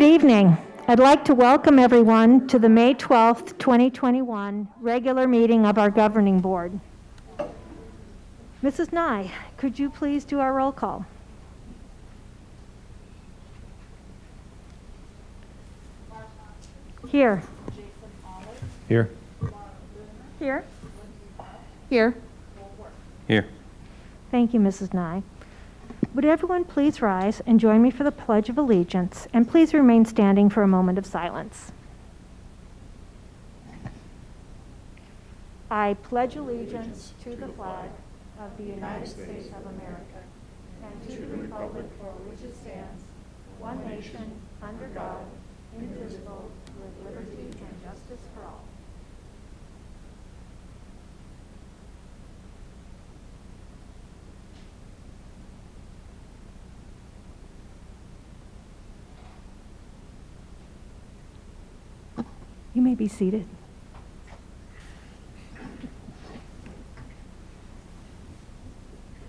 Good evening. I'd like to welcome everyone to the May 12th, 2021 regular meeting of our governing board. Mrs. Nye, could you please do our roll call? Here. Here. Here. Here. Here. Thank you, Mrs. Nye. Would everyone please rise and join me for the Pledge of Allegiance, and please remain standing for a moment of silence. I pledge allegiance to the flag of the United States of America and to the republic for which it stands, one nation, under God, indivisible, with liberty and justice for all. You may be seated.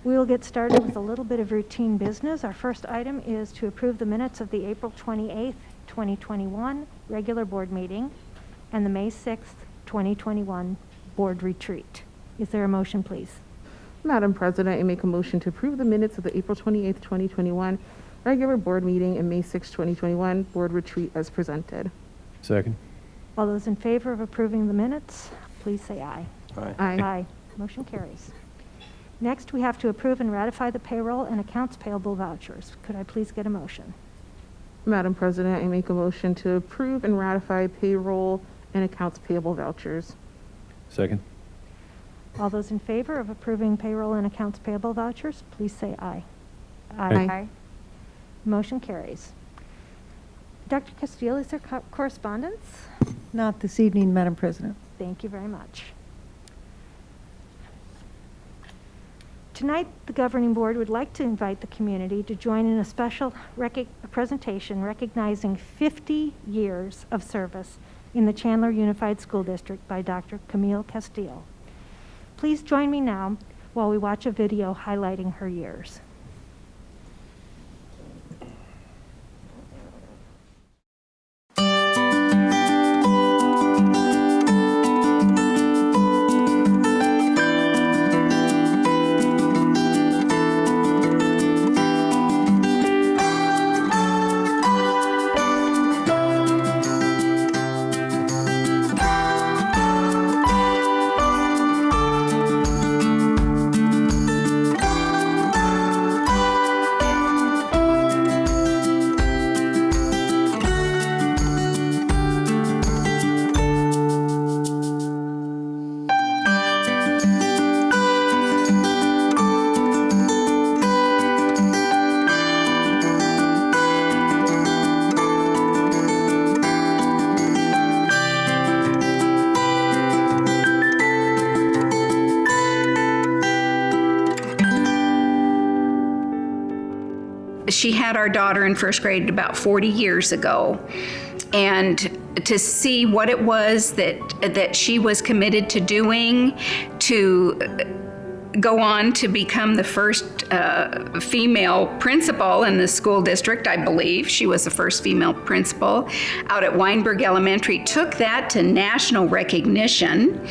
We will get started with a little bit of routine business. Our first item is to approve the minutes of the April 28th, 2021 regular board meeting and the May 6th, 2021 board retreat. Is there a motion, please? Madam President, I make a motion to approve the minutes of the April 28th, 2021 regular board meeting and May 6th, 2021 board retreat as presented. Second. All those in favor of approving the minutes, please say aye. Aye. Aye. Motion carries. Next, we have to approve and ratify the payroll and accounts payable vouchers. Could I please get a motion? Madam President, I make a motion to approve and ratify payroll and accounts payable vouchers. Second. All those in favor of approving payroll and accounts payable vouchers, please say aye. Aye. Motion carries. Dr. Castile, is there correspondence? Not this evening, Madam President. Thank you very much. Tonight, the governing board would like to invite the community to join in a special presentation recognizing 50 years of service in the Chandler Unified School District by Dr. Camille Castile. Please join me now while we watch a video highlighting her years. She had our daughter in first grade about 40 years ago, and to see what it was that she was committed to doing, to go on to become the first female principal in the school district, I believe. She was the first female principal out at Weinberg Elementary, took that to national recognition,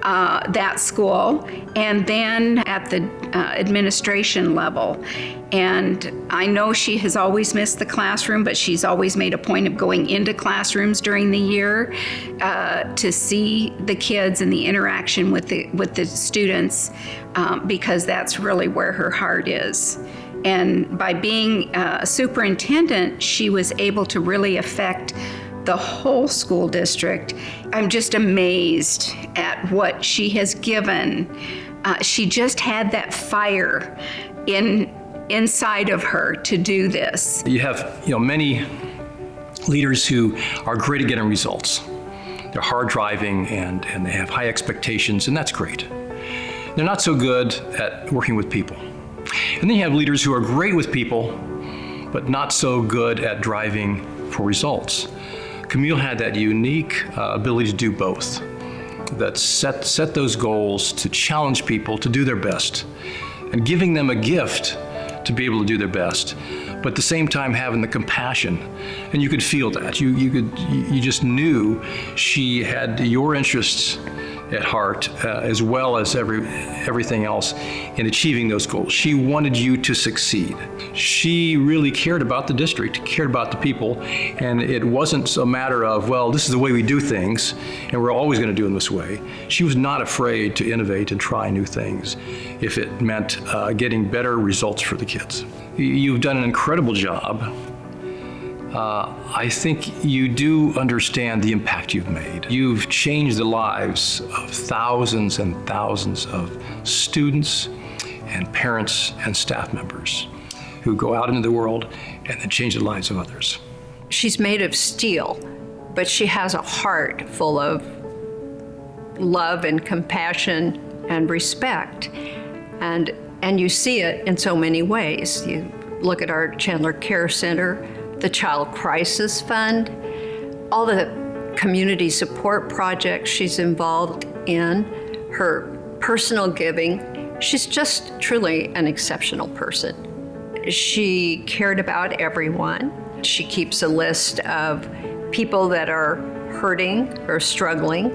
that school, and then at the administration level. And I know she has always missed the classroom, but she's always made a point of going into classrooms during the year to see the kids and the interaction with the students, because that's really where her heart is. And by being a superintendent, she was able to really affect the whole school district. I'm just amazed at what she has given. She just had that fire inside of her to do this. You have many leaders who are great at getting results. They're hard driving and they have high expectations, and that's great. They're not so good at working with people. And then you have leaders who are great with people, but not so good at driving for results. Camille had that unique ability to do both, that set those goals to challenge people to do their best, and giving them a gift to be able to do their best, but at the same time having the compassion, and you could feel that. You just knew she had your interests at heart, as well as everything else in achieving those goals. She wanted you to succeed. She really cared about the district, cared about the people, and it wasn't a matter of, well, this is the way we do things, and we're always going to do them this way. She was not afraid to innovate and try new things if it meant getting better results for the kids. You've done an incredible job. I think you do understand the impact you've made. You've changed the lives of thousands and thousands of students and parents and staff members who go out into the world and then change the lives of others. She's made of steel, but she has a heart full of love and compassion and respect. And you see it in so many ways. You look at our Chandler Care Center, the Child Crisis Fund, all the community support projects she's involved in, her personal giving. She's just truly an exceptional person. She cared about everyone. She keeps a list of people that are hurting or struggling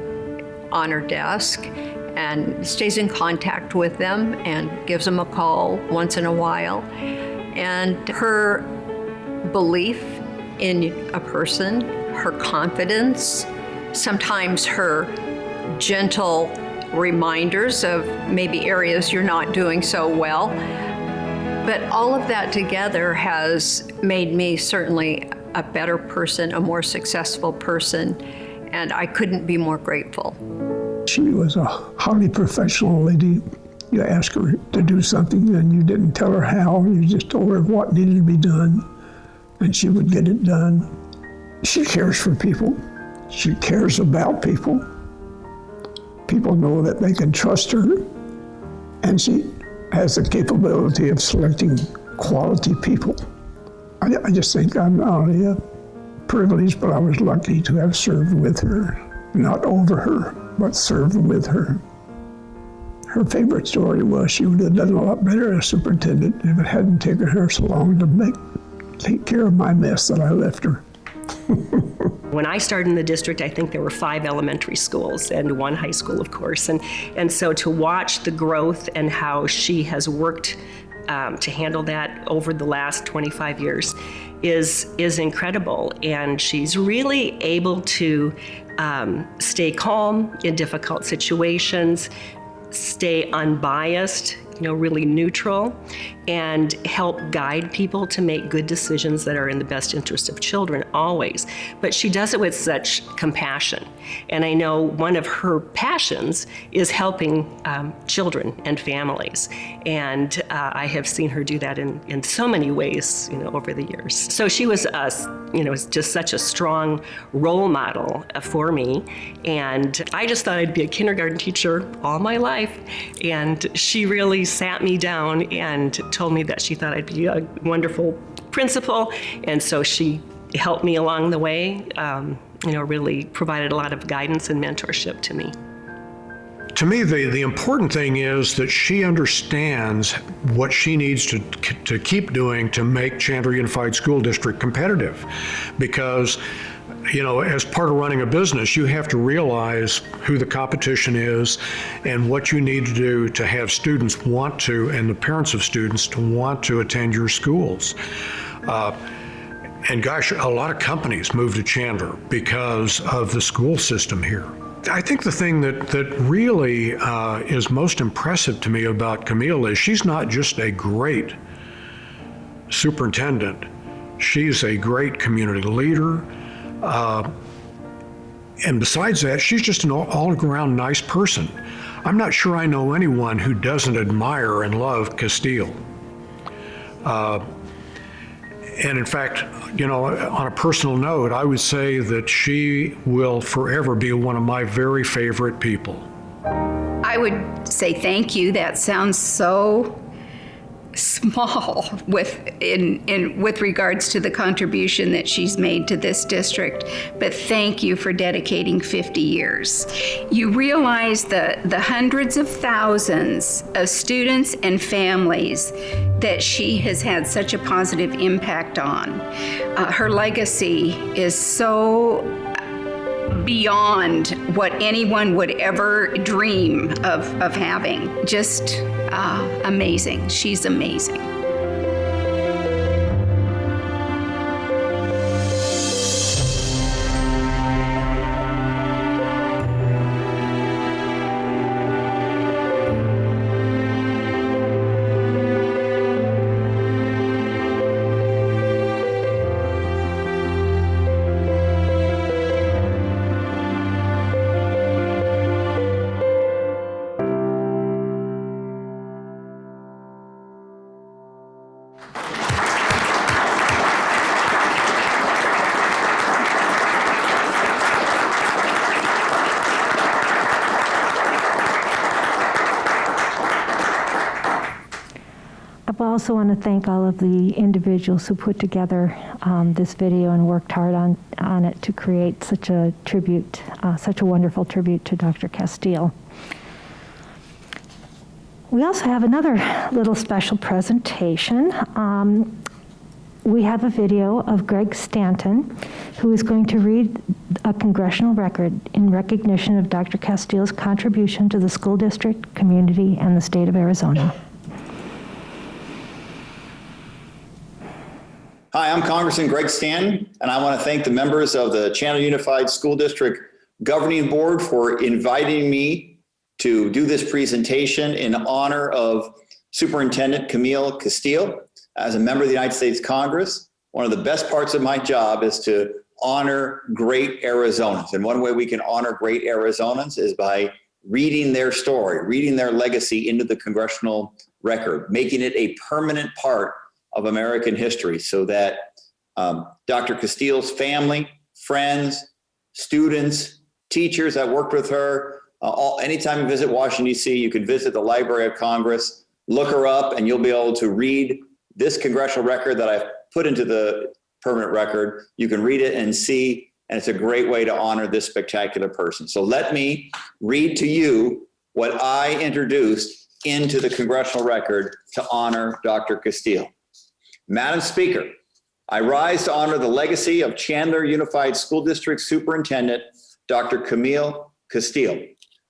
on her desk and stays in contact with them and gives them a call once in a while. And her belief in a person, her confidence, sometimes her gentle reminders of maybe areas you're not doing so well. But all of that together has made me certainly a better person, a more successful person, and I couldn't be more grateful. She was a highly professional lady. You asked her to do something and you didn't tell her how, you just told her what needed to be done, and she would get it done. She cares for people. She cares about people. People know that they can trust her, and she has the capability of selecting quality people. I just think I'm not only privileged, but I was lucky to have served with her, not over her, but served with her. Her favorite story was she would have done a lot better as superintendent if it hadn't taken her so long to take care of my mess that I left her. When I started in the district, I think there were 5 elementary schools and 1 high school, of course. And so to watch the growth and how she has worked to handle that over the last 25 years is incredible. And she's really able to stay calm in difficult situations, stay unbiased, really neutral, and help guide people to make good decisions that are in the best interest of children always. But she does it with such compassion. And I know one of her passions is helping children and families. And I have seen her do that in so many ways, over the years. So she was, just such a strong role model for me. And I just thought I'd be a kindergarten teacher all my life. And she really sat me down and told me that she thought I'd be a wonderful principal. And so she helped me along the way, really provided a lot of guidance and mentorship to me. To me, the important thing is that she understands what she needs to keep doing to make Chandler Unified School District competitive. Because, as part of running a business, you have to realize who the competition is and what you need to do to have students want to, and the parents of students to want to attend your schools. And gosh, a lot of companies move to Chandler because of the school system here. I think the thing that really is most impressive to me about Camille is she's not just a great superintendent, she's a great community leader. And besides that, she's just an all-around nice person. I'm not sure I know anyone who doesn't admire and love Castile. And in fact, on a personal note, I would say that she will forever be one of my very favorite people. I would say thank you. That sounds so small with regards to the contribution that she's made to this district, but thank you for dedicating 50 years. You realize the hundreds of thousands of students and families that she has had such a positive impact on. Her legacy is so beyond what anyone would ever dream of having. Just amazing. She's amazing. I also want to thank all of the individuals who put together this video and worked hard on it to create such a tribute, such a wonderful tribute to Dr. Castile. We also have another little special presentation. We have a video of Greg Stanton, who is going to read a congressional record in recognition of Dr. Castile's contribution to the school district, community, and the state of Arizona. Hi, I'm Congressman Greg Stanton, and I want to thank the members of the Chandler Unified School District Governing Board for inviting me to do this presentation in honor of Superintendent Camille Castile. As a member of the United States Congress, one of the best parts of my job is to honor great Arizonans. And one way we can honor great Arizonans is by reading their story, reading their legacy into the congressional record, making it a permanent part of American history so that Dr. Castile's family, friends, students, teachers that worked with her, anytime you visit Washington, D.C., you can visit the Library of Congress, look her up, and you'll be able to read this congressional record that I've put into the permanent record. You can read it and see, and it's a great way to honor this spectacular person. So let me read to you what I introduced into the congressional record to honor Dr. Castile. Madam Speaker, I rise to honor the legacy of Chandler Unified School District Superintendent, Dr. Camille Castile,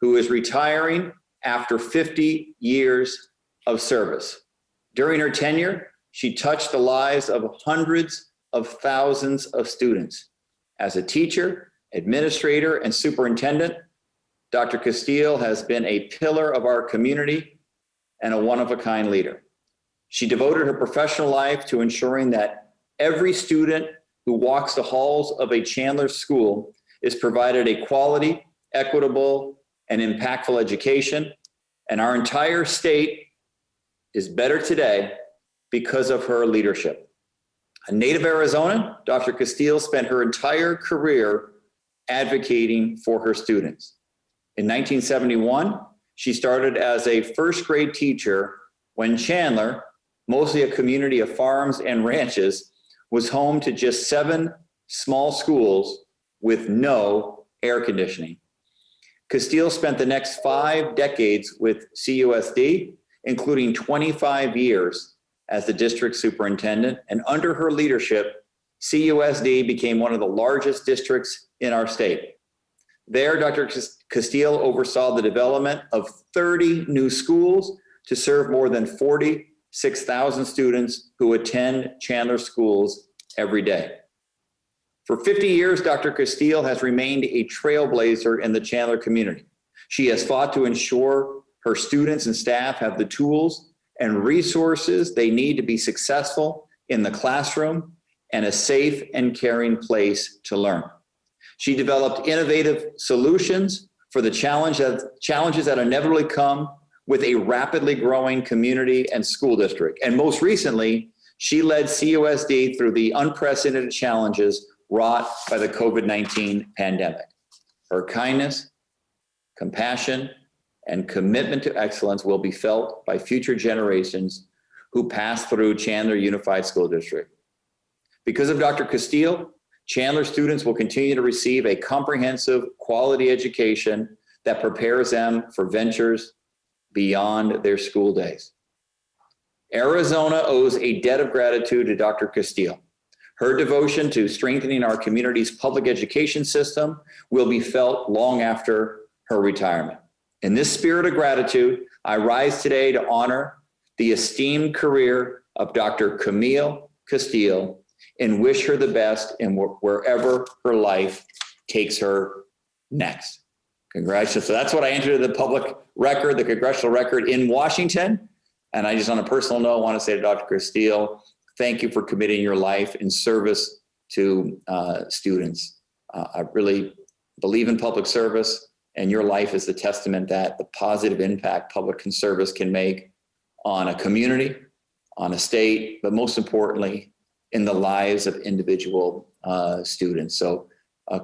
who is retiring after 50 years of service. During her tenure, she touched the lives of hundreds of thousands of students. As a teacher, administrator, and superintendent, Dr. Castile has been a pillar of our community and a one-of-a-kind leader. She devoted her professional life to ensuring that every student who walks the halls of a Chandler school is provided a quality, equitable, and impactful education, and our entire state is better today because of her leadership. A native Arizonan, Dr. Castile spent her entire career advocating for her students. In 1971, she started as a first grade teacher when Chandler, mostly a community of farms and ranches, was home to just 7 small schools with no air conditioning. Castile spent the next 5 decades with CUSD, including 25 years as the district superintendent, and under her leadership, CUSD became one of the largest districts in our state. There, Dr. Castile oversaw the development of 30 new schools to serve more than 46,000 students who attend Chandler schools every day. For 50 years, Dr. Castile has remained a trailblazer in the Chandler community. She has fought to ensure her students and staff have the tools and resources they need to be successful in the classroom and a safe and caring place to learn. She developed innovative solutions for the challenges that inevitably come with a rapidly growing community and school district. And most recently, she led CUSD through the unprecedented challenges wrought by the COVID-19 pandemic. Her kindness, compassion, and commitment to excellence will be felt by future generations who pass through Chandler Unified School District. Because of Dr. Castile, Chandler students will continue to receive a comprehensive quality education that prepares them for ventures beyond their school days. Arizona owes a debt of gratitude to Dr. Castile. Her devotion to strengthening our community's public education system will be felt long after her retirement. In this spirit of gratitude, I rise today to honor the esteemed career of Dr. Camille Castile and wish her the best in wherever her life takes her next. Congratulations. So that's what I entered the public record, the congressional record in Washington. And I just, on a personal note, want to say to Dr. Castile, thank you for committing your life in service to students. I really believe in public service, and your life is the testament that the positive impact public service can make on a community, on a state, but most importantly, in the lives of individual students. So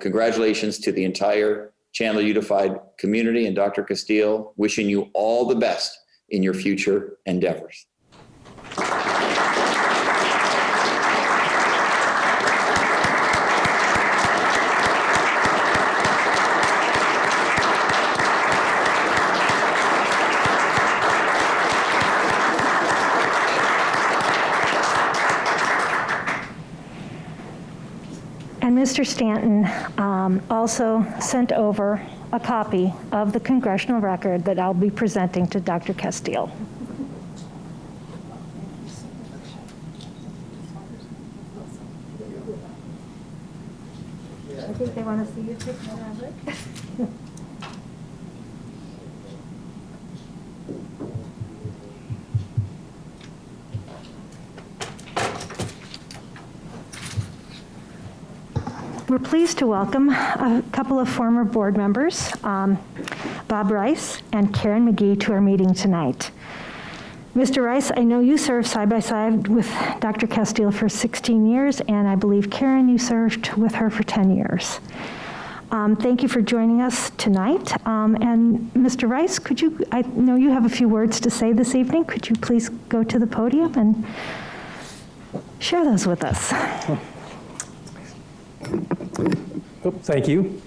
congratulations to the entire Chandler Unified community, and Dr. Castile, wishing you all the best in your future endeavors. And Mr. Stanton also sent over a copy of the congressional record that I'll be presenting to Dr. Castile. I think they want to see you take that of it. We're pleased to welcome a couple of former board members, Bob Rice and Karen McGee, to our meeting tonight. Mr. Rice, I know you served side by side with Dr. Castile for 16 years, and I believe Karen, you served with her for 10 years. Thank you for joining us tonight. And Mr. Rice, could you, I know you have a few words to say this evening. Could you please go to the podium and share those with us? Thank you.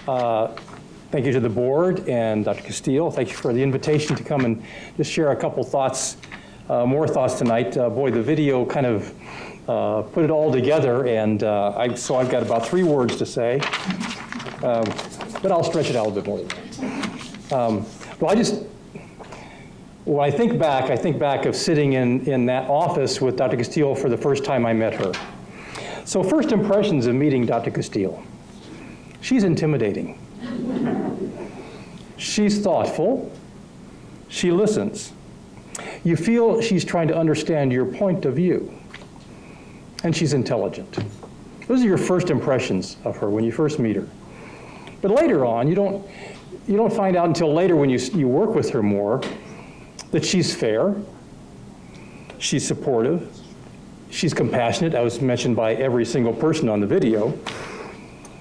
Thank you to the board and Dr. Castile. Thank you for the invitation to come and just share a couple thoughts, more thoughts tonight. Boy, the video kind of put it all together, and so I've got about 3 words to say, but I'll stretch it out a little bit more. When I think back of sitting in that office with Dr. Castile for the first time I met her. So first impressions of meeting Dr. Castile. She's intimidating. She's thoughtful. She listens. You feel she's trying to understand your point of view. And she's intelligent. Those are your first impressions of her when you first meet her. But later on, you don't find out until later when you work with her more that she's fair, she's supportive, she's compassionate, as mentioned by every single person on the video.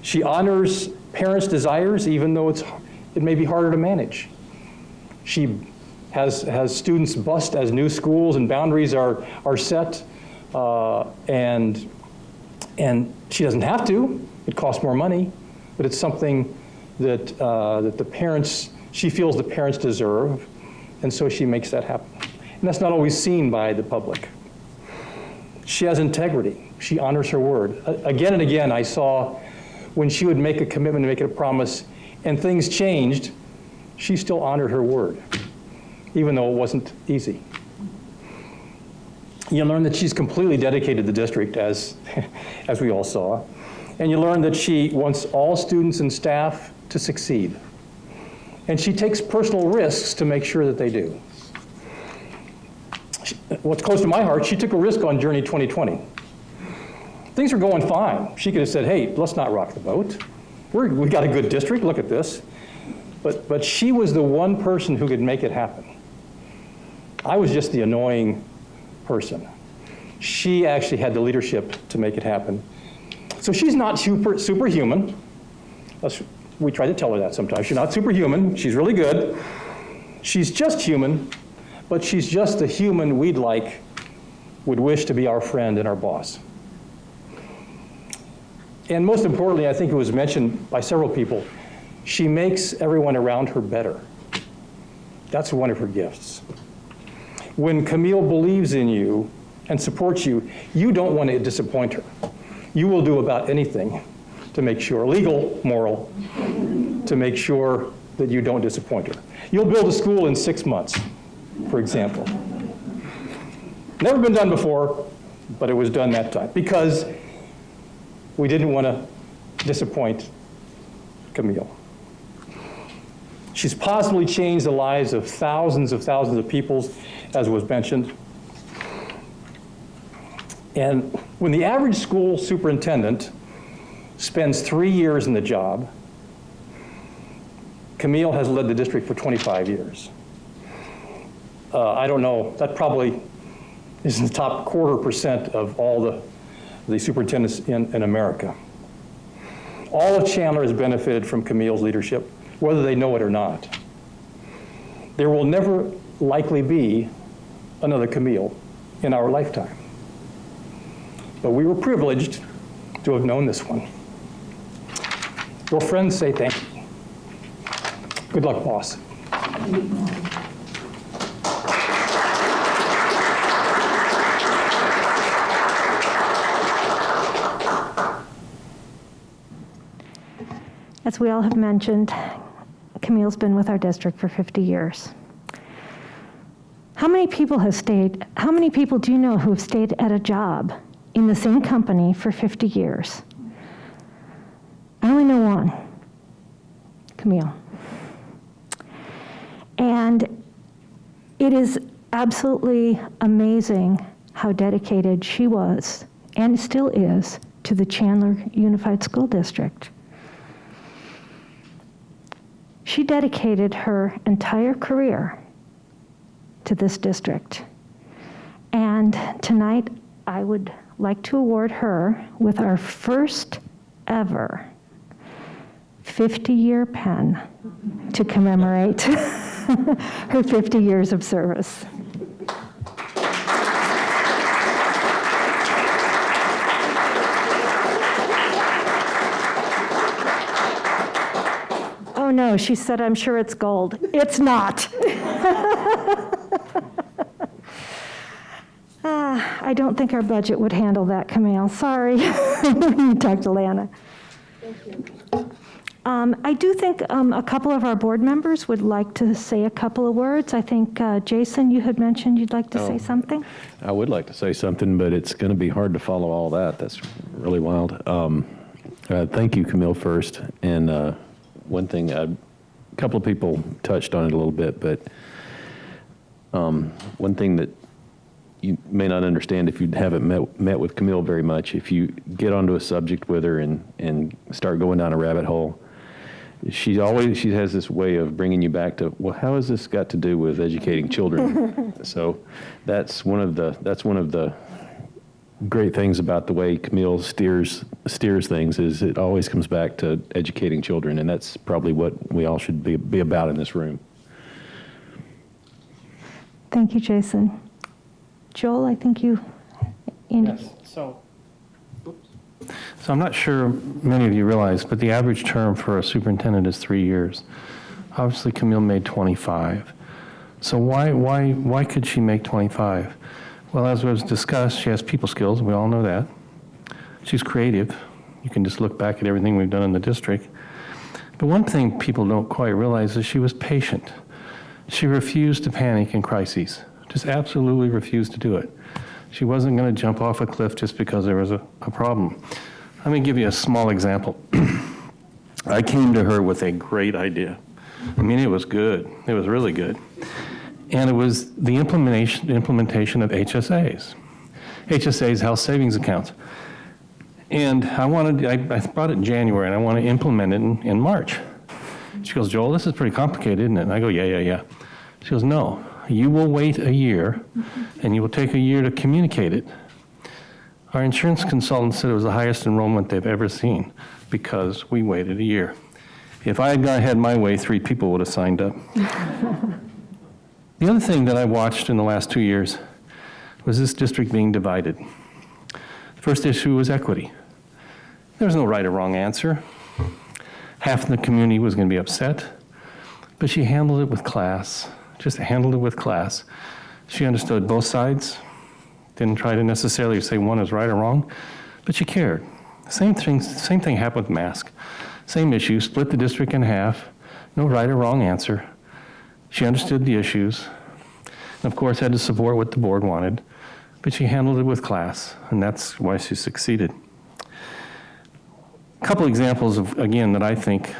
She honors parents' desires, even though it may be harder to manage. She has students bused as new schools and boundaries are set, and she doesn't have to. It costs more money, but it's something that the parents, she feels the parents deserve, and so she makes that happen. And that's not always seen by the public. She has integrity. She honors her word. Again and again, I saw when she would make a commitment and make a promise and things changed, she still honored her word, even though it wasn't easy. You learn that she's completely dedicated to the district, as we all saw. And you learn that she wants all students and staff to succeed. And she takes personal risks to make sure that they do. What's close to my heart, she took a risk on Journey 2020. Things were going fine. She could have said, hey, let's not rock the boat. We got a good district, look at this. But she was the one person who could make it happen. I was just the annoying person. She actually had the leadership to make it happen. So she's not superhuman. We try to tell her that sometimes. She's not superhuman. She's really good. She's just human, but she's just a human would wish to be our friend and our boss. And most importantly, I think it was mentioned by several people, she makes everyone around her better. That's one of her gifts. When Camille believes in you and supports you, you don't want to disappoint her. You will do about anything to make sure, legal, moral, to make sure that you don't disappoint her. You'll build a school in 6 months, for example. Never been done before, but it was done that time because we didn't want to disappoint Camille. She's possibly changed the lives of thousands of people, as was mentioned. And when the average school superintendent spends 3 years in the job, Camille has led the district for 25 years. I don't know, that probably is in the top 0.25% of all the superintendents in America. All of Chandler has benefited from Camille's leadership, whether they know it or not. There will never likely be another Camille in our lifetime. But we were privileged to have known this one. Your friends say thank you. Good luck, boss. As we all have mentioned, Camille's been with our district for 50 years. How many people do you know who have stayed at a job in the same company for 50 years? I only know one, Camille. And it is absolutely amazing how dedicated she was, and still is, to the Chandler Unified School District. She dedicated her entire career to this district. And tonight, I would like to award her with our first ever 50-year pen to commemorate her 50 years of service. Oh no, she said, I'm sure it's gold. It's not. I don't think our budget would handle that, Camille. Sorry. You talk to Lana. Thank you. I do think a couple of our board members would like to say a couple of words. I think, Jason, you had mentioned you'd like to say something. I would like to say something, but it's going to be hard to follow all that. That's really wild. Thank you, Camille, first. And one thing, a couple of people touched on it a little bit, but one thing that you may not understand if you haven't met with Camille very much, if you get onto a subject with her and start going down a rabbit hole, she has this way of bringing you back to, well, how has this got to do with educating children? So that's one of the great things about the way Camille steers things, is it always comes back to educating children, and that's probably what we all should be about in this room. Thank you, Jason. Joel, I think you... Yes. So I'm not sure many of you realize, but the average term for a superintendent is 3 years. Obviously, Camille made 25. So why could she make 25? Well, as was discussed, she has people skills. We all know that. She's creative. You can just look back at everything we've done in the district. But one thing people don't quite realize is she was patient. She refused to panic in crises. Just absolutely refused to do it. She wasn't going to jump off a cliff just because there was a problem. Let me give you a small example. I came to her with a great idea. I mean, it was good. It was really good. And it was the implementation of HSAs. HSAs, health savings accounts. And I brought it in January, and I want to implement it in March. She goes, Joel, this is pretty complicated, isn't it? And I go, yeah. She goes, no, you will wait a year, and you will take a year to communicate it. Our insurance consultant said it was the highest enrollment they've ever seen because we waited a year. If I had gone ahead my way, 3 people would have signed up. The The other thing that I watched in the last 2 years was this district being divided. The first issue was equity. There was no right or wrong answer. Half of the community was going to be upset, but she handled it with class, just handled it with class. She understood both sides, didn't try to necessarily say one is right or wrong, but she cared. Same thing happened with mask. Same issue, split the district in half, no right or wrong answer. She understood the issues, and of course had to support what the board wanted, but she handled it with class, and that's why she succeeded. A couple examples of, again, that I think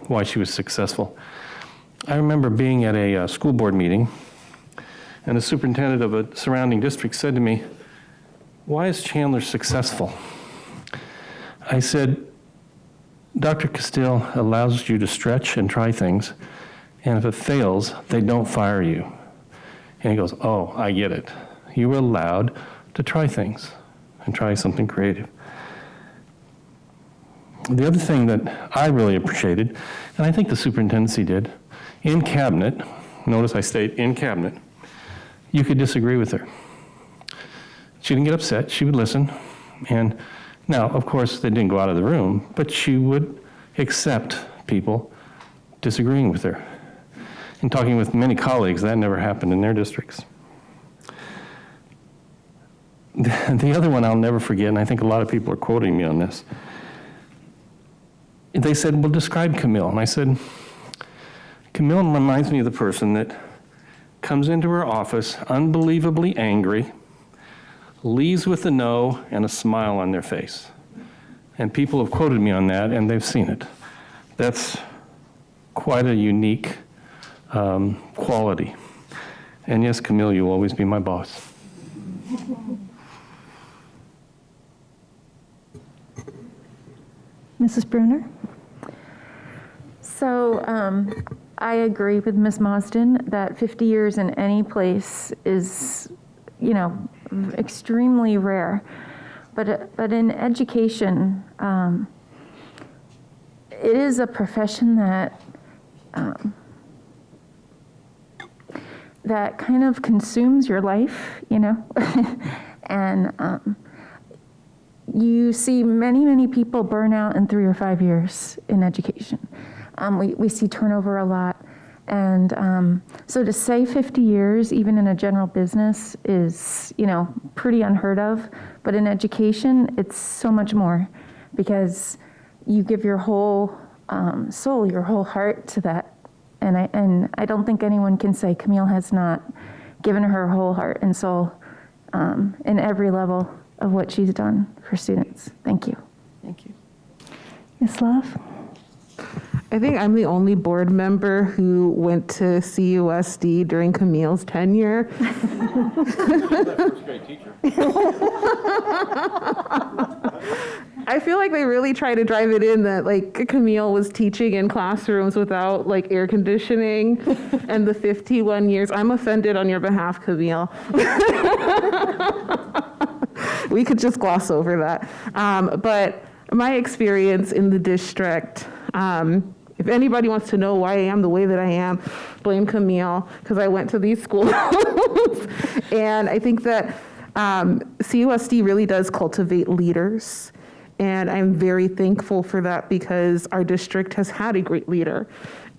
why she was successful. I remember being at a school board meeting, and the superintendent of a surrounding district said to me, "Why is Chandler successful?" I said, "Dr. Castile allows you to stretch and try things, and if it fails, they don't fire you." And he goes, "Oh, I get it. You were allowed to try things and try something creative." The other thing that I really appreciated, and I think the superintendency did, in cabinet, notice I state in cabinet, you could disagree with her. She didn't get upset, she would listen, and now, of course, they didn't go out of the room, but she would accept people disagreeing with her. And talking with many colleagues, that never happened in their districts. The other one I'll never forget, and I think a lot of people are quoting me on this, they said, "Well, describe Camille." And I said, "Camille reminds me of the person that comes into her office unbelievably angry, leaves with a no and a smile on their face." And people have quoted me on that, and they've seen it. That's quite a unique quality. And yes, Camille, you'll always be my boss. Mrs. Bruner? So I agree with Ms. Mosden that 50 years in any place is, extremely rare. But in education, it is a profession that that kind of consumes your life, and you see many people burn out in 3 or 5 years in education. We see turnover a lot. And so to say 50 years, even in a general business, is, pretty unheard of. But in education, it's so much more, because you give your whole soul, your whole heart to that. And I don't think anyone can say Camille has not given her whole heart and soul in every level of what she's done for students. Thank you. Thank you. Ms. Love? I think I'm the only board member who went to CUSD during Camille's tenure. First grade teacher. I feel like they really try to drive it in that Camille was teaching in classrooms without air conditioning and the 51 years. I'm offended on your behalf, Camille. We could just gloss over that. But my experience in the district, if anybody wants to know why I am the way that I am, blame Camille, because I went to these schools. And I think that CUSD really does cultivate leaders. And I'm very thankful for that, because our district has had a great leader.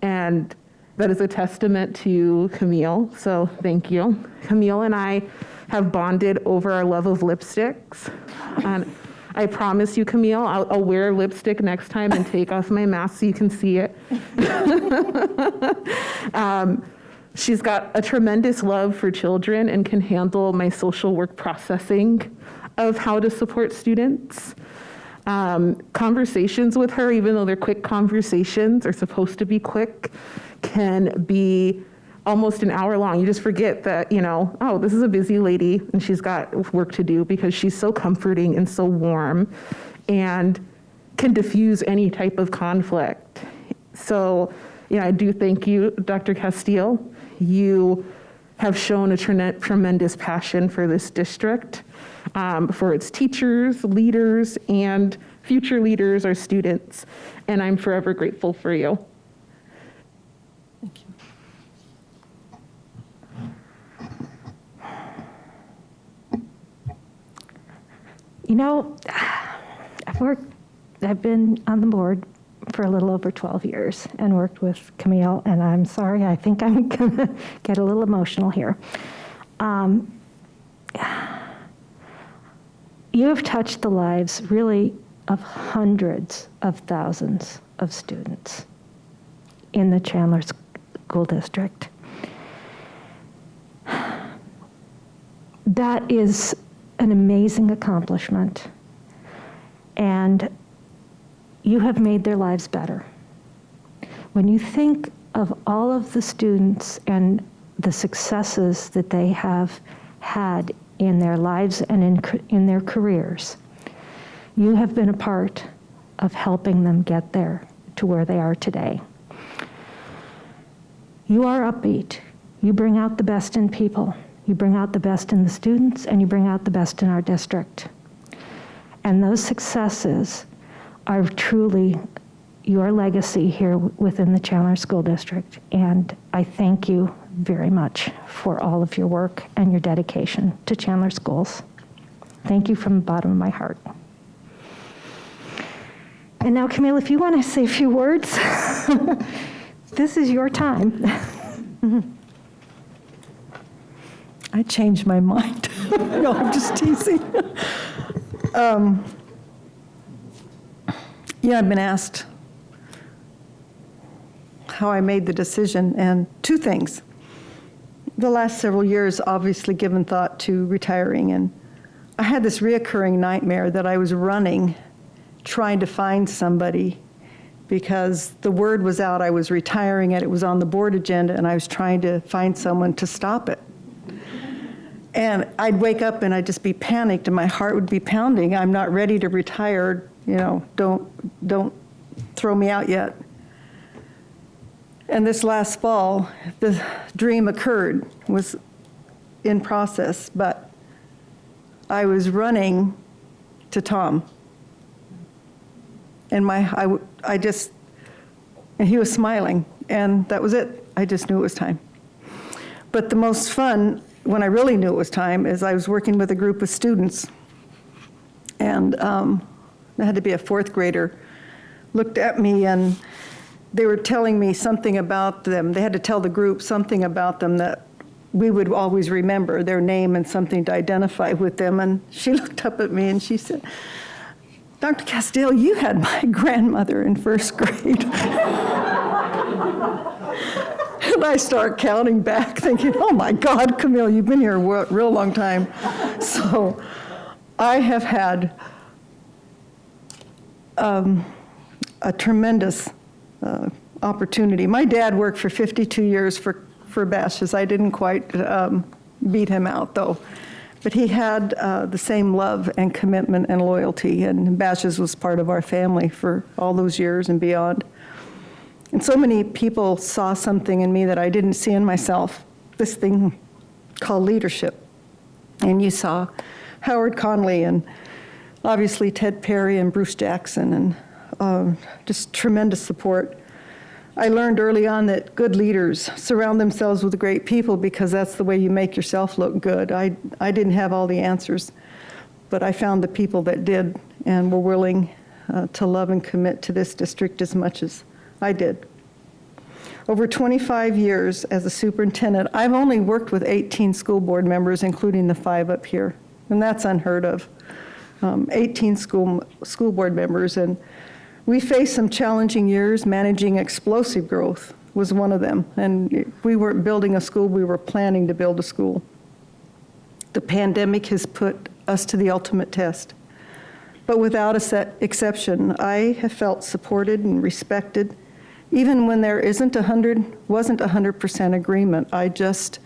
And that is a testament to Camille, so thank you. Camille and I have bonded over our love of lipsticks. And I promise you, Camille, I'll wear lipstick next time and take off my mask so you can see it. She's got a tremendous love for children and can handle my social work processing of how to support students. Conversations with her, even though they're quick conversations, are supposed to be quick, can be almost an hour long. You just forget that, oh, this is a busy lady and she's got work to do, because she's so comforting and so warm and can diffuse any type of conflict. So, I do thank you, Dr. Castile. You have shown a tremendous passion for this district, for its teachers, leaders, and future leaders, our students, and I'm forever grateful for you. Thank you. You know, I've been on the board for a little over 12 years and worked with Camille, and I'm sorry, I think I'm gonna get a little emotional here. You have touched the lives, really, of hundreds of thousands of students in the Chandler School District. That is an amazing accomplishment, and you have made their lives better. When you think of all of the students and the successes that they have had in their lives and in their careers, you have been a part of helping them get there to where they are today. You are upbeat. You bring out the best in people. You bring out the best in the students, and you bring out the best in our district. And those successes are truly your legacy here within the Chandler School District. And I thank you very much for all of your work and your dedication to Chandler Schools. Thank you from the bottom of my heart. And now, Camille, if you want to say a few words, this is your time. I changed my mind. No, I'm just teasing. Yeah, I've been asked how I made the decision, and two things. The last several years, obviously given thought to retiring, and I had this reoccurring nightmare that I was running, trying to find somebody, because the word was out I was retiring and it was on the board agenda, and I was trying to find someone to stop it. And I'd wake up and I'd just be panicked and my heart would be pounding. I'm not ready to retire, you know, don't throw me out yet. And this last fall, the dream occurred, was in process, but I was running to Tom. And and he was smiling, and that was it. I just knew it was time. But the most fun, when I really knew it was time, is I was working with a group of students, and there had to be a fourth grader, looked at me, and they were telling me something about them. They had to tell the group something about them that we would always remember, their name and something to identify with them. And she looked up at me and she said, "Dr. Castile, you had my grandmother in first grade." And I start counting back, thinking, oh my God, Camille, you've been here a real long time. So I have had a tremendous opportunity. My dad worked for 52 years for Bashes. I didn't quite beat him out, though. But he had the same love and commitment and loyalty, and Bashes was part of our family for all those years and beyond. And so many people saw something in me that I didn't see in myself, this thing called leadership. And you saw Howard Conley and obviously Ted Perry and Bruce Jackson, and just tremendous support. I learned early on that good leaders surround themselves with great people because that's the way you make yourself look good. I didn't have all the answers, but I found the people that did and were willing to love and commit to this district as much as I did. Over 25 years as a superintendent, I've only worked with 18 school board members, including the 5 up here, and that's unheard of. 18 school board members, and we faced some challenging years. Managing explosive growth was one of them, and we weren't building a school, we were planning to build a school. The pandemic has put us to the ultimate test, but without exception, I have felt supported and respected. Even when there wasn't 100% agreement, I just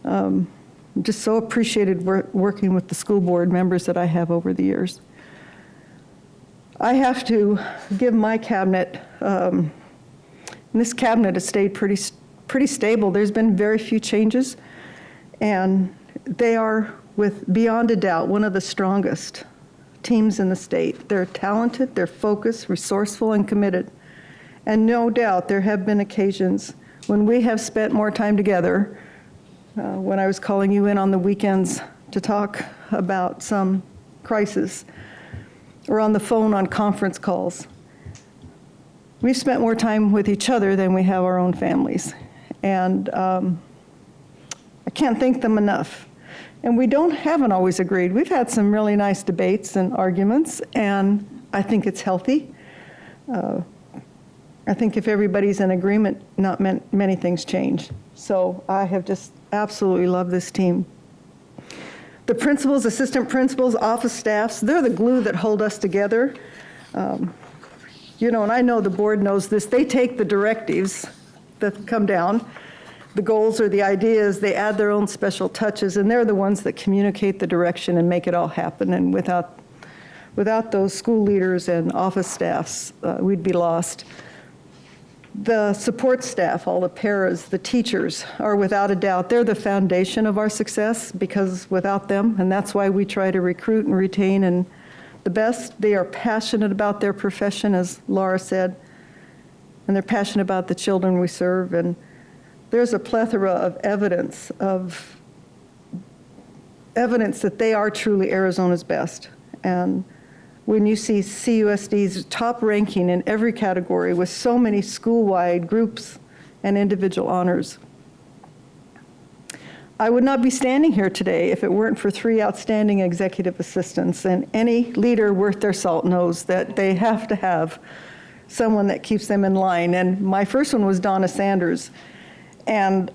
so appreciated working with the school board members that I have over the years. I have to give my cabinet, and this cabinet has stayed pretty stable. There's been very few changes, and they are, beyond a doubt, one of the strongest teams in the state. They're talented, they're focused, resourceful, and committed. And no doubt there have been occasions when we have spent more time together, when I was calling you in on the weekends to talk about some crisis or on the phone on conference calls. We've spent more time with each other than we have our own families. And I can't thank them enough. And we haven't always agreed. We've had some really nice debates and arguments, and I think it's healthy. I think if everybody's in agreement, not many things change. So I have just absolutely loved this team. The principals, assistant principals, office staffs, they're the glue that hold us together. You know, and I know the board knows this, they take the directives that come down, the goals or the ideas, they add their own special touches, and they're the ones that communicate the direction and make it all happen. And without those school leaders and office staffs, we'd be lost. The support staff, all the paras, the teachers, are without a doubt, they're the foundation of our success, because without them, and that's why we try to recruit and retain and the best. They are passionate about their profession, as Laura said, and they're passionate about the children we serve. And there's a plethora of evidence that they are truly Arizona's best. And when you see CUSD's top ranking in every category with so many school-wide groups and individual honors. I would not be standing here today if it weren't for 3 outstanding executive assistants, and any leader worth their salt knows that they have to have someone that keeps them in line. And my first one was Donna Sanders. And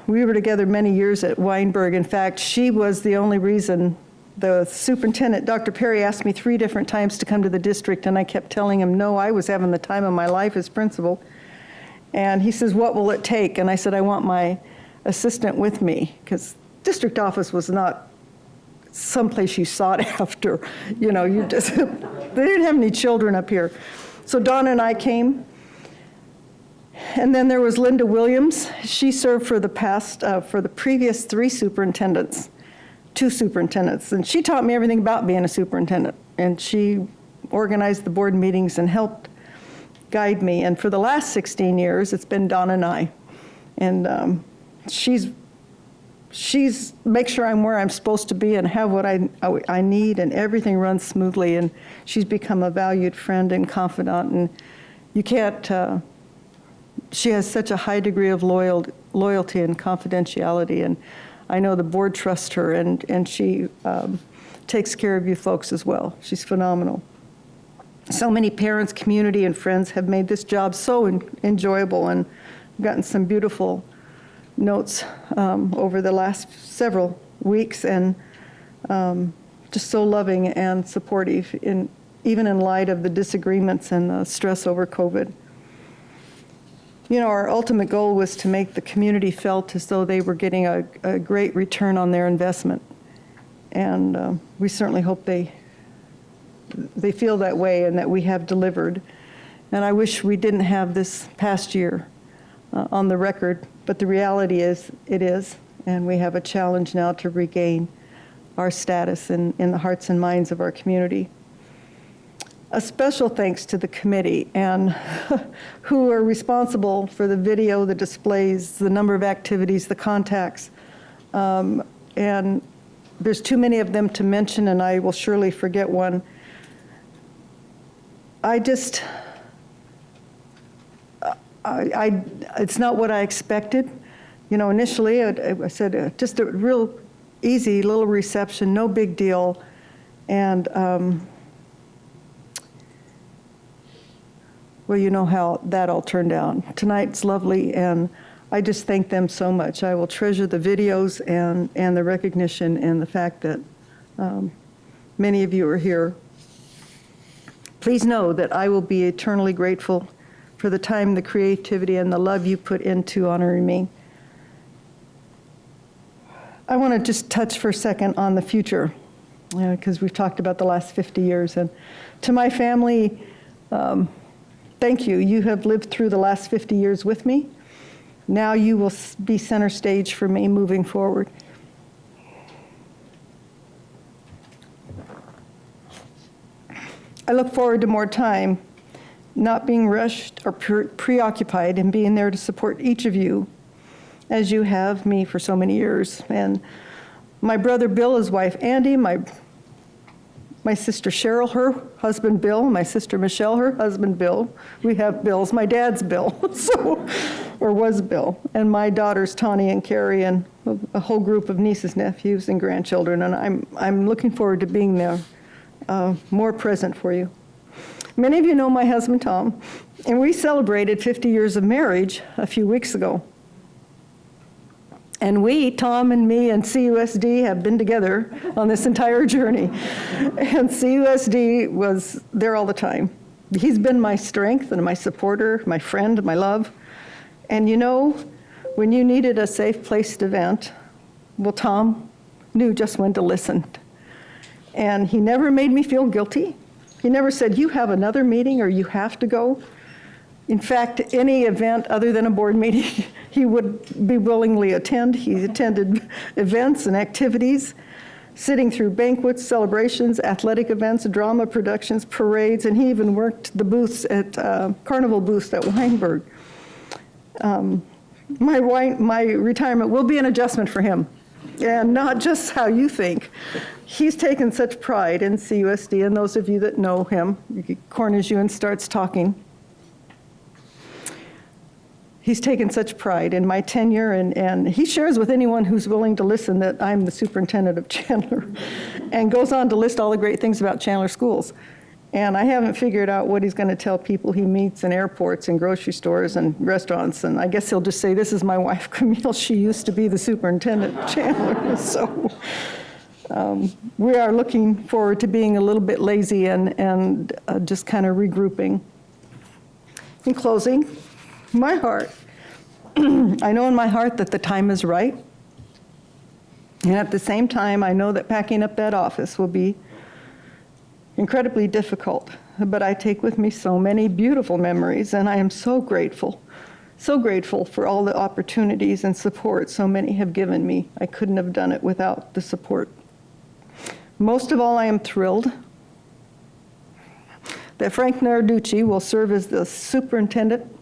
we were together many years at Weinberg. In fact, she was the only reason the superintendent, Dr. Perry, asked me 3 different times to come to the district, and I kept telling him no, I was having the time of my life as principal. And he says, what will it take? And I said, I want my assistant with me, because district office was not someplace you sought after. You know, you just, they didn't have any children up here. So Donna and I came. And then there was Linda Williams. She served for the previous 3 superintendents. 2 superintendents, and she taught me everything about being a superintendent, and she organized the board meetings and helped guide me. And for the last 16 years, it's been Donna and I, and she's make sure I'm where I'm supposed to be and have what I need, and everything runs smoothly. And she's become a valued friend and confidant, and you can't. She has such a high degree of loyalty and confidentiality, and I know the board trusts her, and she takes care of you folks as well. She's phenomenal. So many parents, community, and friends have made this job so enjoyable, and I've gotten some beautiful notes over the last several weeks, and just so loving and supportive, even in light of the disagreements and the stress over COVID. You know, our ultimate goal was to make the community felt as though they were getting a great return on their investment. And we certainly hope they feel that way and that we have delivered. And I wish we didn't have this past year on the record, but the reality is it is. And we have a challenge now to regain our status in the hearts and minds of our community. A special thanks to the committee and who are responsible for the video, the displays, the number of activities, the contacts. And there's too many of them to mention, and I will surely forget one. It's not what I expected. You know, initially I said just a real easy little reception, no big deal. And well, you know how that all turned out. Tonight's lovely, and I just thank them so much. I will treasure the videos and the recognition and the fact that many of you are here. Please know that I will be eternally grateful for the time, the creativity, and the love you put into honoring me. I want to just touch for a second on the future, because we've talked about the last 50 years. And to my family, thank you. You have lived through the last 50 years with me. Now you will be center stage for me moving forward. I look forward to more time, not being rushed or preoccupied, and being there to support each of you as you have me for so many years. And my brother Bill, his wife Andy, my My sister Cheryl, her husband Bill, my sister Michelle, her husband Bill. We have Bills. My dad's Bill, or was Bill. And my daughters Tawny and Carrie, and a whole group of nieces, nephews, and grandchildren. And I'm looking forward to being there, more present for you. Many of you know my husband Tom, and we celebrated 50 years of marriage a few weeks ago. And we, Tom and me and CUSD, have been together on this entire journey. And CUSD was there all the time. He's been my strength and my supporter, my friend, my love. And you know, when you needed a safe place to vent, well, Tom knew just when to listen. And he never made me feel guilty. He never said, you have another meeting or you have to go. In fact, any event other than a board meeting, he would be willingly attend. He attended events and activities, sitting through banquets, celebrations, athletic events, drama productions, parades, and he even worked the booths at carnival booths at Weinberg. My retirement will be an adjustment for him, and not just how you think. He's taken such pride in CUSD, and those of you that know him, he corners you and starts talking. He's taken such pride in my tenure, and he shares with anyone who's willing to listen that I'm the superintendent of Chandler, and goes on to list all the great things about Chandler schools. And I haven't figured out what he's going to tell people he meets in airports and grocery stores and restaurants, and I guess he'll just say, this is my wife, Camille. She used to be the superintendent of Chandler. So we are looking forward to being a little bit lazy and just kind of regrouping. In closing, my heart, I know in my heart that the time is right. And at the same time, I know that packing up that office will be incredibly difficult. But I take with me so many beautiful memories, and I am so grateful for all the opportunities and support so many have given me. I couldn't have done it without the support. Most of all, I am thrilled that Frank Narducci will serve as the superintendent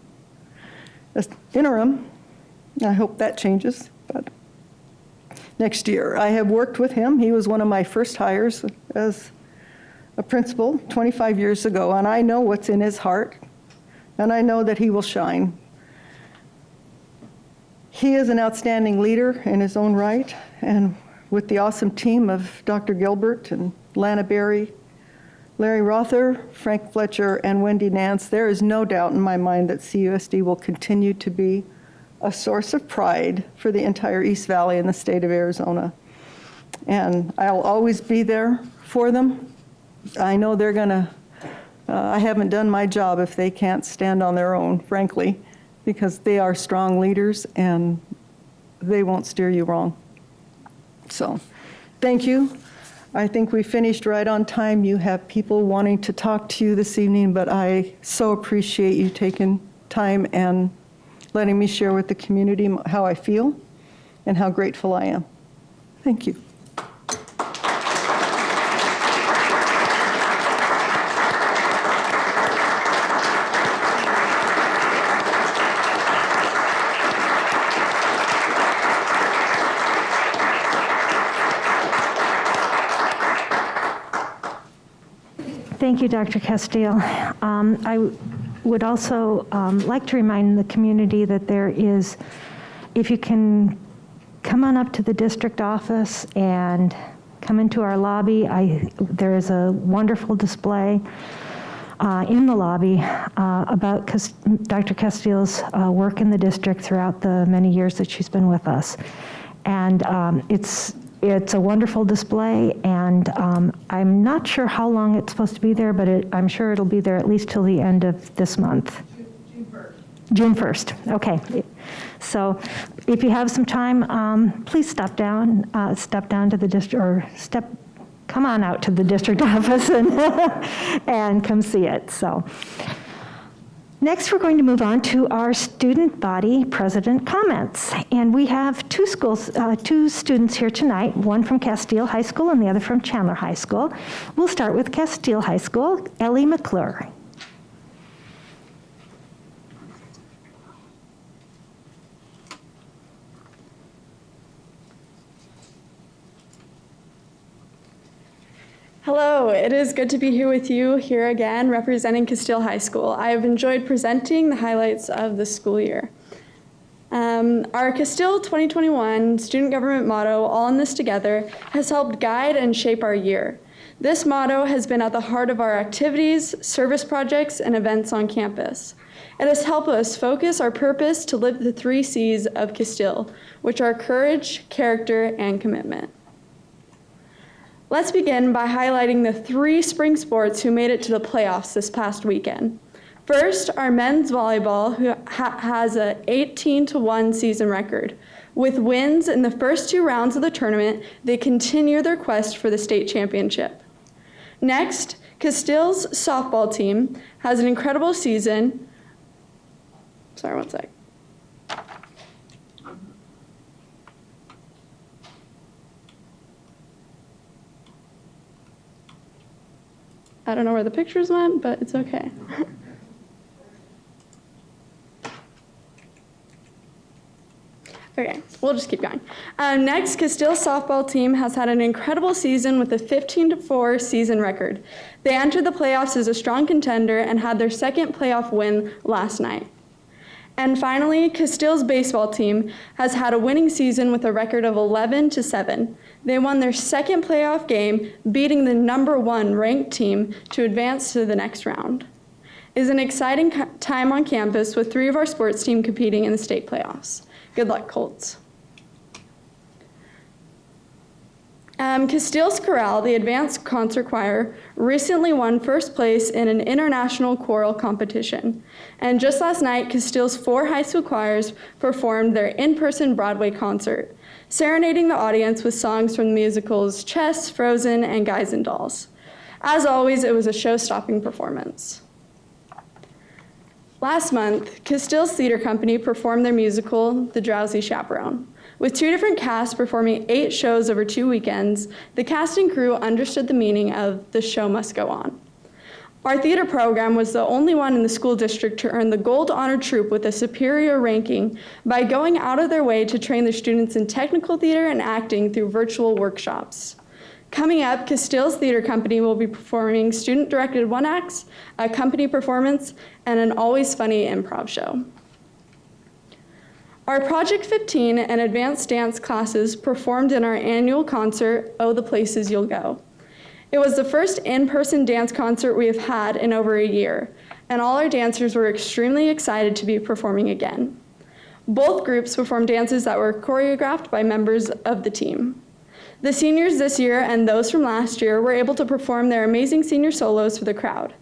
as interim. I hope that changes, but next year. I have worked with him. He was one of my first hires as a principal 25 years ago, and I know what's in his heart, and I know that he will shine. He is an outstanding leader in his own right, and with the awesome team of Dr. Gilbert and Lana Berry, Larry Rother, Frank Fletcher, and Wendy Nance, there is no doubt in my mind that CUSD will continue to be a source of pride for the entire East Valley and the state of Arizona. And I'll always be there for them. I know they're gonna, I haven't done my job if they can't stand on their own, frankly, because they are strong leaders and they won't steer you wrong. So, thank you. I think we finished right on time. You have people wanting to talk to you this evening, but I so appreciate you taking time and letting me share with the community how I feel and how grateful I am. Thank you. Thank you, Dr. Castile. I would also like to remind the community that there is, if you can come on up to the district office and come into our lobby, there is a wonderful display in the lobby about Dr. Castile's work in the district throughout the many years that she's been with us. And it's a wonderful display, and I'm not sure how long it's supposed to be there, but I'm sure it'll be there at least till the end of this month. June 1st, okay. So if you have some time, please step down to the district, or come on out to the district office and come see it. So next, we're going to move on to our student body president comments. And we have two students here tonight, one from Castile High School and the other from Chandler High School. We'll start with Castile High School, Ellie McClure. Hello, it is good to be here with you here again representing Castile High School. I have enjoyed presenting the highlights of the school year. Our Castile 2021 student government motto, All in This Together, has helped guide and shape our year. This motto has been at the heart of our activities, service projects, and events on campus. It has helped us focus our purpose to live the 3 C's of Castile, which are courage, character, and commitment. Let's begin by highlighting the 3 spring sports who made it to the playoffs this past weekend. First, our men's volleyball, who has an 18-1 season record. With wins in the first 2 rounds of the tournament, they continue their quest for the state championship. Next, Castile's softball team has an incredible season. Sorry, one sec. I don't know where the pictures went, but it's okay. Okay, we'll just keep going. Next, Castile's softball team has had an incredible season with a 15-4 season record. They entered the playoffs as a strong contender and had their second playoff win last night. And finally, Castile's baseball team has had a winning season with a record of 11-7. They won their second playoff game, beating the #1 ranked team to advance to the next round. It is an exciting time on campus with 3 of our sports teams competing in the state playoffs. Good luck, Colts. Castile's Chorale, the advanced concert choir, recently won first place in an international choral competition. And just last night, Castile's 4 high school choirs performed their in-person Broadway concert, serenading the audience with songs from the musicals Chess, Frozen, and Guys and Dolls. As always, it was a show-stopping performance. Last month, Castile's theater company performed their musical, The Drowsy Chaperone. With 2 different casts performing 8 shows over 2 weekends, the cast and crew understood the meaning of the show must go on. Our theater program was the only one in the school district to earn the Gold Honor Troupe with a superior ranking by going out of their way to train their students in technical theater and acting through virtual workshops. Coming up, Castile's theater company will be performing student-directed 1-acts, a company performance, and an always funny improv show. Our Project 15 and advanced dance classes performed in our annual concert, Oh, the Places You'll Go. It was the first in-person dance concert we have had in over a year, and all our dancers were extremely excited to be performing again. Both groups performed dances that were choreographed by members of the team. The seniors this year and those from last year were able to perform their amazing senior solos for the crowd.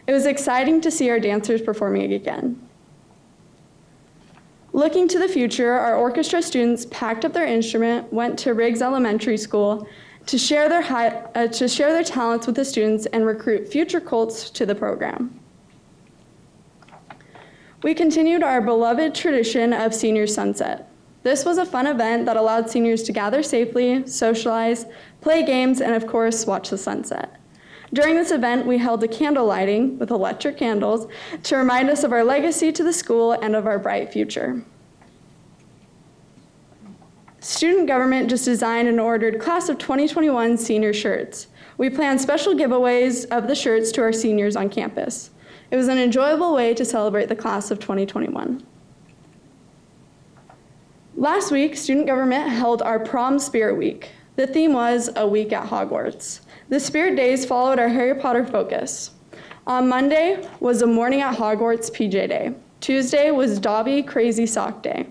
It was exciting to see our dancers performing again. Looking to the future, our orchestra students packed up their instrument, went to Riggs Elementary School to share their talents with the students and recruit future Colts to the program. We continued our beloved tradition of Senior Sunset. This was a fun event that allowed seniors to gather safely, socialize, play games, and of course, watch the sunset. During this event, we held a candle lighting with electric candles to remind us of our legacy to the school and of our bright future. Student government just designed and ordered Class of 2021 senior shirts. We planned special giveaways of the shirts to our seniors on campus. It was an enjoyable way to celebrate the Class of 2021. Last week, student government held our Prom Spirit Week. The theme was A Week at Hogwarts. The Spirit Days followed our Harry Potter focus. On Monday was a Morning at Hogwarts PJ Day. Tuesday was Dobby Crazy Sock Day.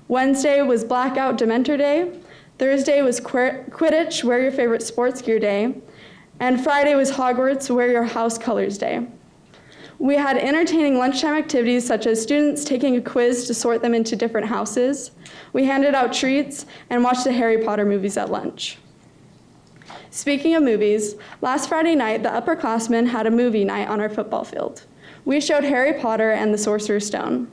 Wednesday was Blackout Dementor Day. Thursday was Quidditch Wear Your Favorite Sports Gear Day. And Friday was Hogwarts Wear Your House Colors Day. We had entertaining lunchtime activities such as students taking a quiz to sort them into different houses. We handed out treats and watched the Harry Potter movies at lunch. Speaking of movies, last Friday night, the upperclassmen had a movie night on our football field. We showed Harry Potter and the Sorcerer's Stone.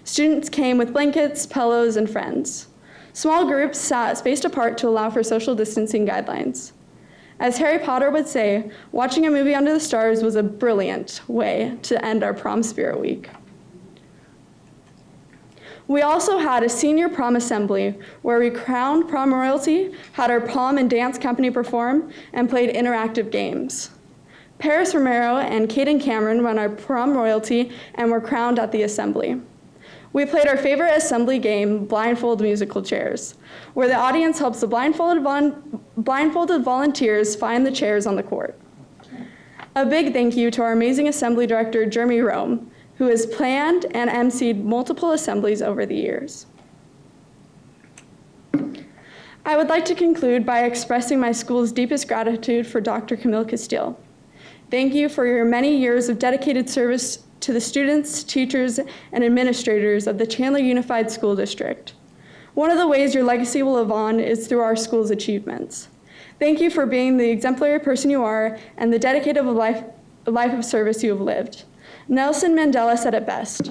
Students came with blankets, pillows, and friends. Small groups sat spaced apart to allow for social distancing guidelines. As Harry Potter would say, watching a movie under the stars was a brilliant way to end our Prom Spirit Week. We also had a senior prom assembly where we crowned prom royalty, had our prom and dance company perform, and played interactive games. Paris Romero and Kaden Cameron won our prom royalty and were crowned at the assembly. We played our favorite assembly game, Blindfold Musical Chairs, where the audience helps the blindfolded volunteers find the chairs on the court. A big thank you to our amazing assembly director, Jeremy Rome, who has planned and emceed multiple assemblies over the years. I would like to conclude by expressing my school's deepest gratitude for Dr. Camille Castile. Thank you for your many years of dedicated service to the students, teachers, and administrators of the Chandler Unified School District. One of the ways your legacy will live on is through our school's achievements. Thank you for being the exemplary person you are and the dedicated life of service you have lived. Nelson Mandela said it best,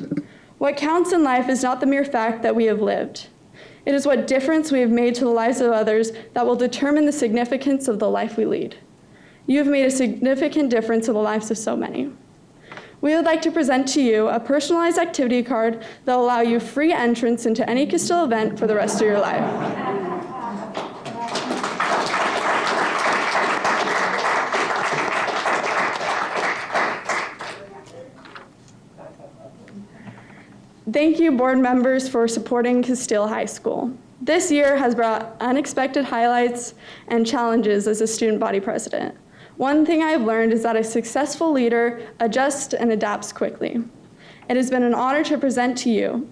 "What counts in life is not the mere fact that we have lived. It is what difference we have made to the lives of others that will determine the significance of the life we lead." You have made a significant difference in the lives of so many. We would like to present to you a personalized activity card that will allow you free entrance into any Castile event for the rest of your life. Thank you, board members, for supporting Castile High School. This year has brought unexpected highlights and challenges as a student body president. One thing I have learned is that a successful leader adjusts and adapts quickly. It has been an honor to present to you.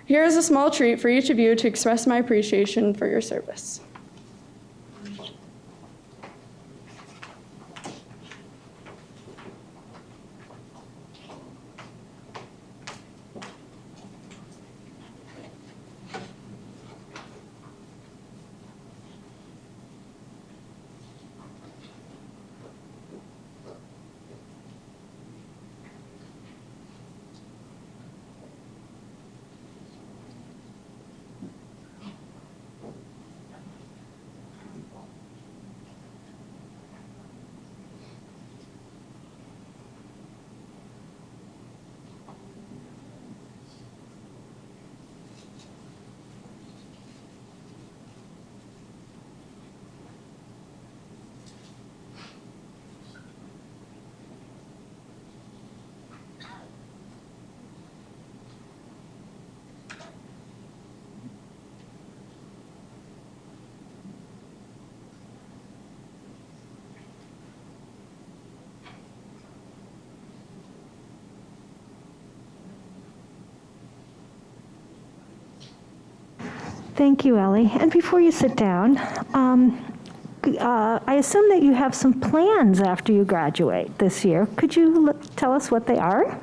Here is a small treat for each of you to express my appreciation for your service. Thank you, Ellie. And before you sit down, I assume that you have some plans after you graduate this year. Could you tell us what they are?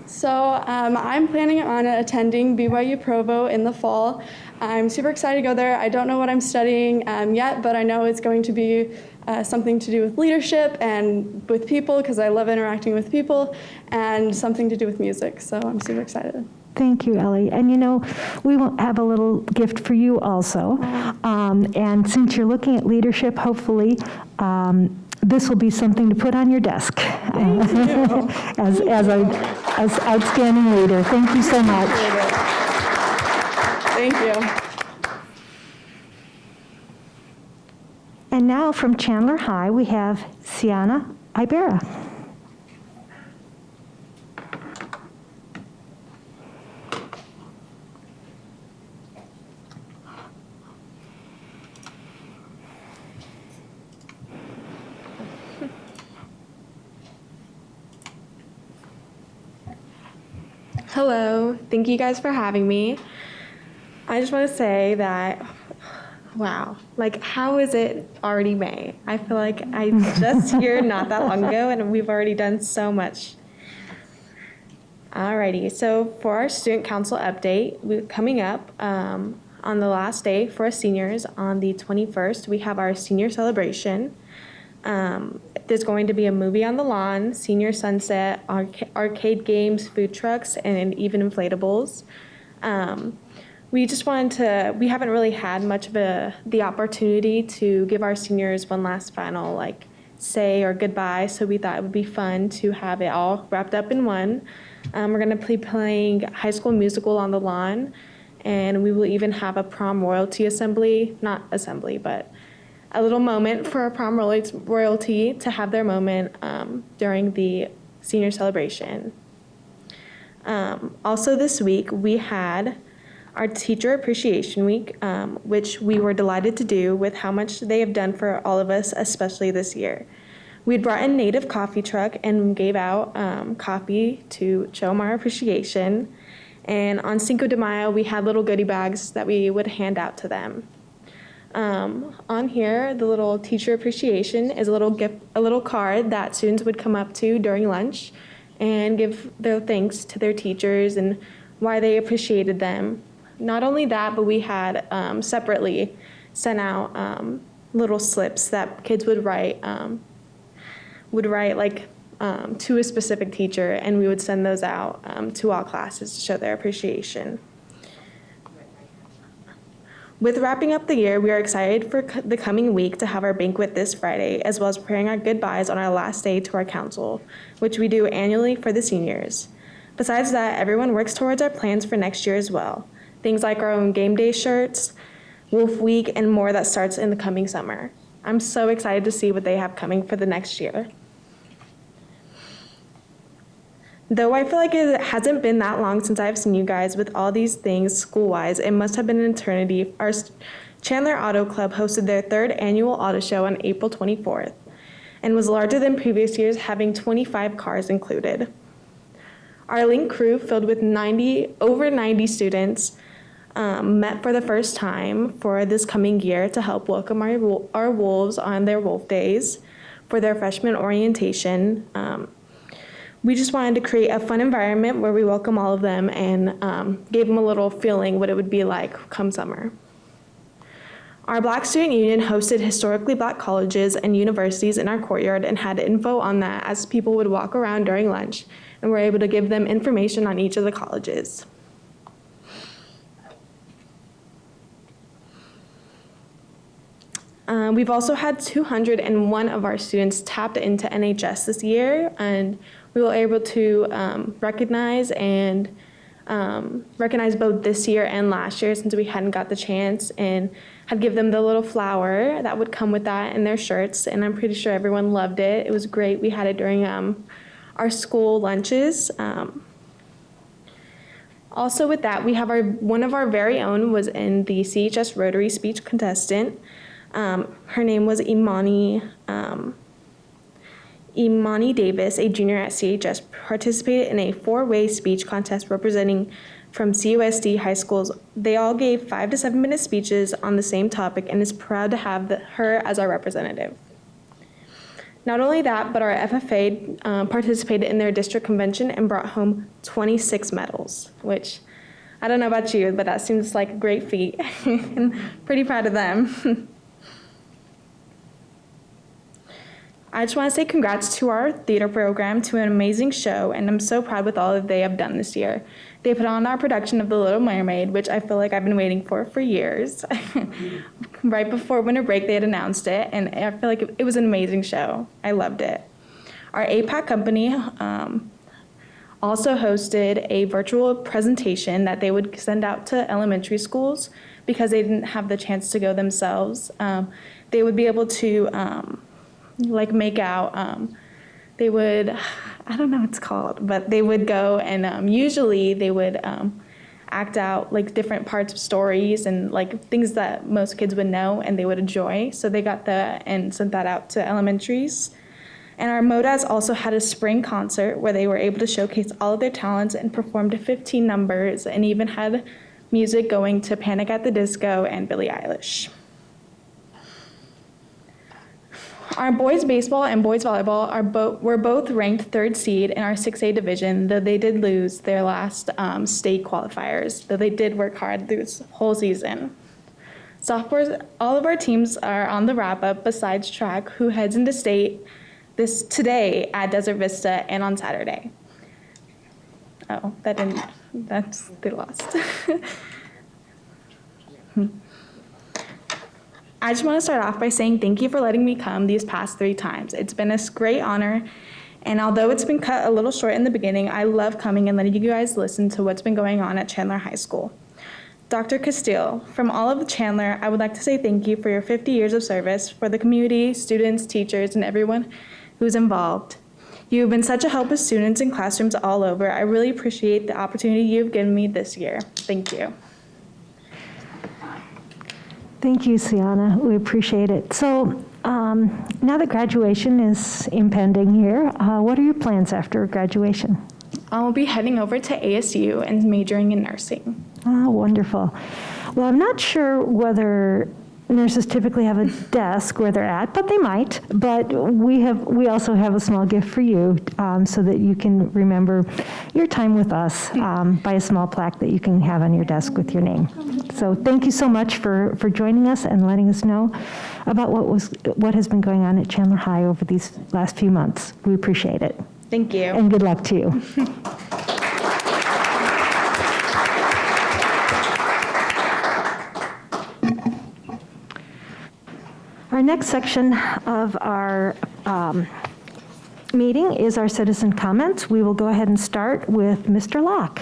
So I'm planning on attending BYU Provo in the fall. I'm super excited to go there. I don't know what I'm studying yet, but I know it's going to be something to do with leadership and with people, because I love interacting with people, and something to do with music. So I'm super excited. Thank you, Ellie. And you know, we will have a little gift for you also. And since you're looking at leadership, hopefully, this will be something to put on your desk as outstanding leader. Thank you so much. Thank you. And now from Chandler High, we have Sienna Ibera. Hello, thank you guys for having me. I just want to say that, wow, like how is it already May? I feel like I just here not that long ago and we've already done so much. Alrighty, so for our student council update, coming up on the last day for our seniors on the 21st, we have our senior celebration. There's going to be a movie on the lawn, senior sunset, arcade games, food trucks, and even inflatables. We just wanted to, we haven't really had much of the opportunity to give our seniors one last final say or goodbye, so we thought it would be fun to have it all wrapped up in one. We're going to be playing High School Musical on the lawn, and we will even have a prom royalty assembly, not assembly, but a little moment for our prom royalty to have their moment during the senior celebration. Also this week, we had our Teacher Appreciation Week, which we were delighted to do with how much they have done for all of us, especially this year. We brought in Native Coffee Truck and gave out coffee to show them our appreciation. And on Cinco de Mayo, we had little goodie bags that we would hand out to them. On here, the little teacher appreciation is a little gift, a little card that students would come up to during lunch and give their thanks to their teachers and why they appreciated them. Not only that, but we had separately sent out little slips that kids would write like to a specific teacher, and we would send those out to all classes to show their appreciation. With wrapping up the year, we are excited for the coming week to have our banquet this Friday, as well as preparing our goodbyes on our last day to our council, which we do annually for the seniors. Besides that, everyone works towards our plans for next year as well. Things like our own game day shirts, Wolf Week, and more that starts in the coming summer. I'm so excited to see what they have coming for the next year. Though I feel like it hasn't been that long since I've seen you guys with all these things school-wise, it must have been an eternity. Our Chandler Auto Club hosted their 3rd annual auto show on April 24th and was larger than previous years, having 25 cars included. Our Link crew, filled with over 90 students, met for the first time for this coming year to help welcome our Wolves on their Wolf Days for their freshman orientation. We just wanted to create a fun environment where we welcome all of them and gave them a little feeling what it would be like come summer. Our Black Student Union hosted historically Black colleges and universities in our courtyard and had info on that as people would walk around during lunch, and we're able to give them information on each of the colleges. We've also had 201 of our students tapped into NHS this year, and we were able to recognize both this year and last year, since we hadn't got the chance, and had give them the little flower that would come with that in their shirts, and I'm pretty sure everyone loved it. It was great. We had it during our school lunches. Also with that, we have one of our very own was in the CHS Rotary speech contestant. Her name was Imani Davis, a junior at CHS, participated in a 4-way speech contest representing from CUSD high schools. They all gave 5 to 7 minute speeches on the same topic and is proud to have her as our representative. Not only that, but our FFA participated in their district convention and brought home 26 medals, which I don't know about you, but that seems like a great feat. And pretty proud of them. I just want to say congrats to our theater program, to an amazing show, and I'm so proud with all that they have done this year. They put on our production of The Little Mermaid, which I feel like I've been waiting for years. Right before winter break, they had announced it, and I feel like it was an amazing show. I loved it. Our APAC company also hosted a virtual presentation that they would send out to elementary schools because they didn't have the chance to go themselves. They would be able to make out, they would, I don't know what it's called, but they would go and usually they would act out like different parts of stories and like things that most kids would know and they would enjoy. So they got that and sent that out to elementaries. And our MODAs also had a spring concert where they were able to showcase all of their talents and performed 15 numbers and even had music going to Panic at the Disco and Billie Eilish. Our boys baseball and boys volleyball were both ranked 3rd seed in our 6A division, though they did lose their last state qualifiers, though they did work hard this whole season. Sophomores, all of our teams are on the wrap-up besides track, who heads into state today at Desert Vista and on Saturday. Oh, they lost. I just want to start off by saying thank you for letting me come these past 3 times. It's been a great honor, And although it's been cut a little short in the beginning, I love coming and letting you guys listen to what's been going on at Chandler High School. Dr. Castile, from all of Chandler, I would like to say thank you for your 50 years of service for the community, students, teachers, and everyone who's involved. You have been such a help with students in classrooms all over. I really appreciate the opportunity you've given me this year. Thank you. Thank you, Sienna. We appreciate it. So now that graduation is impending here, what are your plans after graduation? I'll be heading over to ASU and majoring in nursing. Oh, wonderful. Well, I'm not sure whether nurses typically have a desk where they're at, but they might. But we also have a small gift for you so that you can remember your time with us by a small plaque that you can have on your desk with your name. So thank you so much for joining us and letting us know about what has been going on at Chandler High over these last few months. We appreciate it. Thank you. And good luck to you. Our next section of our meeting is our citizen comments. We will go ahead and start with Mr. Locke.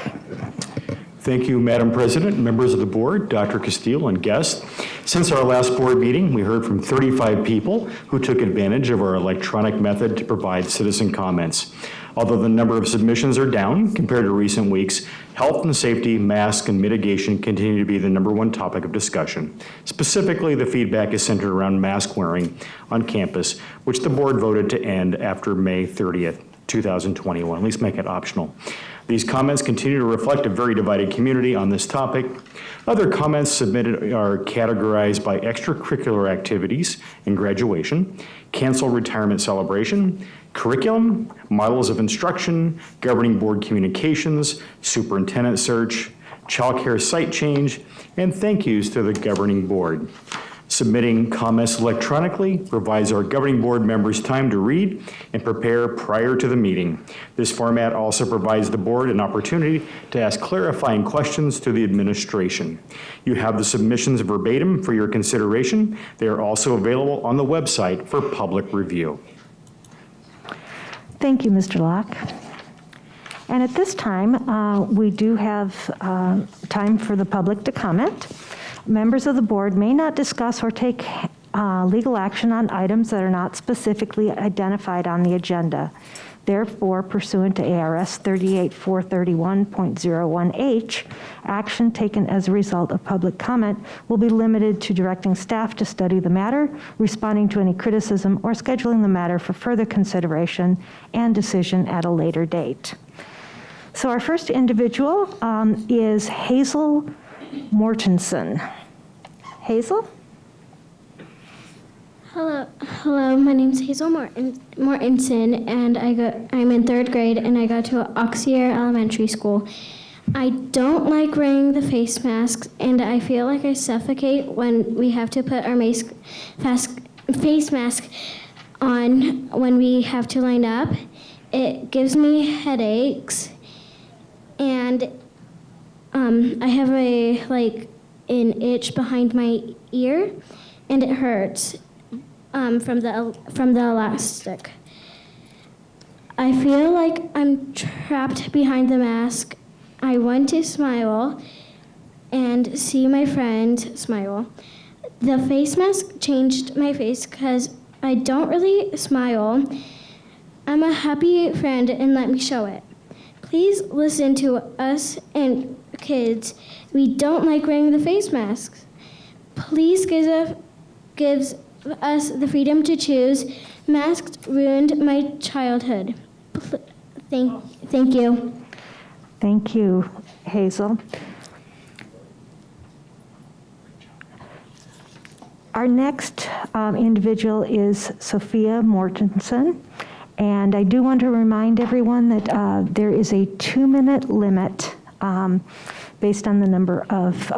Thank you, Madam President, members of the board, Dr. Castile, and guests. Since our last board meeting, we heard from 35 people who took advantage of our electronic method to provide citizen comments. Although the number of submissions are down compared to recent weeks, health and safety, mask, and mitigation continue to be the #1 topic of discussion. Specifically, the feedback is centered around mask wearing on campus, which the board voted to end after May 30th, 2021, at least make it optional. These comments continue to reflect a very divided community on this topic. Other comments submitted are categorized by extracurricular activities and graduation, cancel retirement celebration, curriculum, models of instruction, governing board communications, superintendent search, childcare site change, and thank yous to the governing board. Submitting comments electronically provides our governing board members time to read and prepare prior to the meeting. This format also provides the board an opportunity to ask clarifying questions to the administration. You have the submissions verbatim for your consideration. They are also available on the website for public review. Thank you, Mr. Locke. And at this time, we do have time for the public to comment. Members of the board may not discuss or take legal action on items that are not specifically identified on the agenda. Therefore, pursuant to ARS 38431.01H, action taken as a result of public comment will be limited to directing staff to study the matter, responding to any criticism, or scheduling the matter for further consideration and decision at a later date. So our first individual is Hazel Mortensen. Hazel? Hello. My name's Hazel Mortensen, and I'm in 3rd grade, and I go to Auxier Elementary School. I don't like wearing the face masks, and I feel like I suffocate when we have to put our face mask on when we have to line up. It gives me headaches, and I have an itch behind my ear, and it hurts from the elastic. I feel like I'm trapped behind the mask. I want to smile and see my friend smile. The face mask changed my face because I don't really smile. I'm a happy friend, and let me show it. Please listen to us and kids. We don't like wearing the face masks. Please gives us the freedom to choose. Masks ruined my childhood. Thank you. Thank you, Hazel. Our next individual is Sophia Mortensen. And I do want to remind everyone that there is a 2-minute limit based on the number of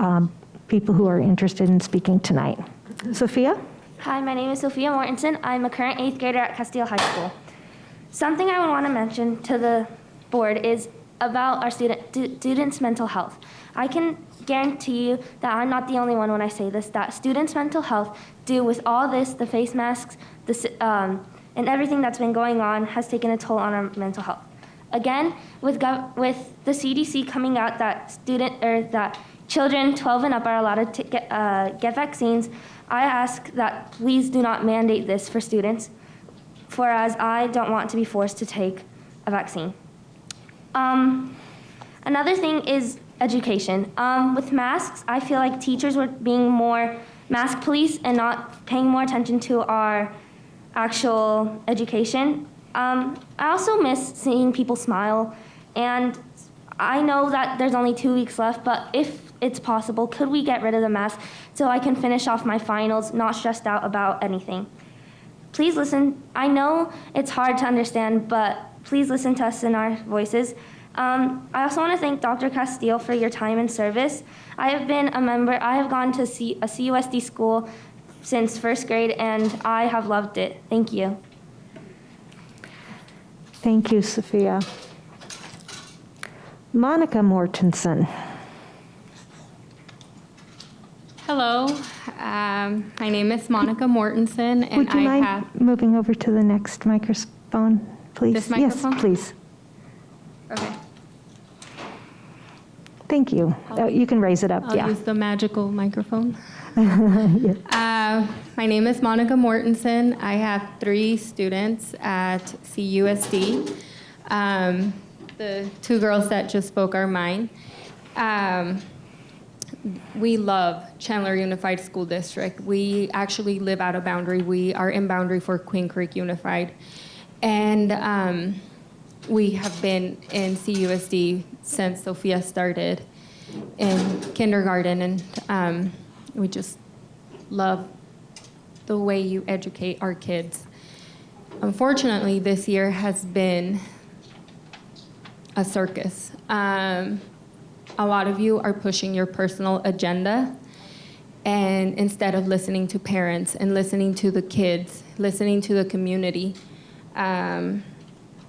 people who are interested in speaking tonight. Sophia? Hi, my name is Sophia Mortensen. I'm a current 8th grader at Castile High School. Something I would want to mention to the board is about our students' mental health. I can guarantee you that I'm not the only one when I say this, that students' mental health, due with all this, the face masks, and everything that's been going on has taken a toll on our mental health. Again, with the CDC coming out that that children 12 and up are allowed to get vaccines, I ask that please do not mandate this for students, for as I don't want to be forced to take a vaccine. Another thing is education. With masks, I feel like teachers were being more mask police and not paying more attention to our actual education. I also miss seeing people smile, and I know that there's only 2 weeks left, but if it's possible, could we get rid of the mask so I can finish off my finals not stressed out about anything? Please listen. I know it's hard to understand, but please listen to us in our voices. I also want to thank Dr. Castile for your time and service. I have been a member. I have gone to a CUSD school since first grade, and I have loved it. Thank you. Thank you, Sophia. Monica Mortensen. Hello, my name is Monica Mortensen, and Would you mind moving over to the next microphone, please? This microphone? Yes, please. Okay. Thank you. You can raise it up, I'll yeah. use the magical microphone. Yeah. My name is Monica Mortensen. I have 3 students at CUSD. The 2 girls that just spoke are mine. We love Chandler Unified School District. We actually live out of Boundary. We are in Boundary for Queen Creek Unified. And we have been in CUSD since Sophia started in kindergarten, and we just love the way you educate our kids. Unfortunately, this year has been a circus. A lot of you are pushing your personal agenda, and instead of listening to parents and listening to the kids, listening to the community,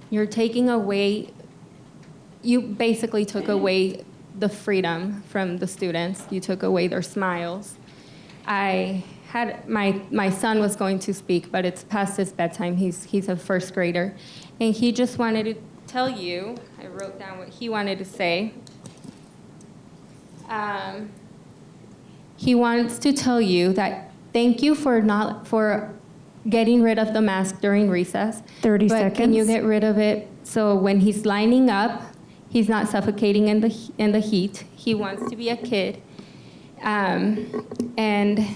you're taking away, you basically took away the freedom from the students. You took away their smiles. I had, my son was going to speak, but it's past his bedtime. He's a first grader. And he just wanted to tell you, I wrote down what he wanted to say. He wants to tell you that thank you for getting rid of the mask during recess. 30 but seconds. Can you get rid of it so when he's lining up, he's not suffocating in the heat. He wants to be a kid, and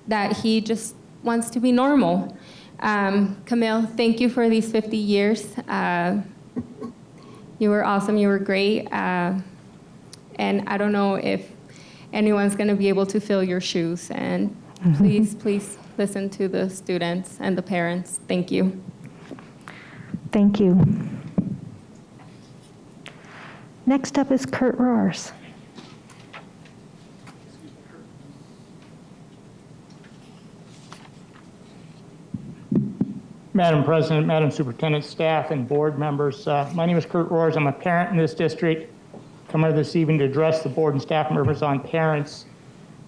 that he just wants to be normal. Camille, thank you for these 50 years. You were awesome. You were great. And I don't know if anyone's going to be able to fill your shoes. And please, please listen to the students and the parents. Thank you. Thank you. Next up is Kurt Roars. Madam President, Madam Superintendent, staff, and board members, my name is Kurt Roars. I'm a parent in this district. Come here this evening to address the board and staff members on parents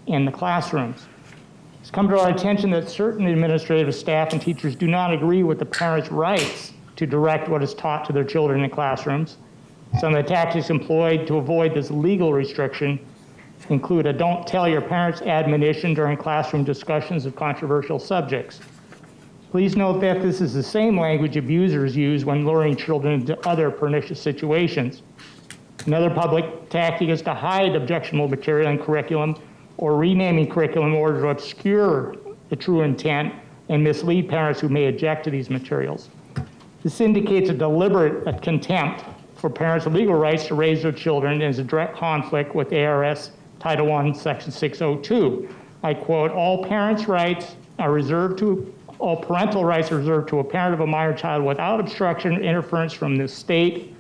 in the classrooms. It's come to our attention that certain administrative staff and teachers do not agree with the parents' rights to direct what is taught to their children in classrooms. Some of the tactics employed to avoid this legal restriction include a don't tell your parents admonition during classroom discussions of controversial subjects. Please note that this is the same language abusers use when luring children into other pernicious situations. Another public tactic is to hide objectionable material in curriculum or renaming curriculum in order to obscure the true intent and mislead parents who may object to these materials. This indicates a deliberate contempt for parents' legal rights to raise their children and is a direct conflict with ARS Title I, Section 602. I quote, all parental rights are reserved to a parent of a minor child without obstruction or interference from the state,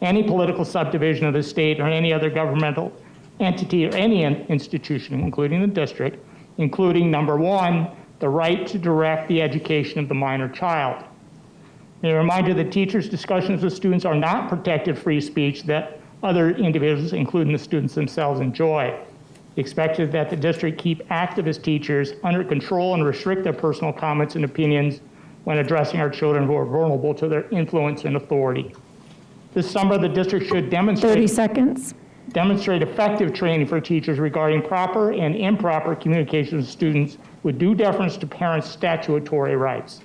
any political subdivision of the state, or any other governmental entity or any institution, including the district, including number 1, the right to direct the education of the minor child. A reminder that teachers' discussions with students are not protected free speech that other individuals, including the students themselves, enjoy. Expected that the district keep activist teachers under control and restrict their personal comments and opinions when addressing our children who are vulnerable to their influence and authority. This summer, the district should 30 seconds. demonstrate effective training for teachers regarding proper and improper communication with students with due deference to parents' statutory rights.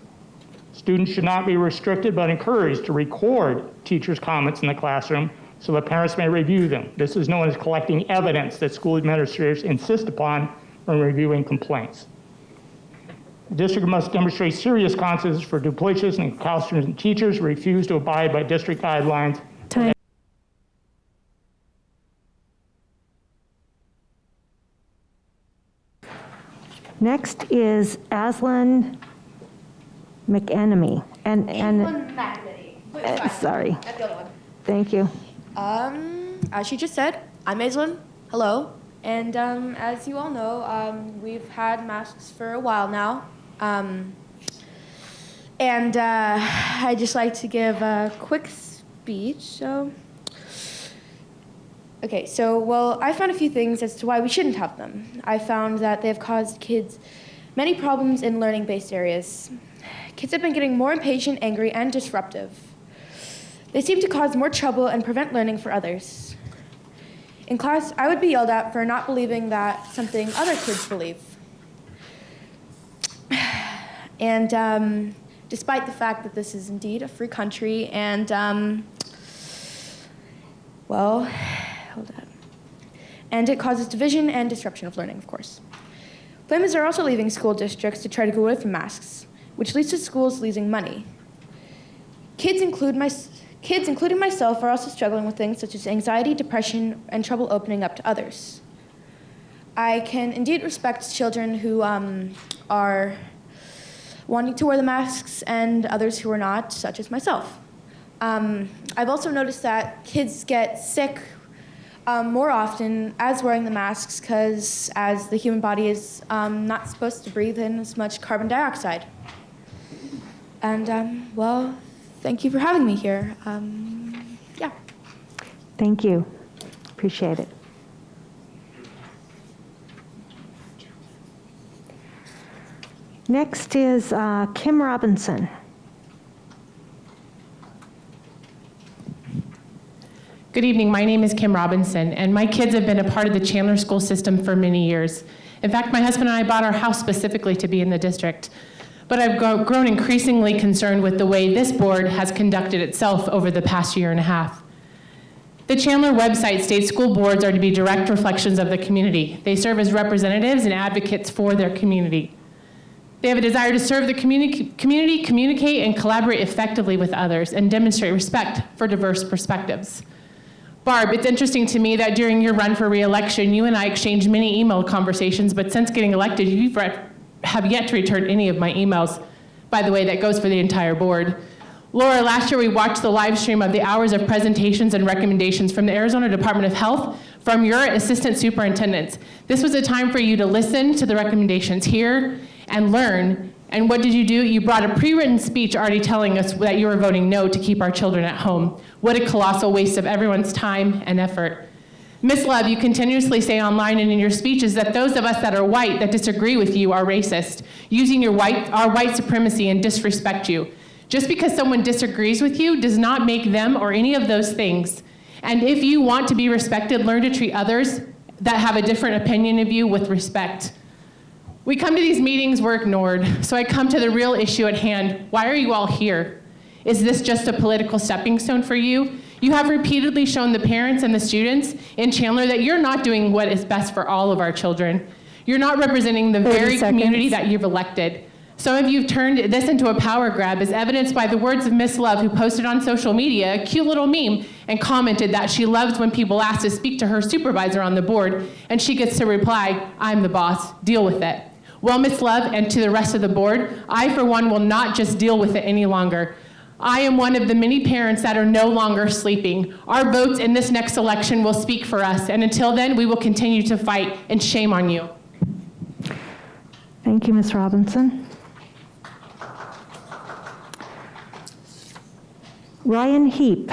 Students should not be restricted but encouraged to record teachers' comments in the classroom so that parents may review them. This is known as collecting evidence that school administrators insist upon when reviewing complaints. The district must demonstrate serious consequences for duplicitous and recalcitrant teachers who refuse to abide by district guidelines. Time. Next is Aslan McEnemy. Sorry. That's the other one. Thank you. As she just said, I'm Aislinn. Hello. And as you all know, we've had masks for a while now. I'd just like to give a quick speech. Well, I found a few things as to why we shouldn't have them. I found that they have caused kids many problems in learning-based areas. Kids have been getting more impatient, angry, and disruptive. They seem to cause more trouble and prevent learning for others. In class, I would be yelled at for not believing that something other kids believe. And despite the fact that this is indeed a free country and, hold on. And it causes division and disruption of learning, of course. Flames are also leaving school districts to try to go away from masks, which leads to schools losing money. Kids, including myself, are also struggling with things such as anxiety, depression, and trouble opening up to others. I can indeed respect children who are wanting to wear the masks and others who are not, such as myself. I've also noticed that kids get sick more often as wearing the masks because as the human body is not supposed to breathe in as much carbon dioxide. And, well, thank you for having me here. Yeah. Thank you. Appreciate it. Next is Kim Robinson. Good evening. My name is Kim Robinson, and my kids have been a part of the Chandler school system for many years. In fact, my husband and I bought our house specifically to be in the district. But I've grown increasingly concerned with the way this board has conducted itself over the past year and a half. The Chandler website states school boards are to be direct reflections of the community. They serve as representatives and advocates for their community. They have a desire to serve the community, communicate, and collaborate effectively with others, and demonstrate respect for diverse perspectives. Barb, it's interesting to me that during your run for re-election, you and I exchanged many email conversations, but since getting elected, you have yet to return any of my emails. By the way, that goes for the entire board. Laura, last year we watched the live stream of the hours of presentations and recommendations from the Arizona Department of Health from your assistant superintendents. This was a time for you to listen to the recommendations, hear, and learn. And what did you do? You brought a pre-written speech already telling us that you were voting no to keep our children at home. What a colossal waste of everyone's time and effort. Ms. Love, you continuously say online and in your speeches that those of us that are white that disagree with you are racist, using our white supremacy and disrespect you. Just because someone disagrees with you does not make them or any of those things. And if you want to be respected, learn to treat others that have a different opinion of you with respect. We come to these meetings, we're ignored. So I come to the real issue at hand. Why are you all here? Is this just a political stepping stone for you? You have repeatedly shown the parents and the students in Chandler that you're not doing what is best for all of our children. You're not representing the very community that you've elected. Some of you have turned this into a power grab, as evidenced by the words of Miss Love, who posted on social media a cute little meme and commented that she loves when people ask to speak to her supervisor on the board, and she gets to reply, "I'm the boss, deal with it." Well, Miss Love, and to the rest of the board, I, for one, will not just deal with it any longer. I am one of the many parents that are no longer sleeping. Our votes in this next election will speak for us, and until then, we will continue to fight, and shame on you. Thank you, Ms. Robinson. Ryan Heap.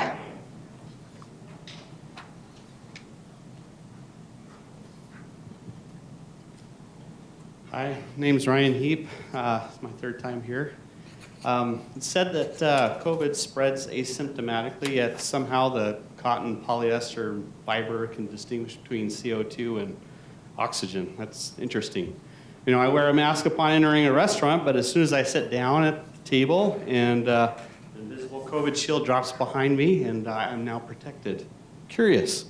Hi, name's Ryan Heap. It's my third time here. It's said that COVID spreads asymptomatically, yet somehow the cotton polyester fiber can distinguish between CO2 and oxygen. That's interesting. You know, I wear a mask upon entering a restaurant, but as soon as I sit down at the table and the invisible COVID shield drops behind me and I'm now protected. Curious.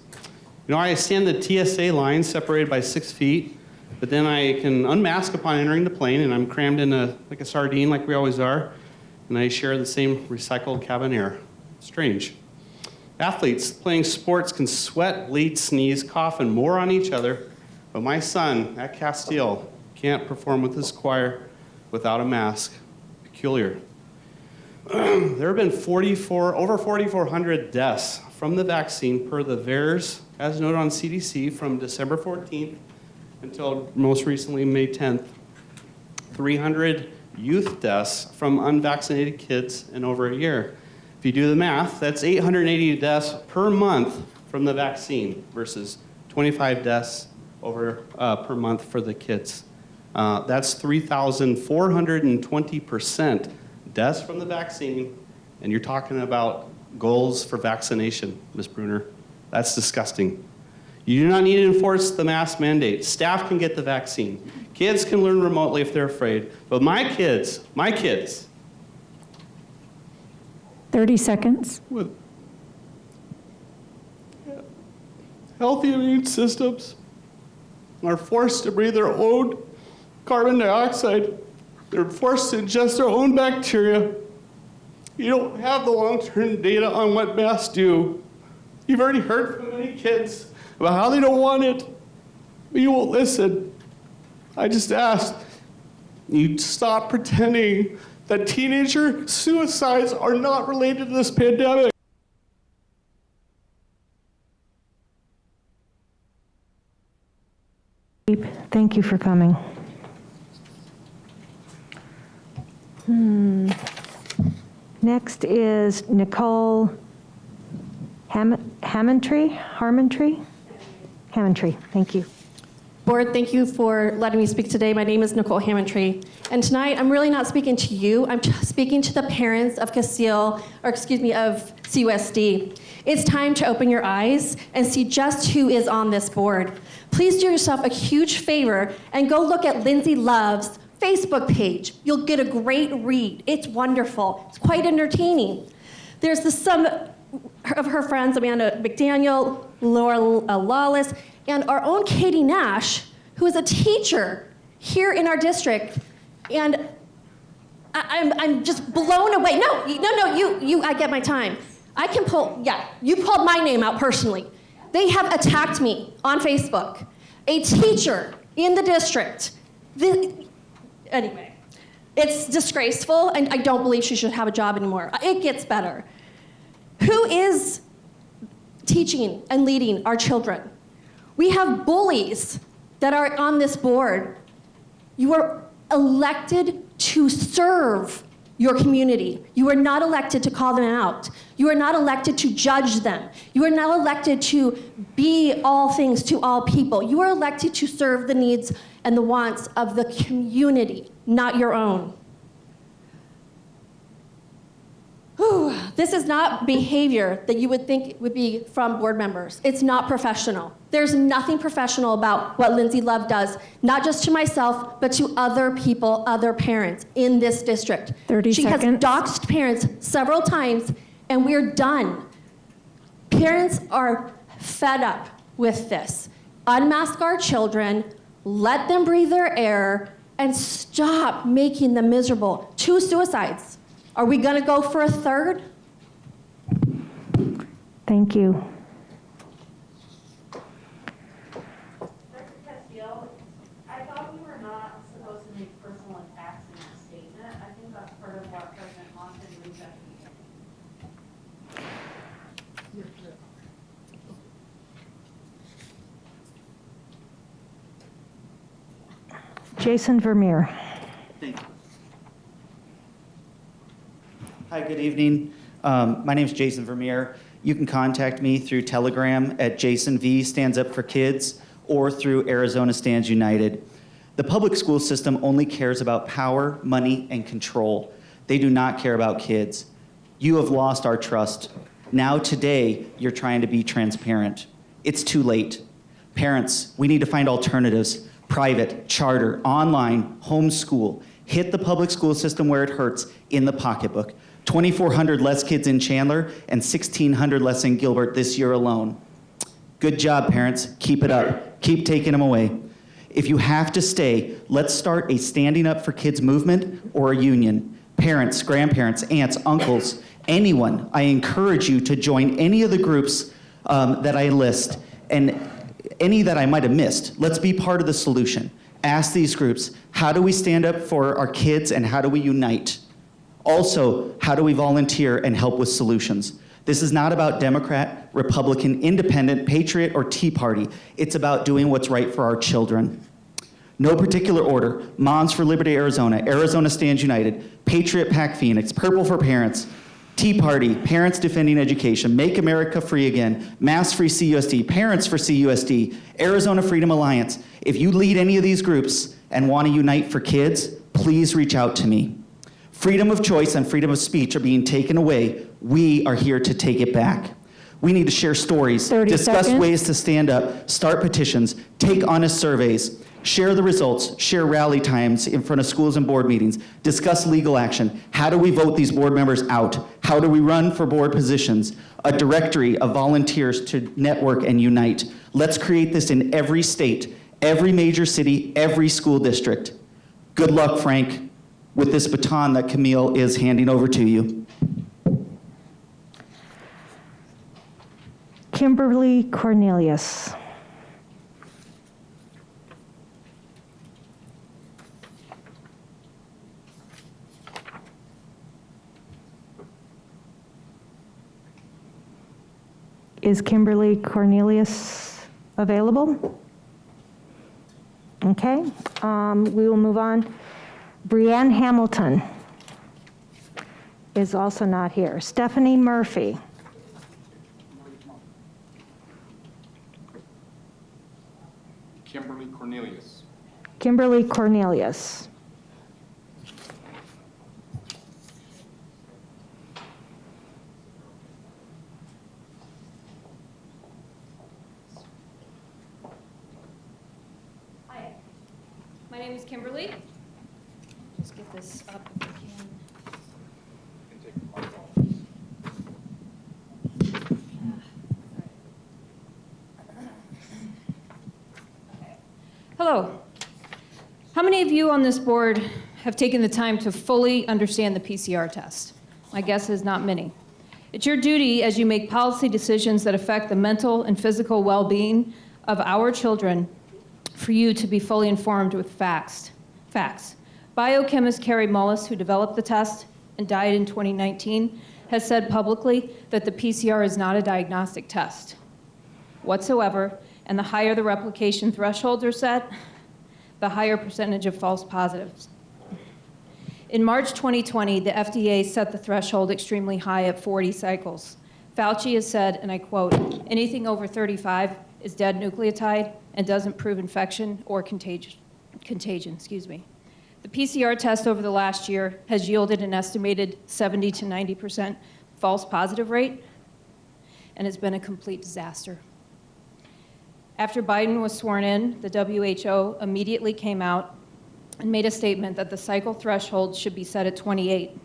You know, I stand the TSA line separated by 6 feet, but then I can unmask upon entering the plane and I'm crammed in like a sardine like we always are, and I share the same recycled cabin air. Strange. Athletes playing sports can sweat, bleed, sneeze, cough, and more on each other, but my son at Castile can't perform with his choir without a mask. Peculiar. There have been over 4,400 deaths from the vaccine per the VAERS, as noted on CDC, from December 14th until most recently May 10th. 300 youth deaths from unvaccinated kids in over a year. If you do the math, that's 880 deaths per month from the vaccine versus 25 deaths per month for the kids. That's 3,420% deaths from the vaccine, and you're talking about goals for vaccination, Ms. Bruner. That's disgusting. You do not need to enforce the mask mandate. Staff can get the vaccine. Kids can learn remotely if they're afraid. But my kids, 30 seconds. with healthy immune systems are forced to breathe their own carbon dioxide. They're forced to ingest their own bacteria. You don't have the long-term data on what masks do. You've already heard from many kids about how they don't want it, but you won't listen. I just ask you stop pretending that teenager suicides are not related to this pandemic. Thank you for coming. Next is Nicole Hammontree. Thank you. Board, thank you for letting me speak today. My name is Nicole Hammontree. And tonight, I'm really not speaking to you. I'm speaking to the parents of CUSD. It's time to open your eyes and see just who is on this board. Please do yourself a huge favor and go look at Lindsay Love's Facebook page. You'll get a great read. It's wonderful. It's quite entertaining. There's some of her friends, Amanda McDaniel, Laura Lawless, and our own Katie Nash, who is a teacher here in our district. And I'm just blown away. No, I get my time. I can you pulled my name out personally. They have attacked me on Facebook. A teacher in the district. Anyway, it's disgraceful, and I don't believe she should have a job anymore. It gets better. Who is teaching and leading our children? We have bullies that are on this board. You are elected to serve your community. You are not elected to call them out. You are not elected to judge them. You are not elected to be all things to all people. You are elected to serve the needs and the wants of the community, not your own. Whew. This is not behavior that you would think would be from board members. It's not professional. There's nothing professional about what Lindsay Love does, not just to myself, but to other people, other parents in this district. 30 She seconds. has doxed parents several times, and we're done. Parents are fed up with this. Unmask our children, let them breathe their air, and stop making them miserable. 2 suicides. Are we going to go for a third? Thank you. I thought we were not supposed to make personal attacks in that statement. I think that's part of what President Monson moved at the beginning. Jason Vermeer. Thank you. Hi, good evening. My name is Jason Vermeer. You can contact me through Telegram at Jason V Stands Up for Kids or through Arizona Stands United. The public school system only cares about power, money, and control. They do not care about kids. You have lost our trust. Now today, you're trying to be transparent. It's too late. Parents, we need to find alternatives. Private, charter, online, homeschool. Hit the public school system where it hurts, in the pocketbook. 2,400 less kids in Chandler and 1,600 less in Gilbert this year alone. Good job, parents. Keep it up. Keep taking them away. If you have to stay, let's start a Standing Up for Kids movement or a union. Parents, grandparents, aunts, uncles, anyone, I encourage you to join any of the groups that I list and any that I might have missed. Let's be part of the solution. Ask these groups, how do we stand up for our kids and how do we unite? Also, how do we volunteer and help with solutions? This is not about Democrat, Republican, Independent, Patriot, or Tea Party. It's about doing what's right for our children. No particular order. Moms for Liberty, Arizona. Arizona Stands United. Patriot Pack Phoenix. Purple for Parents. Tea Party. Parents Defending Education. Make America Free Again. Mass Free CUSD. Parents for CUSD. Arizona Freedom Alliance. If you lead any of these groups and want to unite for kids, please reach out to me. Freedom of choice and freedom of speech are being taken away. We are here to take it back. We need to share stories, discuss ways to stand up, start petitions, take honest surveys, share the results, share rally times in front of schools and board meetings, discuss legal action. How do we vote these board members out? How do we run for board positions? A directory of volunteers to network and unite. Let's create this in every state, every major city, every school district. Good luck, Frank, with this baton that Camille is handing over to you. Kimberly Cornelius. Is Kimberly Cornelius available? Okay, we will move on. Brianne Hamilton is also not here. Stephanie Murphy. Kimberly Cornelius. Kimberly Cornelius. Hi, my name is Kimberly. Just get this up if I can. Hello. How many of you on this board have taken the time to fully understand the PCR test? My guess is not many. It's your duty as you make policy decisions that affect the mental and physical well-being of our children for you to be fully informed with facts. Biochemist Carrie Mullis, who developed the test and died in 2019, has said publicly that the PCR is not a diagnostic test whatsoever, and the higher the replication thresholds are set, the higher percentage of false positives. In March 2020, the FDA set the threshold extremely high at 40 cycles. Fauci has said, and I quote, anything over 35 is dead nucleotide and doesn't prove infection or contagion. The PCR test over the last year has yielded an estimated 70 to 90% false positive rate and has been a complete disaster. After Biden was sworn in, the WHO immediately came out and made a statement that the cycle threshold should be set at 28.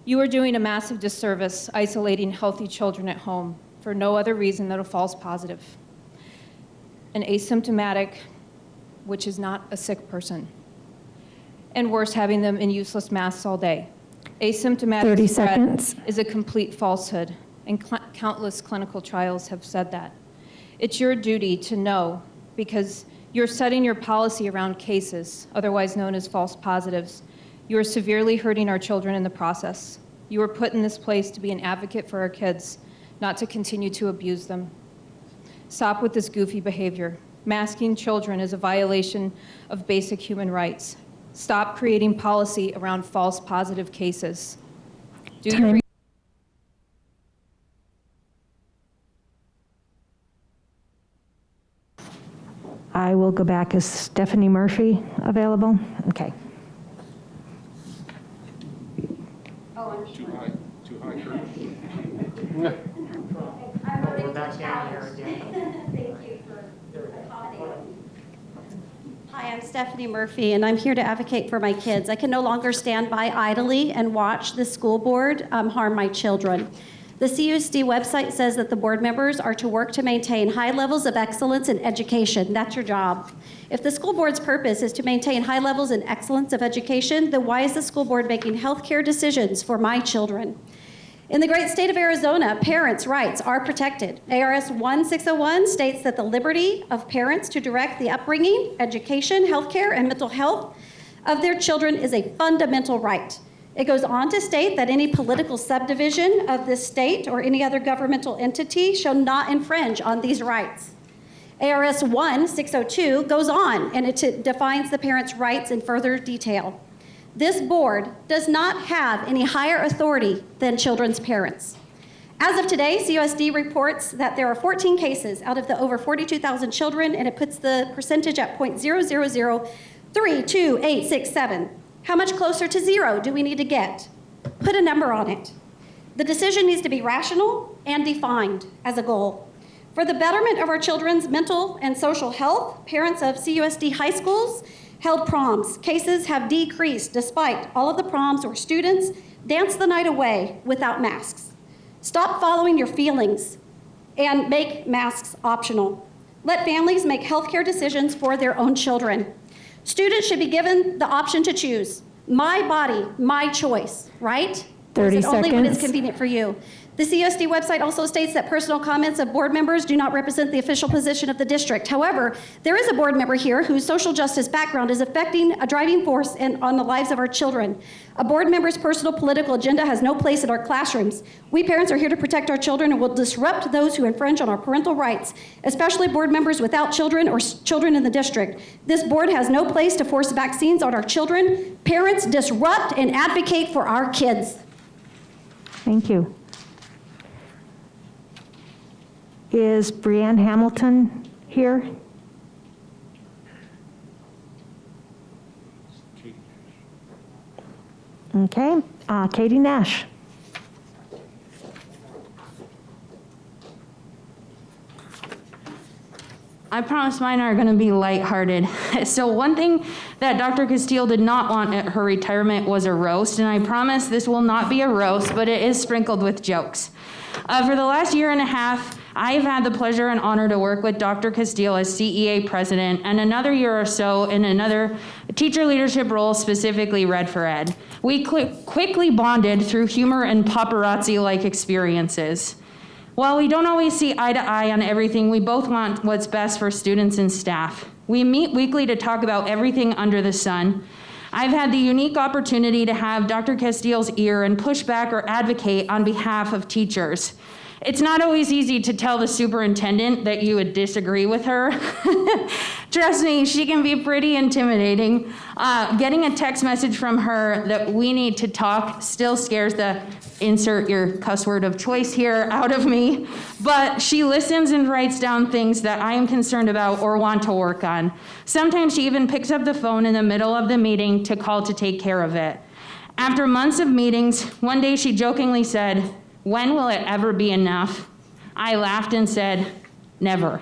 You are doing a massive disservice isolating healthy children at home for no other reason than a false positive. An asymptomatic, which is not a sick person. And worse, having them in useless masks all day. Asymptomatic 30 spread seconds. is a complete falsehood, and countless clinical trials have said that. It's your duty to know, because you're setting your policy around cases, otherwise known as false positives. You are severely hurting our children in the process. You were put in this place to be an advocate for our kids, not to continue to abuse them. Stop with this goofy behavior. Masking children is a violation of basic human rights. Stop creating policy around false positive cases. Do your I will go back. Is Stephanie Murphy available? Okay. Too high, Kurt. We're back down here again. Thank you for accommodating. Hi, I'm Stephanie Murphy, and I'm here to advocate for my kids. I can no longer stand by idly and watch the school board harm my children. The CUSD website says that the board members are to work to maintain high levels of excellence in education. That's your job. If the school board's purpose is to maintain high levels in excellence of education, then why is the school board making healthcare decisions for my children? In the great state of Arizona, parents' rights are protected. ARS 1601 states that the liberty of parents to direct the upbringing, education, healthcare, and mental health of their children is a fundamental right. It goes on to state that any political subdivision of this state or any other governmental entity shall not infringe on these rights. ARS 1602 goes on and it defines the parents' rights in further detail. This board does not have any higher authority than children's parents. As of today, CUSD reports that there are 14 cases out of the over 42,000 children, and it puts the percentage at 0.000328867. How much closer to zero do we need to get? Put a number on it. The decision needs to be rational and defined as a goal. For the betterment of our children's mental and social health, parents of CUSD high schools held proms. Cases have decreased despite all of the proms where students dance the night away without masks. Stop following your feelings and make masks optional. Let families make healthcare decisions for their own children. Students should be given the option to choose. My body, my choice, right? 30 Or is it only when it's seconds. convenient for you? The CUSD website also states that personal comments of board members do not represent the official position of the district. However, there is a board member here whose social justice background is affecting a driving force on the lives of our children. A board member's personal political agenda has no place in our classrooms. We parents are here to protect our children and will disrupt those who infringe on our parental rights, especially board members without children or children in the district. This board has no place to force vaccines on our children. Parents, disrupt and advocate for our kids. Thank you. Is Brianne Hamilton here? Okay, Katie Nash. I promise mine are going to be lighthearted. So one thing that Dr. Castile did not want at her retirement was a roast, and I promise this will not be a roast, but it is sprinkled with jokes. For the last year and a half, I've had the pleasure and honor to work with Dr. Castile as CEA president, and another year or so in another teacher leadership role, specifically Red for Ed. We quickly bonded through humor and paparazzi-like experiences. While we don't always see eye to eye on everything, we both want what's best for students and staff. We meet weekly to talk about everything under the sun. I've had the unique opportunity to have Dr. Castile's ear and push back or advocate on behalf of teachers. It's not always easy to tell the superintendent that you would disagree with her. Trust me, she can be pretty intimidating. Getting a text message from her that we need to talk still scares the insert your cuss word of choice here out of me. But she listens and writes down things that I am concerned about or want to work on. Sometimes she even picks up the phone in the middle of the meeting to call to take care of it. After months of meetings, one day she jokingly said, "When will it ever be enough?" I laughed and said, "Never."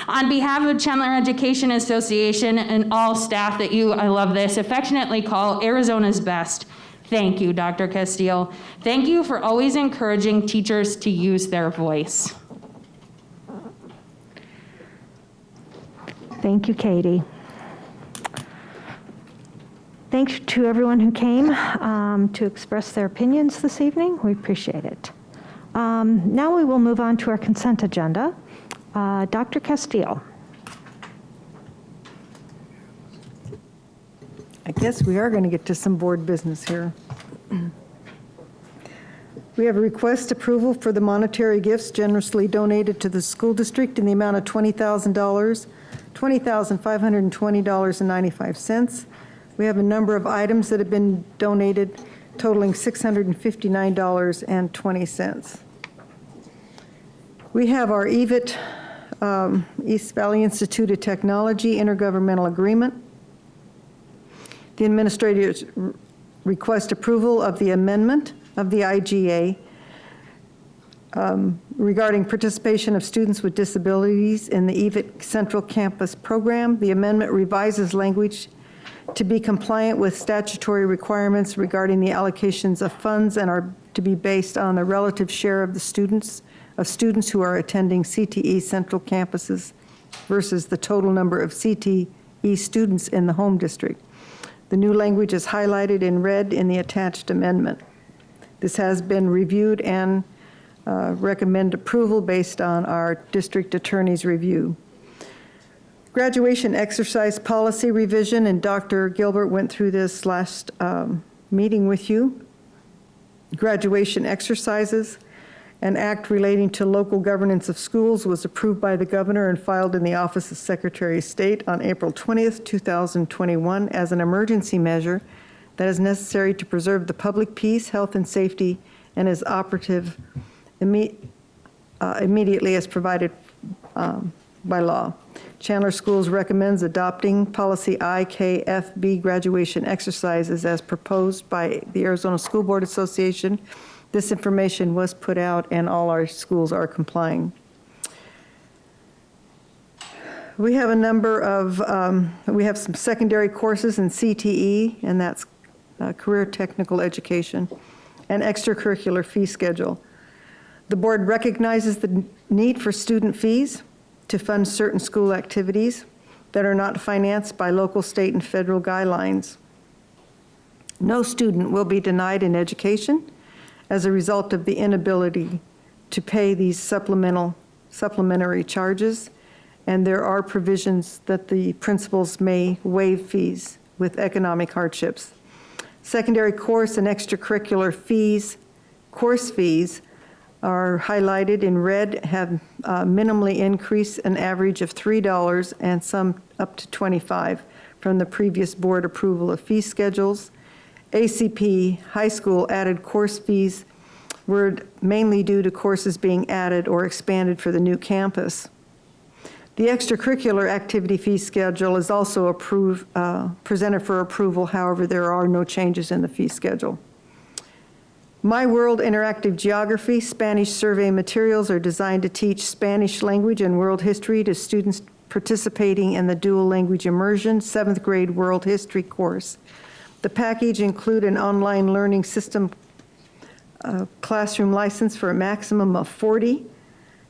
On behalf of Chandler Education Association and all staff that I love this, affectionately call Arizona's best, thank you, Dr. Castile. Thank you for always encouraging teachers to use their voice. Thank you, Katie. Thanks to everyone who came to express their opinions this evening. We appreciate it. Now we will move on to our consent agenda. Dr. Castile. I guess we are going to get to some board business here. We have a request approval for the monetary gifts generously donated to the school district in the amount of $20,000, $20,520.95. We have a number of items that have been donated totaling $659.20. We have our EVIT, East Valley Institute of Technology Intergovernmental Agreement. The administrator's request approval of the amendment of the IGA regarding participation of students with disabilities in the EVIT Central Campus program. The amendment revises language to be compliant with statutory requirements regarding the allocations of funds and are to be based on the relative share of the students who are attending CTE Central campuses versus the total number of CTE students in the home district. The new language is highlighted in red in the attached amendment. This has been reviewed and recommend approval based on our district attorney's review. Graduation exercise policy revision, and Dr. Gilbert went through this last meeting with you. Graduation exercises. An act relating to local governance of schools was approved by the governor and filed in the Office of Secretary of State on April 20th, 2021 as an emergency measure that is necessary to preserve the public peace, health, and safety, and is operative immediately as provided by law. Chandler Schools recommends adopting policy IKFB graduation exercises as proposed by the Arizona School Board Association. This information was put out and all our schools are complying. We have a number of, we have some secondary courses in CTE, and that's career technical education, and extracurricular fee schedule. The board recognizes the need for student fees to fund certain school activities that are not financed by local, state, and federal guidelines. No student will be denied an education as a result of the inability to pay these supplementary charges, and there are provisions that the principals may waive fees with economic hardships. Secondary course and extracurricular fees, course fees, are highlighted in red, have minimally increased an average of $3 and some up to $25 from the previous board approval of fee schedules. ACP high school added course fees were mainly due to courses being added or expanded for the new campus. The extracurricular activity fee schedule is also presented for approval. However, there are no changes in the fee schedule. My World Interactive Geography Spanish survey materials are designed to teach Spanish language and world history to students participating in the dual language immersion 7th grade world history course. The package include an online learning system classroom license for a maximum of 40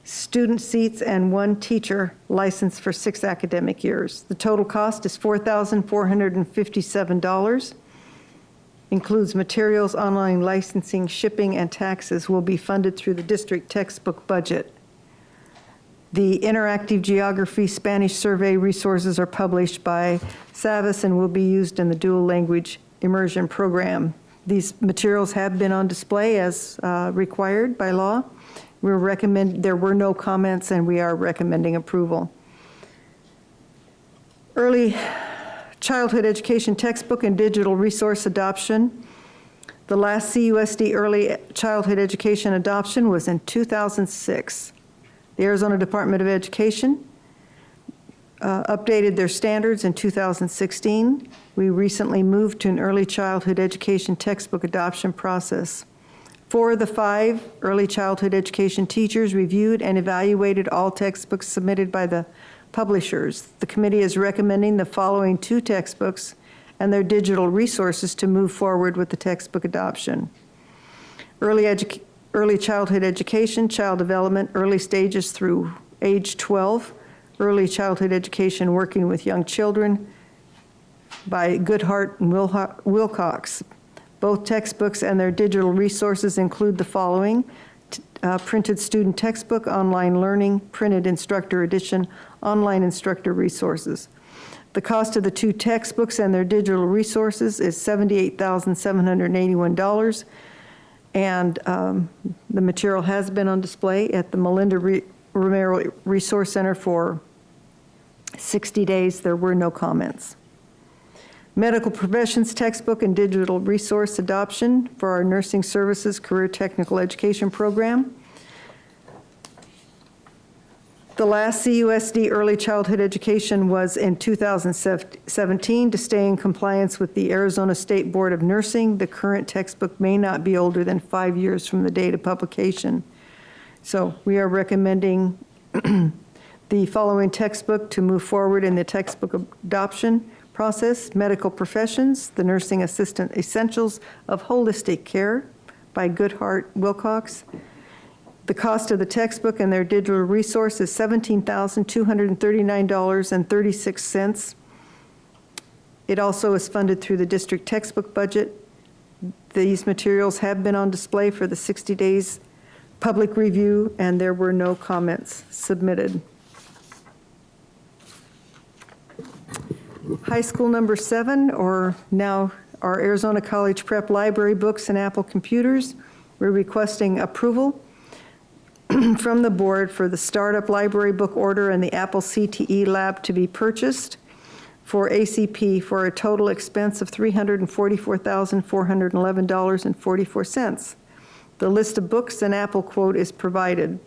student seats and 1 teacher license for 6 academic years. The total cost is $4,457. Includes materials, online licensing, shipping, and taxes will be funded through the district textbook budget. The Interactive Geography Spanish survey resources are published by Savas and will be used in the dual language immersion program. These materials have been on display as required by law. There were no comments and we are recommending approval. Early childhood education textbook and digital resource adoption. The last CUSD early childhood education adoption was in 2006. The Arizona Department of Education updated their standards in 2016. We recently moved to an early childhood education textbook adoption process. 4 of the 5 early childhood education teachers reviewed and evaluated all textbooks submitted by the publishers. The committee is recommending the following 2 textbooks and their digital resources to move forward with the textbook adoption. Early childhood education, child development, early stages through age 12, early childhood education working with young children by Goodhart and Wilcox. Both textbooks and their digital resources include the following: printed student textbook, online learning, printed instructor edition, online instructor resources. The cost of the 2 textbooks and their digital resources is $78,781, and the material has been on display at the Melinda Romero Resource Center for 60 days. There were no comments. Medical Professions Textbook and Digital Resource Adoption for our Nursing Services Career Technical Education Program. The last CUSD early childhood education was in 2017 to stay in compliance with the Arizona State Board of Nursing. The current textbook may not be older than 5 years from the date of publication. So we are recommending the following textbook to move forward in the textbook adoption process: Medical Professions, The Nursing Assistant Essentials of Holistic Care by Goodhart Wilcox. The cost of the textbook and their digital resource is $17,239.36. It also is funded through the district textbook budget. These materials have been on display for the 60 days public review, and there were no comments submitted. High school number 7, or now our Arizona College Prep library books and Apple computers. We're requesting approval from the board for the startup library book order and the Apple CTE lab to be purchased for ACP for a total expense of $344,411.44. The list of books and Apple quote is provided.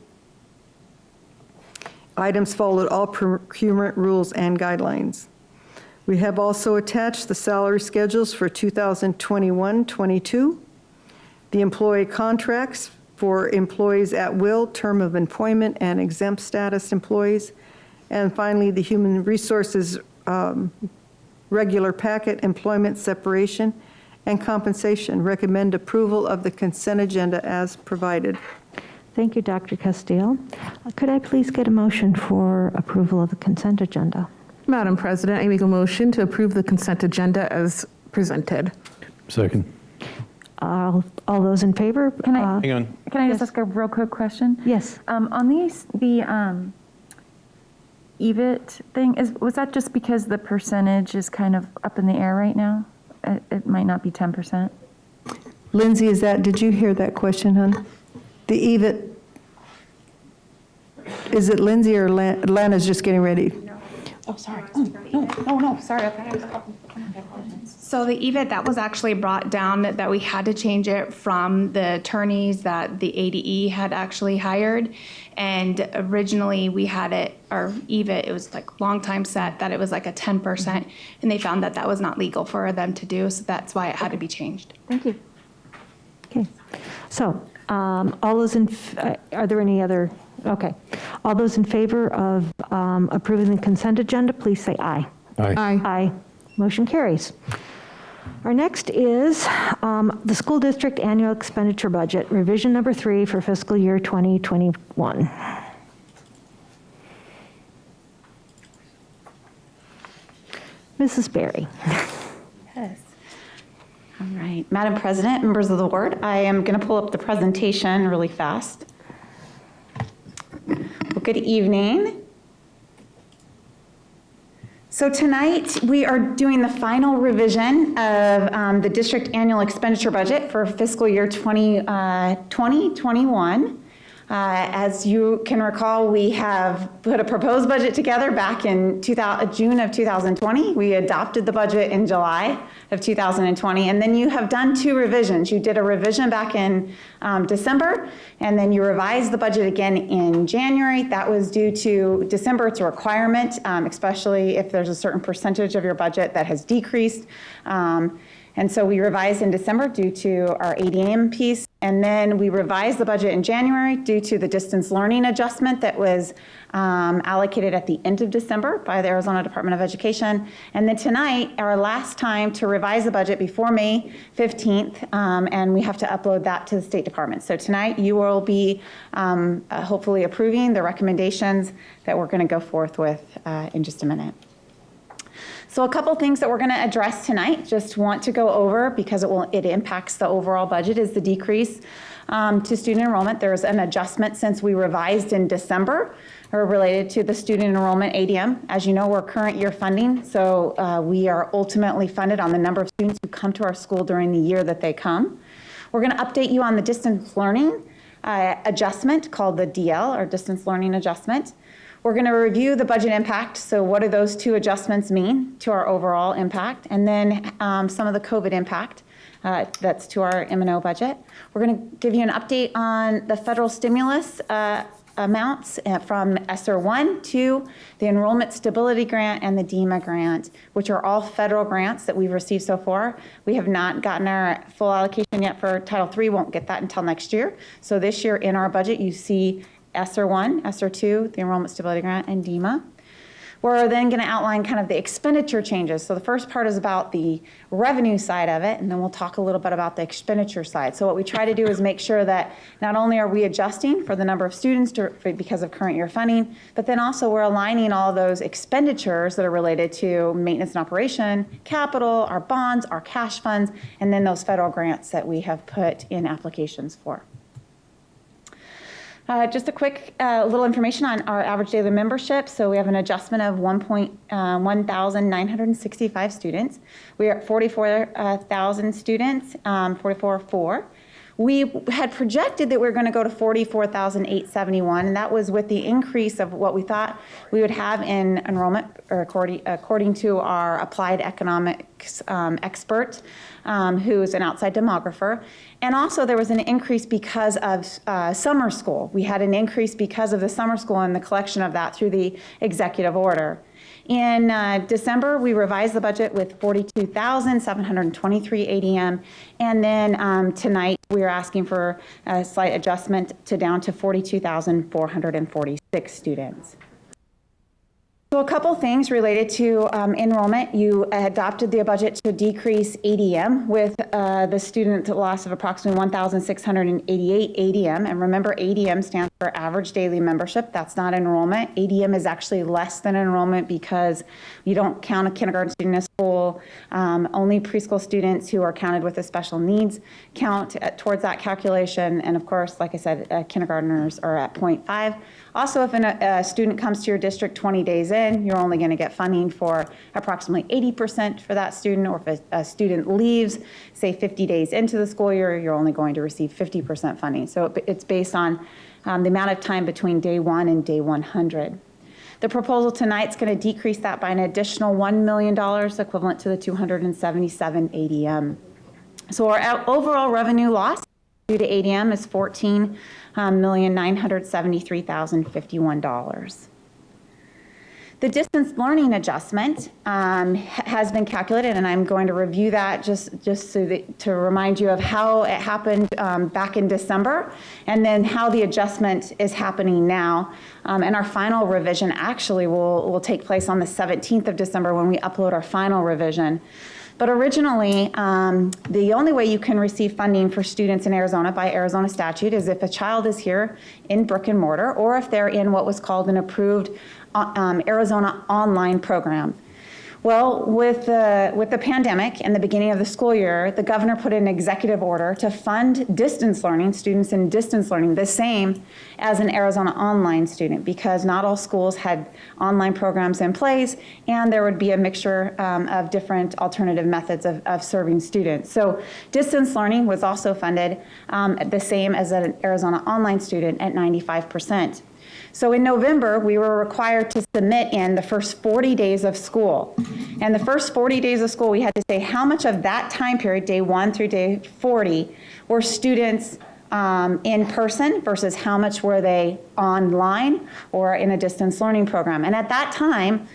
Items followed all procurement rules and guidelines. We have also attached the salary schedules for 2021-22, the employee contracts for employees at will, term of employment, and exempt status employees, and finally, the human resources regular packet, employment separation, and compensation. Recommend approval of the consent agenda as provided. Thank you, Dr. Castile. Could I please get a motion for approval of the consent agenda? Madam President, I make a motion to approve the consent agenda as presented. Second. All those in favor? Can I, Hang on. can I just ask a real quick question? Yes. On these, the EVIT thing, was that just because the percentage is kind of up in the air right now? It might not be 10%. Lindsay, did you hear that question, hon? The EVIT, is it Lindsay or Lana's just getting ready? Oh, sorry. No, sorry. So the EVIT, that was actually brought down, that we had to change it from the attorneys that the ADE had actually hired. And originally we had it, our EVIT, it was like long time set that it was like a 10%. And they found that that was not legal for them to do. So that's why it had to be changed. Thank you. Okay. So all those are there any other? Okay. All those in favor of approving the consent agenda, please say aye. Aye. Aye. Motion carries. Our next is the school district annual expenditure budget, revision number 3 for fiscal year 2021. Mrs. Berry. Yes. All right. Madam President, members of the board, I am going to pull up the presentation really fast. Well, good evening. So tonight we are doing the final revision of the district annual expenditure budget for fiscal year 2021. As you can recall, we have put a proposed budget together back in June of 2020. We adopted the budget in July of 2020, and then you have done 2 revisions. You did a revision back in December, and then you revised the budget again in January. That was due to December. It's a requirement, especially if there's a certain percentage of your budget that has decreased. And so we revised in December due to our ADM piece. And then we revised the budget in January due to the distance learning adjustment that was allocated at the end of December by the Arizona Department of Education. And then tonight, our last time to revise the budget before May 15th, and we have to upload that to the State Department. So tonight you will be hopefully approving the recommendations that we're going to go forth with in just a minute. So a couple things that we're going to address tonight, just want to go over because it impacts the overall budget, is the decrease to student enrollment. There's an adjustment since we revised in December related to the student enrollment ADM. As you know, we're current year funding, so we are ultimately funded on the number of students who come to our school during the year that they come. We're going to update you on the distance learning adjustment called the DL, or distance learning adjustment. We're going to review the budget impact. So what do those 2 adjustments mean to our overall impact? And then some of the COVID impact that's to our M&O budget. We're going to give you an update on the federal stimulus amounts from ESSER 1 to the Enrollment Stability Grant and the DEMA grant, which are all federal grants that we've received so far. We have not gotten our full allocation yet for Title III, won't get that until next year. So this year in our budget, you see ESSER 1, ESSER 2, the Enrollment Stability Grant, and DEMA. We're then going to outline kind of the expenditure changes. So the first part is about the revenue side of it, and then we'll talk a little bit about the expenditure side. So what we try to do is make sure that not only are we adjusting for the number of students because of current year funding, but then also we're aligning all those expenditures that are related to maintenance and operation, capital, our bonds, our cash funds, and then those federal grants that we have put in applications for. Just a quick little information on our average daily membership. So we have an adjustment of 1,965 students. We are at 44,000 students, 44,400. We had projected that we were going to go to 44,871, and that was with the increase of what we thought we would have in enrollment, or according to our applied economics expert, who is an outside demographer. And also there was an increase because of summer school. We had an increase because of the summer school and the collection of that through the executive order. In December, we revised the budget with 42,723 ADM, and then tonight we are asking for a slight adjustment to down to 42,446 students. So a couple things related to enrollment. You adopted the budget to decrease ADM with the student loss of approximately 1,688 ADM. And remember, ADM stands for average daily membership. That's not enrollment. ADM is actually less than enrollment because you don't count a kindergarten student as full. Only preschool students who are counted with the special needs count towards that calculation. And of course, like I said, kindergartners are at 0.5. Also, if a student comes to your district 20 days in, you're only going to get funding for approximately 80% for that student, or if a student leaves, say 50 days into the school year, you're only going to receive 50% funding. So it's based on the amount of time between day 1 and day 100. The proposal tonight is going to decrease that by an additional $1 million, equivalent to the 277 ADM. So our overall revenue loss due to ADM is $14,973,051. The distance learning adjustment has been calculated, and I'm going to review that just so that, to remind you of how it happened back in December, and then how the adjustment is happening now. And our final revision actually will take place on the 17th of December when we upload our final revision. But originally, the only way you can receive funding for students in Arizona by Arizona statute is if a child is here in brick and mortar, or if they're in what was called an approved Arizona online program. Well, with the pandemic and the beginning of the school year, the governor put an executive order to fund distance learning, students in distance learning, the same as an Arizona online student, because not all schools had online programs in place, and there would be a mixture of different alternative methods of serving students. So distance learning was also funded the same as an Arizona online student at 95%. So in November, we were required to submit in the first 40 days of school. And the first 40 days of school, we had to say how much of that time period, day 1 through day 40, were students in person versus how much were they online or in a distance learning program. And at that time,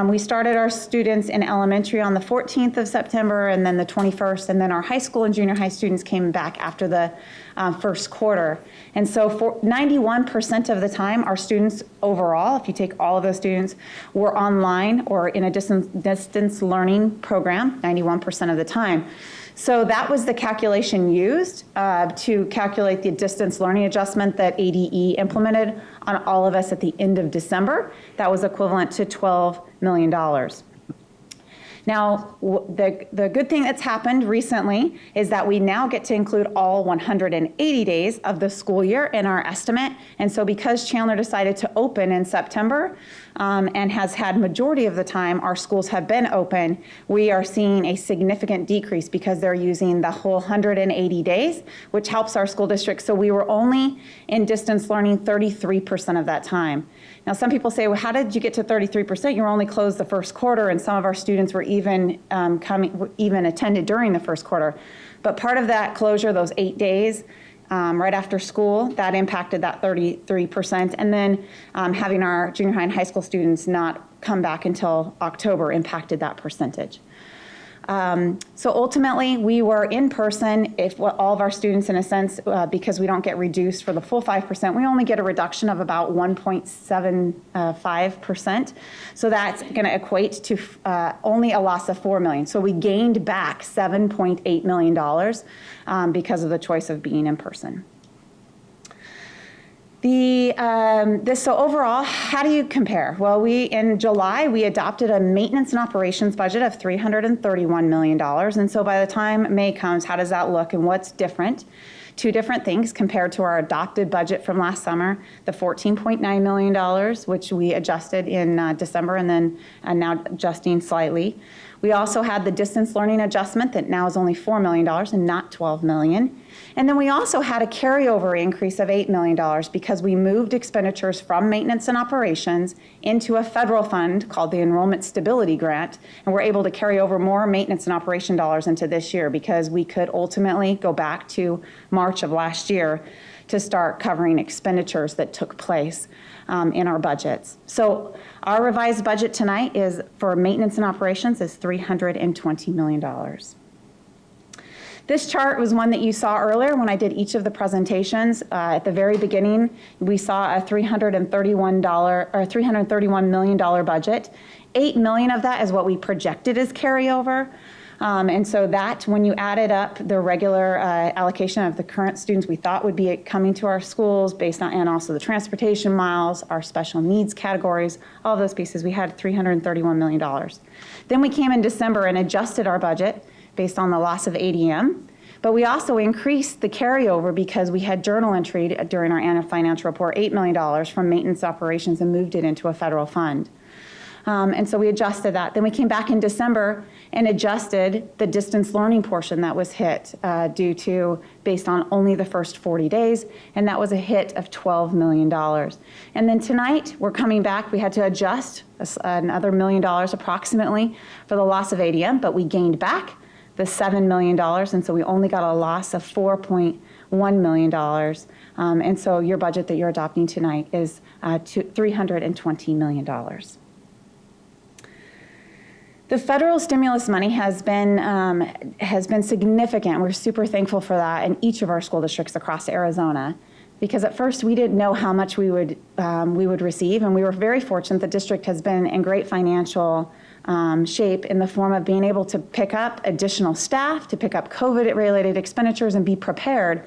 we started our students in elementary on the 14th of September, and then the 21st, and then our high school and junior high students came back after the first quarter. And so for 91% of the time, our students overall, if you take all of those students, were online or in a distance learning program, 91% of the time. So that was the calculation used to calculate the distance learning adjustment that ADE implemented on all of us at the end of December. That was equivalent to $12 million. Now, the good thing that's happened recently is that we now get to include all 180 days of the school year in our estimate. And so because Chandler decided to open in September and has had majority of the time our schools have been open, we are seeing a significant decrease because they're using the whole 180 days, which helps our school district. So we were only in distance learning 33% of that time. Now, some people say, well, how did you get to 33%? You were only closed the first quarter, and some of our students were even attended during the first quarter. But part of that closure, those 8 days, right after school, that impacted that 33%. And then having our junior high and high school students not come back until October impacted that percentage. So ultimately, we were in person. If all of our students, in a sense, because we don't get reduced for the full 5%, we only get a reduction of about 1.75%. So that's going to equate to only a loss of $4 million. So we gained back $7.8 million because of the choice of being in person. So overall, how do you compare? Well, in July, we adopted a maintenance and operations budget of $331 million. And so by the time May comes, how does that look and what's different? Two different things compared to our adopted budget from last summer, the $14.9 million, which we adjusted in December and then now adjusting slightly. We also had the distance learning adjustment that now is only $4 million and not $12 million. And then we also had a carryover increase of $8 million because we moved expenditures from maintenance and operations into a federal fund called the Enrollment Stability Grant. And we're able to carry over more maintenance and operation dollars into this year because we could ultimately go back to March of last year to start covering expenditures that took place in our budgets. So our revised budget tonight is for maintenance and operations is $320 million. This chart was one that you saw earlier when I did each of the presentations. At the very beginning, we saw a $331 million budget. $8 million of that is what we projected as carryover. And so that, when you added up the regular allocation of the current students we thought would be coming to our schools based on, and also the transportation miles, our special needs categories, all of those pieces, we had $331 million. Then we came in December and adjusted our budget based on the loss of ADM. But we also increased the carryover because we had journal entry during our annual financial report, $8 million from maintenance operations and moved it into a federal fund. And so we adjusted that. Then we came back in December and adjusted the distance learning portion that was hit based on only the first 40 days, and that was a hit of $12 million. And then tonight, we're coming back. We had to adjust another $1 million approximately for the loss of ADM, but we gained back the $7 million, and so we only got a loss of $4.1 million. And so your budget that you're adopting tonight is $320 million. The federal stimulus money has been significant. We're super thankful for that in each of our school districts across Arizona, because at first we didn't know how much we would receive, and we were very fortunate. The district has been in great financial shape in the form of being able to pick up additional staff, to pick up COVID-related expenditures, and be prepared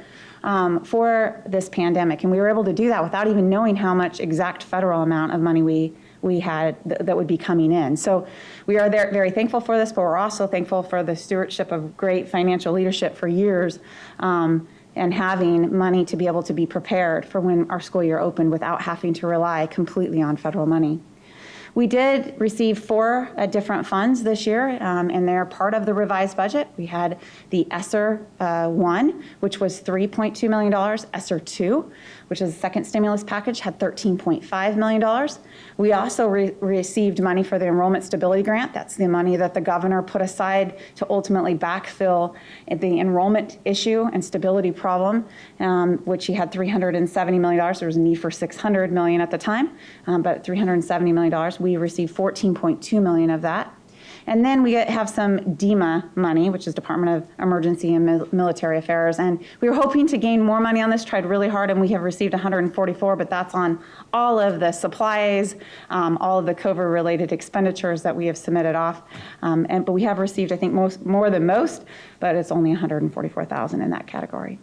for this pandemic. And we were able to do that without even knowing how much exact federal amount of money we had that would be coming in. So we are very thankful for this, but we're also thankful for the stewardship of great financial leadership for years and having money to be able to be prepared for when our school year opened without having to rely completely on federal money. We did receive 4 different funds this year, and they're part of the revised budget. We had the ESSER 1, which was $3.2 million. ESSER 2, which is the second stimulus package, had $13.5 million. We also received money for the Enrollment Stability Grant. That's the money that the governor put aside to ultimately backfill the enrollment issue and stability problem, which he had $370 million. There was a need for $600 million at the time, but $370 million. We received $14.2 million of that. And then we have some DEMA money, which is Department of Emergency and Military Affairs. And we were hoping to gain more money on this, tried really hard, and we have received $144, but that's on all of the supplies, all of the COVID-related expenditures that we have submitted off. But we have received, I think, more than most, but it's only $144,000 in that category.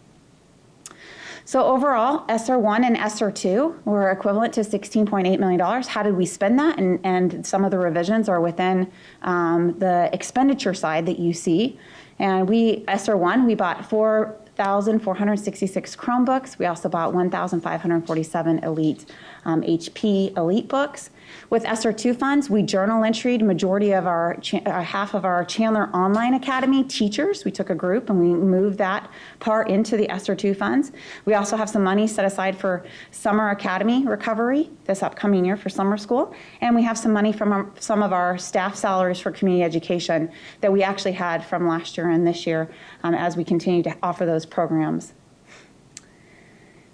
So overall, ESSER 1 and ESSER 2 were equivalent to $16.8 million. How did we spend that? And some of the revisions are within the expenditure side that you see. And ESSER 1, we bought 4,466 Chromebooks. We also bought 1,547 Elite HP Elite books. With ESSER 2 funds, we journal entryed majority of half of our Chandler Online Academy teachers. We took a group and we moved that part into the ESSER 2 funds. We also have some money set aside for Summer Academy recovery this upcoming year for summer school. And we have some money from some of our staff salaries for community education that we actually had from last year and this year as we continue to offer those programs.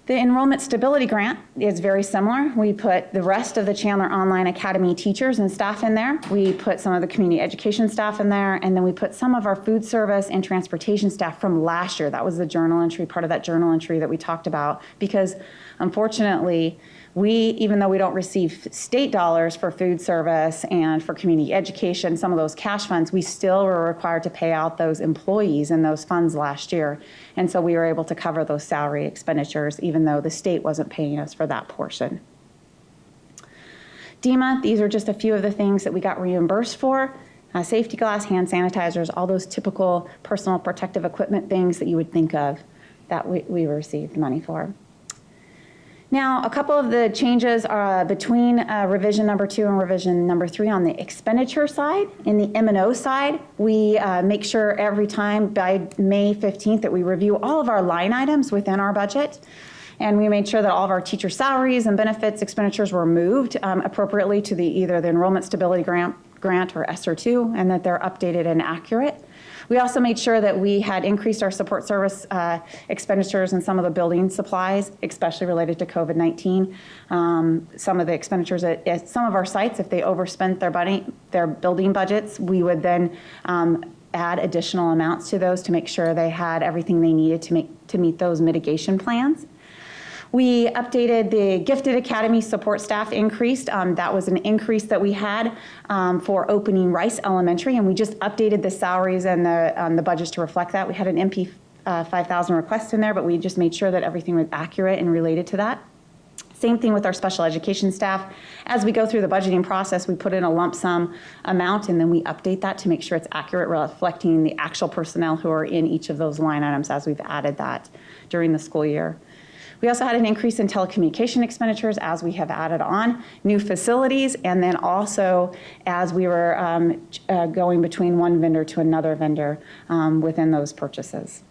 The enrollment stability grant is very similar. We put the rest of the Chandler Online Academy teachers and staff in there. We put some of the community education staff in there, and then we put some of our food service and transportation staff from last year. That was the journal entry, part of that journal entry that we talked about, because unfortunately, even though we don't receive state dollars for food service and for community education, some of those cash funds, we still were required to pay out those employees in those funds last year. And so we were able to cover those salary expenditures, even though the state wasn't paying us for that portion. DEMA, these are just a few of the things that we got reimbursed for. Safety glass, hand sanitizers, all those typical personal protective equipment things that you would think of that we received money for. Now, a couple of the changes are between revision number 2 and revision number 3 on the expenditure side. In the M&O side, we make sure every time by May 15th that we review all of our line items within our budget. And we made sure that all of our teacher salaries and benefits expenditures were moved appropriately to either the Enrollment Stability Grant or ESSER 2, and that they're updated and accurate. We also made sure that we had increased our support service expenditures and some of the building supplies, especially related to COVID-19. Some of the expenditures at some of our sites, if they overspent their building budgets, we would then add additional amounts to those to make sure they had everything they needed to meet those mitigation plans. We updated the Gifted Academy support staff increased. That was an increase that we had for opening Rice Elementary, and we just updated the salaries and the budgets to reflect that. We had an MP 5,000 request in there, but we just made sure that everything was accurate and related to that. Same thing with our special education staff. As we go through the budgeting process, we put in a lump sum amount, and then we update that to make sure it's accurate, reflecting the actual personnel who are in each of those line items as we've added that during the school year. We also had an increase in telecommunication expenditures as we have added on new facilities, and then also as we were going between one vendor to another vendor within those purchases.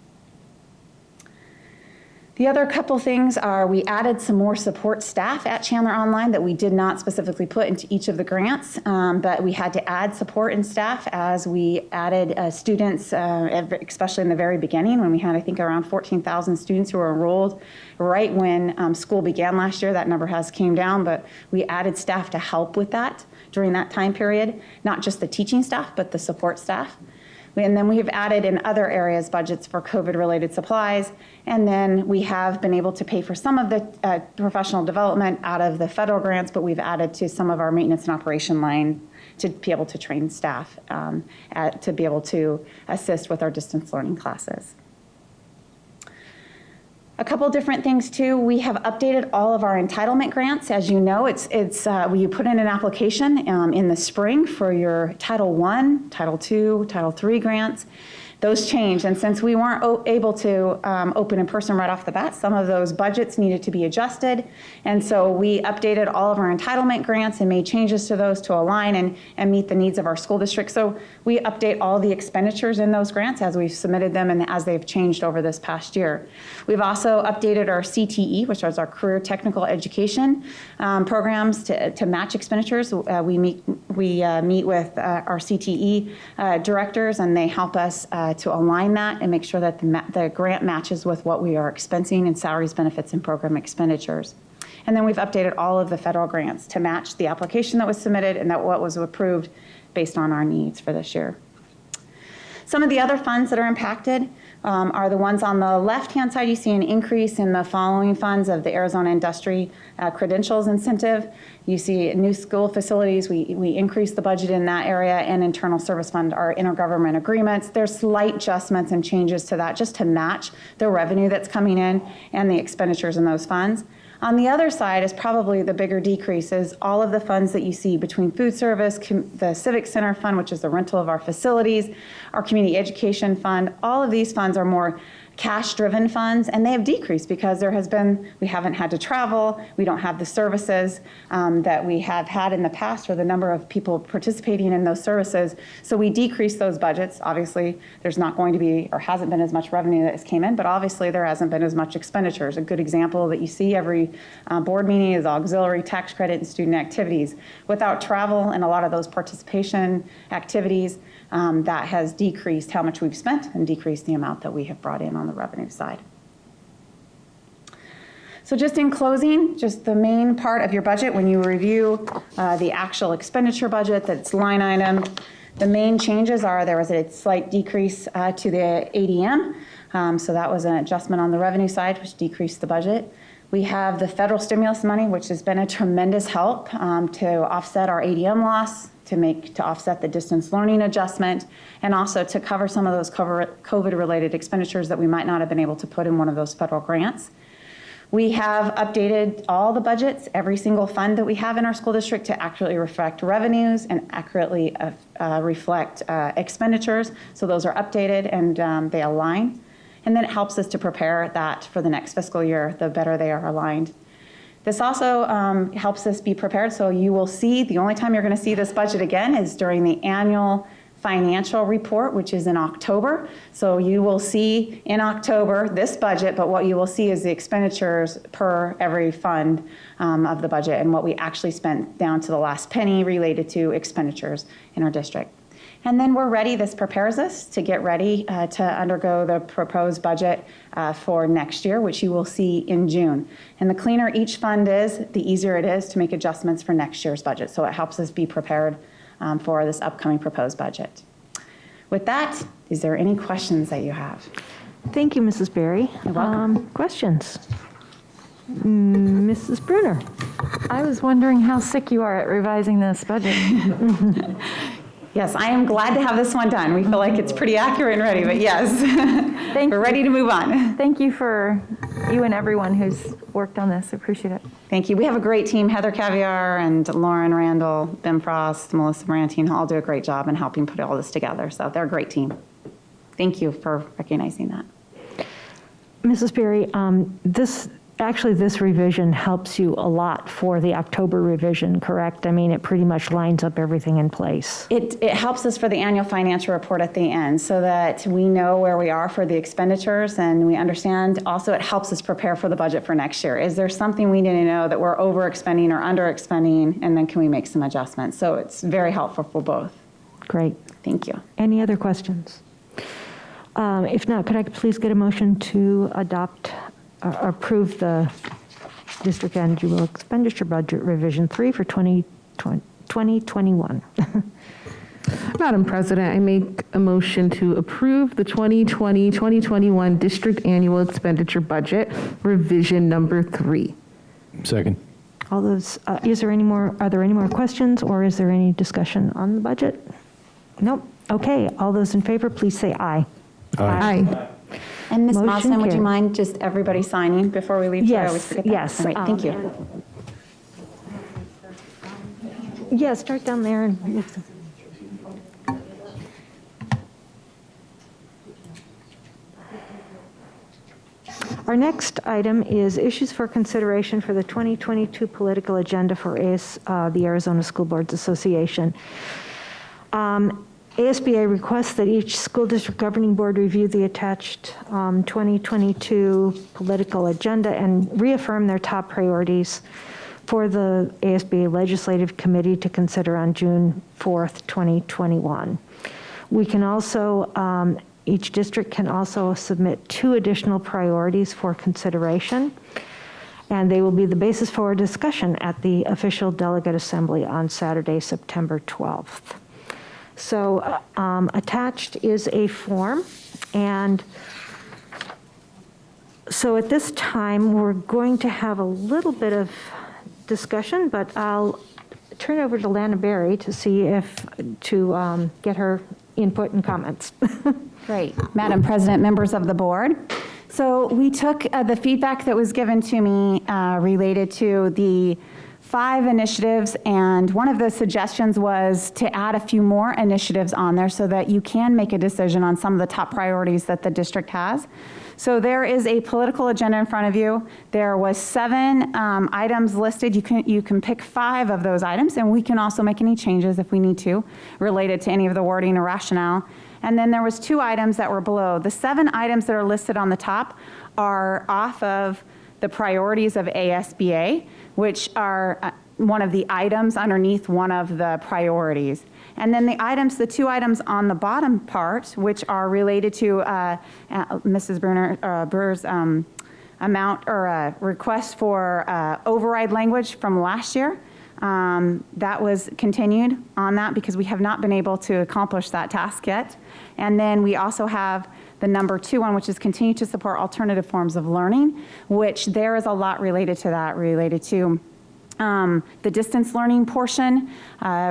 The other couple things are we added some more support staff at Chandler Online that we did not specifically put into each of the grants, but we had to add support and staff as we added students, especially in the very beginning when we had, I think, around 14,000 students who were enrolled right when school began last year. That number has came down, but we added staff to help with that during that time period, not just the teaching staff, but the support staff. And then we've added in other areas budgets for COVID-related supplies. And then we have been able to pay for some of the professional development out of the federal grants, but we've added to some of our maintenance and operation line to be able to train staff to be able to assist with our distance learning classes. A couple different things too. We have updated all of our entitlement grants. As you know, you put in an application in the spring for your Title I, Title II, Title III grants. Those changed, and since we weren't able to open in person right off the bat, some of those budgets needed to be adjusted, and so we updated all of our entitlement grants and made changes to those to align and meet the needs of our school district. So we update all the expenditures in those grants as we've submitted them and as they've changed over this past year. We've also updated our CTE, which is our Career Technical Education programs to match expenditures. We meet with our CTE directors, and they help us to align that and make sure that the grant matches with what we are expensing in salaries, benefits, and program expenditures. And then we've updated all of the federal grants to match the application that was submitted and what was approved based on our needs for this year. Some of the other funds that are impacted are the ones on the left-hand side. You see an increase in the following funds of the Arizona Industry Credentials Incentive. You see new school facilities. We increased the budget in that area, and Internal Service Fund, our intergovernment agreements. There's slight adjustments and changes to that just to match the revenue that's coming in and the expenditures in those funds. On the other side is probably the bigger decrease is all of the funds that you see between food service, the Civic Center Fund, which is the rental of our facilities, our community education fund. All of these funds are more cash-driven funds, and they have decreased because we haven't had to travel, we don't have the services that we have had in the past or the number of people participating in those services. So we decreased those budgets. Obviously, there's not going to be or hasn't been as much revenue that has came in, but obviously there hasn't been as much expenditures. A good example that you see every board meeting is auxiliary tax credit and student activities. Without travel and a lot of those participation activities, that has decreased how much we've spent and decreased the amount that we have brought in on the revenue side. So just in closing, just the main part of your budget, when you review the actual expenditure budget that's line item, the main changes are there was a slight decrease to the ADM. So that was an adjustment on the revenue side, which decreased the budget. We have the federal stimulus money, which has been a tremendous help to offset our ADM loss, to offset the distance learning adjustment, and also to cover some of those COVID-related expenditures that we might not have been able to put in one of those federal grants. We have updated all the budgets, every single fund that we have in our school district, to accurately reflect revenues and accurately reflect expenditures. So those are updated and they align. And then it helps us to prepare that for the next fiscal year, the better they are aligned. This also helps us be prepared. So you will see, the only time you're going to see this budget again is during the annual financial report, which is in October. So you will see in October this budget, but what you will see is the expenditures per every fund of the budget and what we actually spent down to the last penny related to expenditures in our district. And then we're ready. This prepares us to get ready to undergo the proposed budget for next year, which you will see in June. And the cleaner each fund is, the easier it is to make adjustments for next year's budget. So it helps us be prepared for this upcoming proposed budget. With that, is there any questions that you have? Thank you, Mrs. Berry. You're welcome. Questions? Mrs. Bruner. I was wondering how sick you are at revising this budget. Yes, I am glad to have this one done. We feel like it's pretty accurate and ready, but yes, we're ready to move on. Thank you for you and everyone who's worked on this. I appreciate it. Thank you. We have a great team. Heather Caviar and Lauren Randall, Ben Frost, Melissa Marantine all do a great job in helping put all this together. So they're a great team. Thank you for recognizing that. Mrs. Berry, this revision helps you a lot for the October revision, correct? I mean, it pretty much lines up everything in place. It helps us for the annual financial report at the end so that we know where we are for the expenditures and we understand. Also, it helps us prepare for the budget for next year. Is there something we need to know that we're overexpending or underexpending, and then can we make some adjustments? So it's very helpful for both. Great. Thank you. Any other questions? If not, could I please get a motion to approve the district annual expenditure budget revision 3 for 2021. Madam President, I make a motion to approve the 2020-2021 district annual expenditure budget revision number 3. Second. All those, are there any more questions, or is there any discussion on the budget? Nope. Okay, all those in favor, please say aye. Aye. And Ms. Motion Mawson, would you carried. mind just everybody signing before we leave? Sorry, I always Yes, forget that. yes. All right, thank you. Yeah, start down there and. Our next item is issues for consideration for the 2022 political agenda for the Arizona School Boards Association. ASBA requests that each school district governing board review the attached 2022 political agenda and reaffirm their top priorities for the ASBA Legislative Committee to consider on June 4th, 2021. We can also, each district can also submit 2 additional priorities for consideration, and they will be the basis for a discussion at the official delegate assembly on Saturday, September 12th. So attached is a form, and so at this time we're going to have a little bit of discussion, but I'll turn over to Lana Berry to see to get her input and comments. Great. Madam President, members of the board. So we took the feedback that was given to me related to the 5 initiatives, and one of the suggestions was to add a few more initiatives on there so that you can make a decision on some of the top priorities that the district has. So there is a political agenda in front of you. There was 7 items listed. You can pick 5 of those items, and we can also make any changes if we need to related to any of the wording or rationale. And then there was 2 items that were below. The 7 items that are listed on the top are off of the priorities of ASBA, which are one of the items underneath one of the priorities. And then the 2 items on the bottom part, which are related to Mrs. Brewer's amount or a request for override language from last year. That was continued on that because we have not been able to accomplish that task yet. And then we also have the number 2 one, which is continue to support alternative forms of learning, which there is a lot related to that, related to the distance learning portion,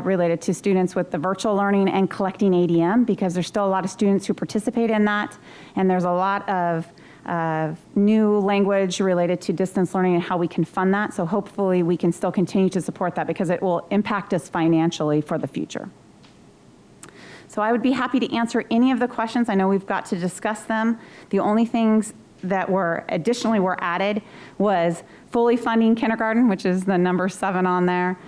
related to students with the virtual learning and collecting ADM, because there's still a lot of students who participate in that. And there's a lot of new language related to distance learning and how we can fund that. So hopefully we can still continue to support that because it will impact us financially for the future. So I would be happy to answer any of the questions. I know we've got to discuss them. The only things that were added was fully funding kindergarten, which is the number 7 on there,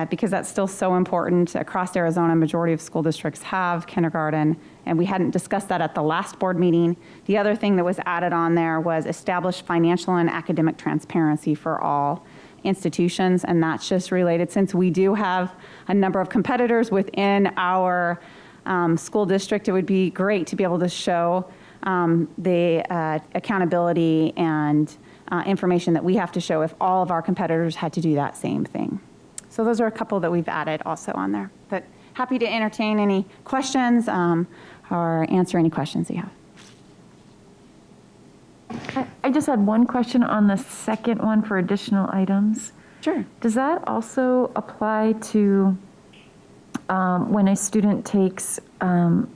because that's still so important. Across Arizona, majority of school districts have kindergarten, and we hadn't discussed that at the last board meeting. The other thing that was added on there was establish financial and academic transparency for all institutions, and that's just related, since we do have a number of competitors within our school district, it would be great to be able to show the accountability and information that we have to show if all of our competitors had to do that same thing. So those are a couple that we've added also on there. But happy to entertain any questions or answer any questions you have. I just had one question on the second one for additional items. Sure. Does that also apply to when a student takes an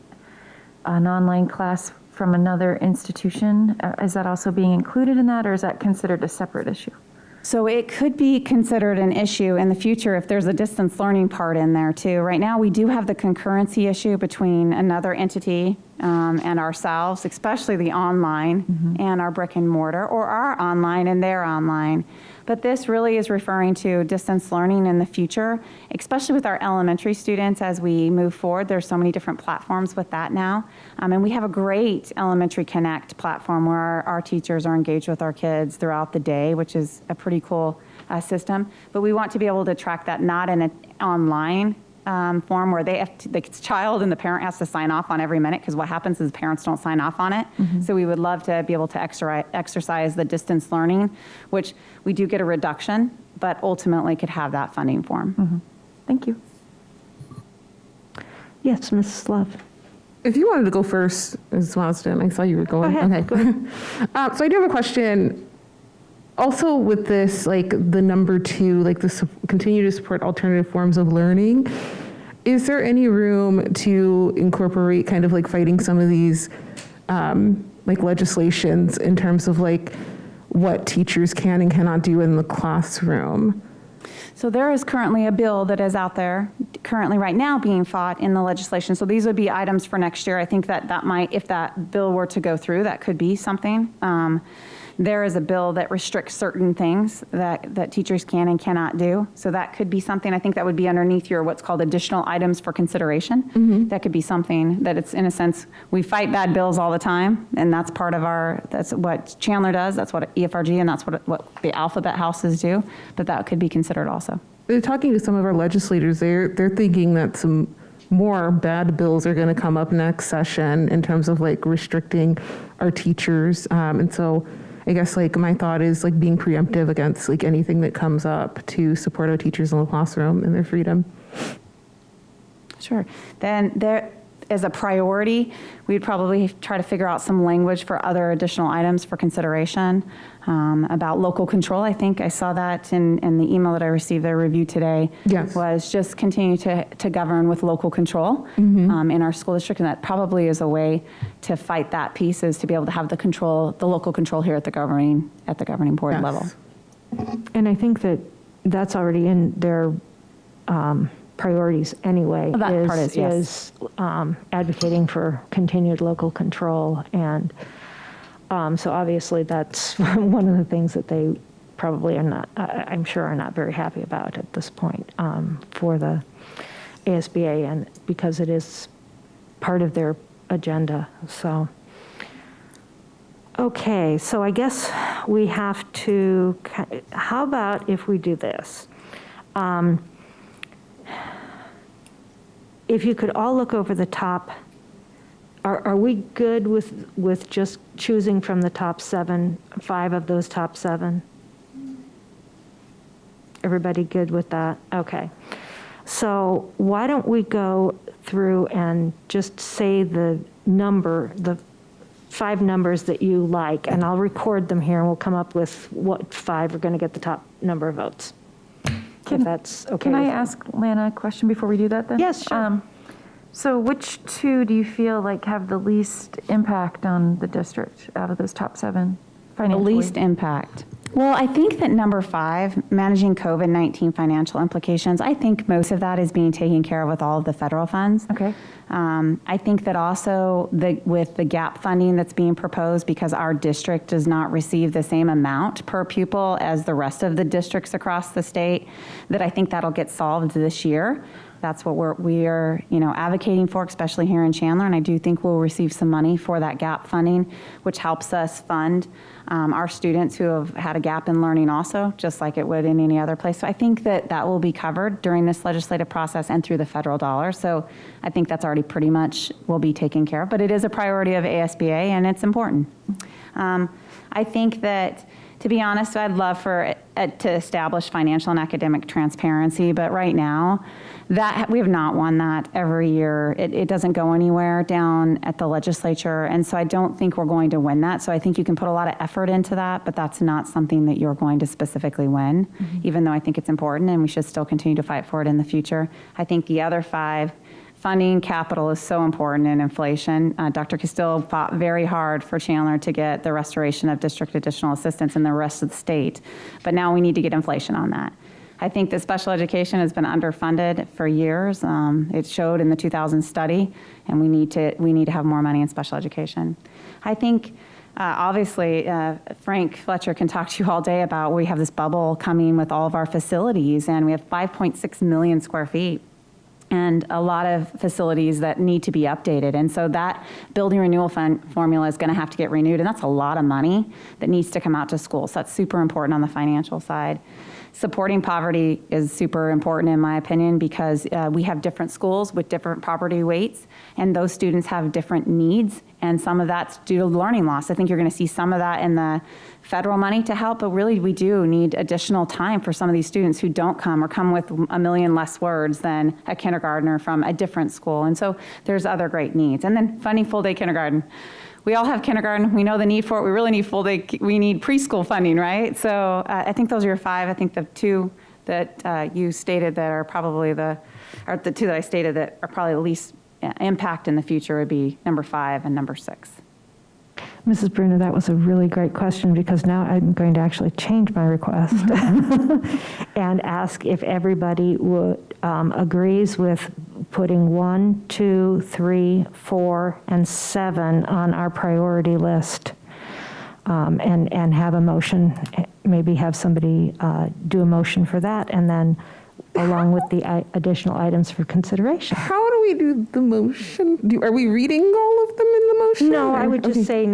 online class from another institution? Is that also being included in that, or is that considered a separate issue? So it could be considered an issue in the future if there's a distance learning part in there too. Right now, we do have the concurrency issue between another entity and ourselves, especially the online and our brick and mortar, or our online and their online. But this really is referring to distance learning in the future, especially with our elementary students as we move forward. There's so many different platforms with that now. And we have a great Elementary Connect platform where our teachers are engaged with our kids throughout the day, which is a pretty cool system. But we want to be able to track that not in an online form where they have to, the child and the parent has to sign off on every minute, because what happens is parents don't sign off on it. So we would love to be able to exercise the distance learning, which we do get a reduction, but ultimately could have that funding form. Thank you. Yes, Mrs. Love. If you wanted to go first, Ms. Swanston, I saw you were going. Go ahead. Okay. Go ahead. So I do have a question. Also with this, like the number 2, like the continue to support alternative forms of learning, is there any room to incorporate kind of like fighting some of these like legislations in terms of like what teachers can and cannot do in the classroom? So there is currently a bill that is out there currently right now being fought in the legislation. So these would be items for next year. I think that might, if that bill were to go through, that could be something. There is a bill that restricts certain things that teachers can and cannot do. So that could be something, I think that would be underneath your what's called additional items for consideration. That could be something that it's, in a sense, we fight bad bills all the time, and that's part of that's what Chandler does, that's what EFRG, and that's what the alphabet houses do, but that could be considered also. Talking to some of our legislators, they're thinking that some more bad bills are going to come up next session in terms of like restricting our teachers, and so I guess like my thought is like being preemptive against like anything that comes up to support our teachers in the classroom and their freedom. Sure. Then there, as a priority, we'd probably try to figure out some language for other additional items for consideration about local control. I think I saw that in the email that I received, their review today, was just continue to govern with local control in our school district. And that probably is a way to fight that piece, is to be able to have the control, the local control here at the governing board level. And I think that's already in their priorities anyway. Well, that part is, yes. Advocating for continued local control, and so obviously that's one of the things that they probably are not, I'm sure, are not very happy about at this point for the ASBA, and because it is part of their agenda. So, okay, so I guess we have to, how about if we do this? If you could all look over the top Are we good with just choosing from the top 5 of those top 7? Everybody good with that? Okay. So why don't we go through and just say the 5 numbers that you like, and I'll record them here, and we'll come up with what 5 are going to get the top number of votes. If that's okay. Can I ask Lana a question before we do that then? Yes, sure. So which 2 do you feel like have the least impact on the district out of those top 7 The financially? least impact. Well, I think that number 5, managing COVID-19 financial implications, I think most of that is being taken care of with all of the federal funds. Okay. I think that also with the gap funding that's being proposed, because our district does not receive the same amount per pupil as the rest of the districts across the state, that I think that'll get solved this year. That's what we are advocating for, especially here in Chandler, and I do think we'll receive some money for that gap funding, which helps us fund our students who have had a gap in learning also, just like it would in any other place. So I think that will be covered during this legislative process and through the federal dollars. So I think that's already pretty much will be taken care of, but it is a priority of ASBA and it's important. I think that, to be honest, I'd love for it to establish financial and academic transparency, but right now, that we have not won that every year. It doesn't go anywhere down at the legislature, and so I don't think we're going to win that. So I think you can put a lot of effort into that, but that's not something that you're going to specifically win, even though I think it's important, and we should still continue to fight for it in the future. I think the other 5, funding capital is so important in inflation. Dr. Castillo fought very hard for Chandler to get the restoration of district additional assistance in the rest of the state, but now we need to get inflation on that. I think that special education has been underfunded for years. It showed in the 2000 study, and we need to have more money in special education. I think obviously, Frank Fletcher can talk to you all day about we have this bubble coming with all of our facilities, and we have 5.6 million square feet. And a lot of facilities that need to be updated. And so that building renewal fund formula is going to have to get renewed, and that's a lot of money that needs to come out to schools. So that's super important on the financial side. Supporting poverty is super important in my opinion, because we have different schools with different poverty weights, and those students have different needs, and some of that's due to learning loss. I think you're going to see some of that in the federal money to help, but really we do need additional time for some of these students who don't come or come with a million less words than a kindergartner from a different school. And so there's other great needs. And then funding full day kindergarten. We all have kindergarten. We know the need for it. We really need full day. We need preschool funding, right? So I think those are your 5. I think the 2 that you stated that are probably or the 2 that I stated that are probably the least impact in the future would be number 5 and number 6. Mrs. Bruner, that was a really great question, because now I'm going to actually change my request and ask if everybody agrees with putting 1, 2, 3, 4, and 7 on our priority list, and have a motion, maybe have somebody do a motion for that, and then along with the additional items for consideration. How do we do the motion? Are we reading all of them in the motion? No, I would just say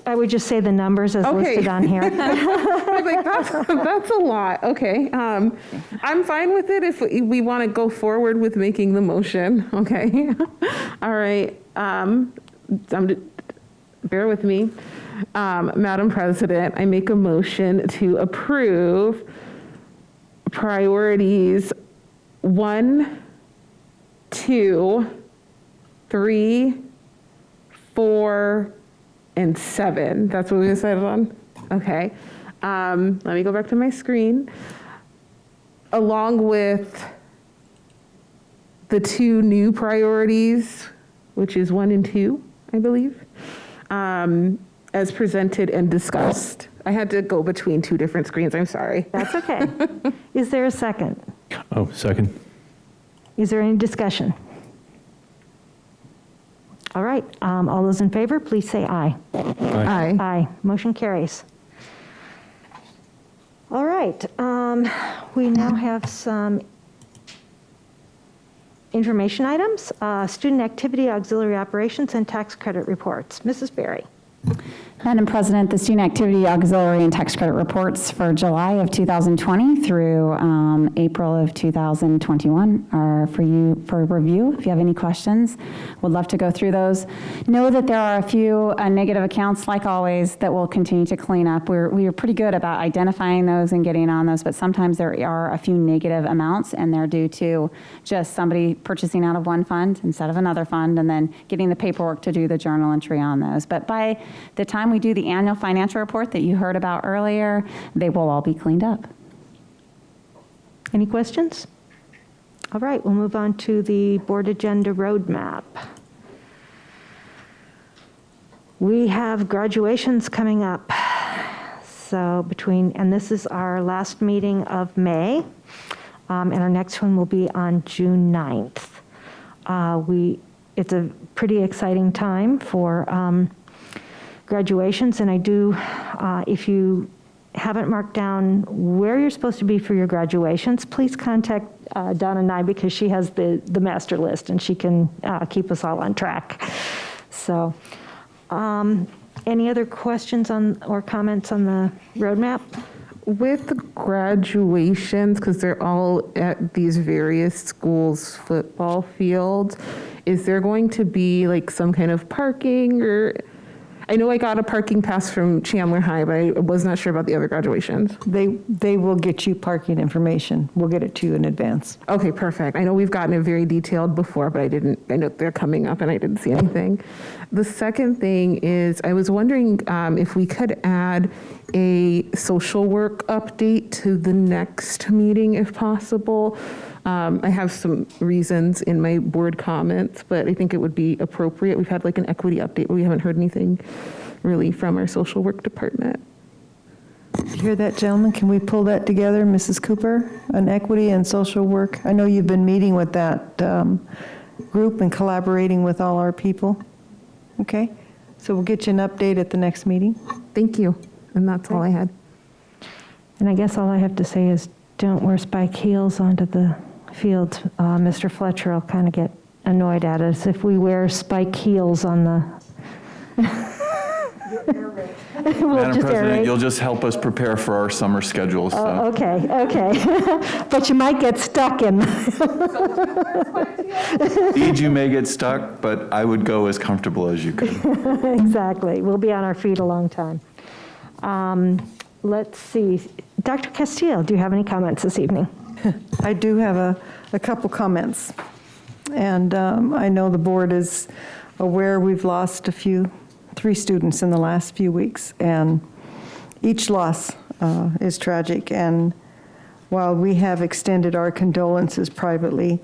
I would just say the numbers as listed on here. I'm like, that's a lot. Okay. I'm fine with it if we want to go forward with making the motion. Okay. All right. Bear with me. Madam President, I make a motion to approve priorities 1, 2, 3, 4, and 7. That's what we decided on? Okay. Let me go back to my screen. Along with the 2 new priorities, which is 1 and 2, I believe, as presented and discussed. I had to go between 2 different screens. I'm sorry. That's okay. Is there a second? Oh, second. Is there any discussion? All right. All those in favor, please say aye. Aye. Aye. Motion carries. All right. We now have some information items, student activity, auxiliary operations, and tax credit reports. Mrs. Berry. Madam President, the Student Activity Auxiliary and Tax Credit reports for July of 2020 through April of 2021 are for you for review. If you have any questions, would love to go through those. Know that there are a few negative accounts, like always, that we'll continue to clean up. We are pretty good about identifying those and getting on those, but sometimes there are a few negative amounts, and they're due to just somebody purchasing out of one fund instead of another fund, and then getting the paperwork to do the journal entry on those. But by the time we do the annual financial report that you heard about earlier, they will all be cleaned up. Any questions? All right, we'll move on to the board agenda roadmap. We have graduations coming up. So and this is our last meeting of May, and our next one will be on June 9th. It's a pretty exciting time for graduations, and I do, if you haven't marked down where you're supposed to be for your graduations, please contact Donna and I, because she has the master list and she can keep us all on track. So, any other questions or comments on the roadmap? With graduations, because they're all at these various schools' football fields, is there going to be like some kind of parking? Or I know I got a parking pass from Chandler High, but I was not sure about the other graduations. They will get you parking information. We'll get it to you in advance. Okay, perfect. I know we've gotten it very detailed before, but I know they're coming up and I didn't see anything. The second thing is, I was wondering if we could add a social work update to the next meeting if possible. I have some reasons in my board comments, but I think it would be appropriate. We've had like an equity update, but we haven't heard anything really from our social work department. You hear that, gentlemen? Can we pull that together, Mrs. Cooper? An equity and social work? I know you've been meeting with that group and collaborating with all our people. Okay, so we'll get you an update at the next meeting. Thank you, and that's all I had. And I guess all I have to say is, don't wear spike heels onto the field. Mr. Fletcher will kind of get annoyed at us if we wear spike heels on the... Madam President, you'll just help us prepare for our summer schedules. So. Okay. But you might get stuck in. Indeed, you may get stuck, but I would go as comfortable as you could. Exactly. We'll be on our feet a long time. Let's see. Dr. Castillo, do you have any comments this evening? I do have a couple comments. And I know the board is aware we've lost 3 students in the last few weeks, and each loss is tragic. And while we have extended our condolences privately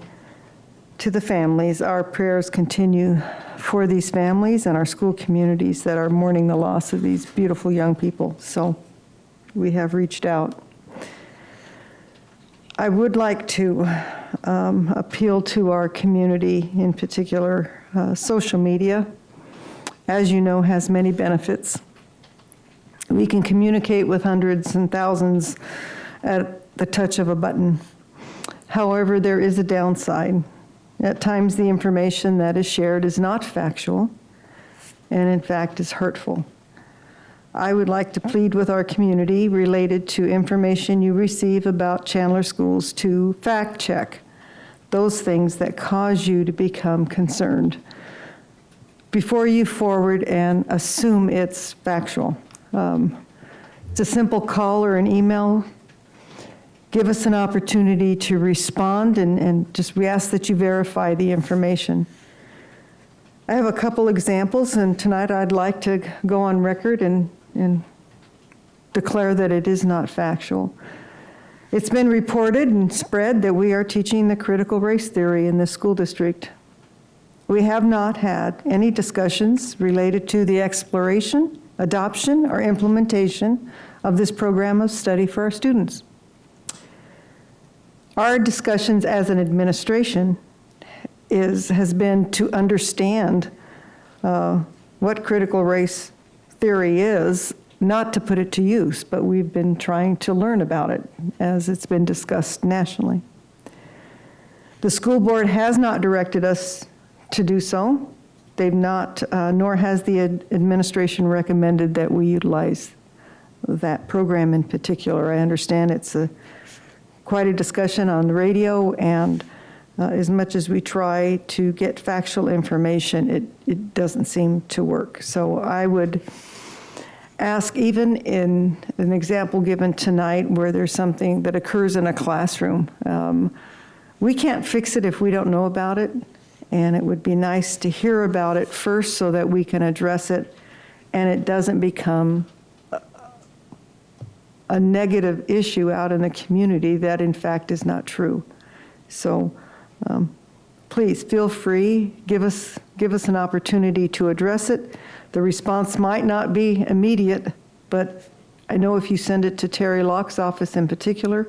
to the families, our prayers continue for these families and our school communities that are mourning the loss of these beautiful young people. So we have reached out. I would like to appeal to our community, in particular social media. As you know, has many benefits. We can communicate with hundreds and thousands at the touch of a button. However, there is a downside. At times, the information that is shared is not factual, and in fact is hurtful. I would like to plead with our community related to information you receive about Chandler schools to fact check those things that cause you to become concerned before you forward and assume it's factual. It's a simple call or an email. Give us an opportunity to respond, and just we ask that you verify the information. I have a couple examples, and tonight I'd like to go on record and declare that it is not factual. It's been reported and spread that we are teaching the critical race theory in this school district. We have not had any discussions related to the exploration, adoption, or implementation of this program of study for our students. Our discussions as an administration has been to understand what critical race theory is, not to put it to use, but we've been trying to learn about it as it's been discussed nationally. The school board has not directed us to do so. they've not, nor has the administration recommended that we utilize that program in particular. I understand it's quite a discussion on the radio, and as much as we try to get factual information, it doesn't seem to work. So I would ask, even in an example given tonight where there's something that occurs in a classroom, we can't fix it if we don't know about it, and it would be nice to hear about it first so that we can address it and it doesn't become a negative issue out in the community that in fact is not true. So please feel free, give us an opportunity to address it. The response might not be immediate, but I know if you send it to Terry Locke's office in particular,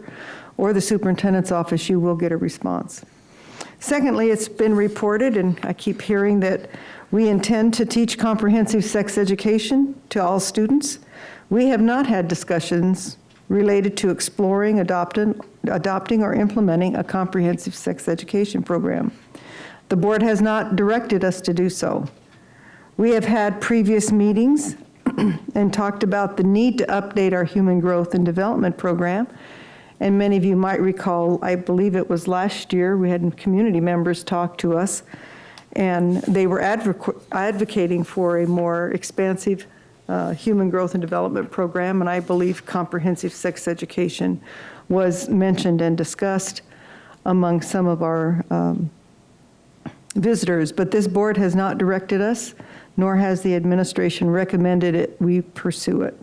or the superintendent's office, you will get a response. Secondly, it's been reported, and I keep hearing that we intend to teach comprehensive sex education to all students. We have not had discussions related to exploring, adopting, or implementing a comprehensive sex education program. The board has not directed us to do so. We have had previous meetings and talked about the need to update our human growth and development program. And many of you might recall, I believe it was last year, we had community members talk to us, and they were advocating for a more expansive human growth and development program, and I believe comprehensive sex education was mentioned and discussed among some of our visitors. But this board has not directed us, nor has the administration recommended it we pursue it.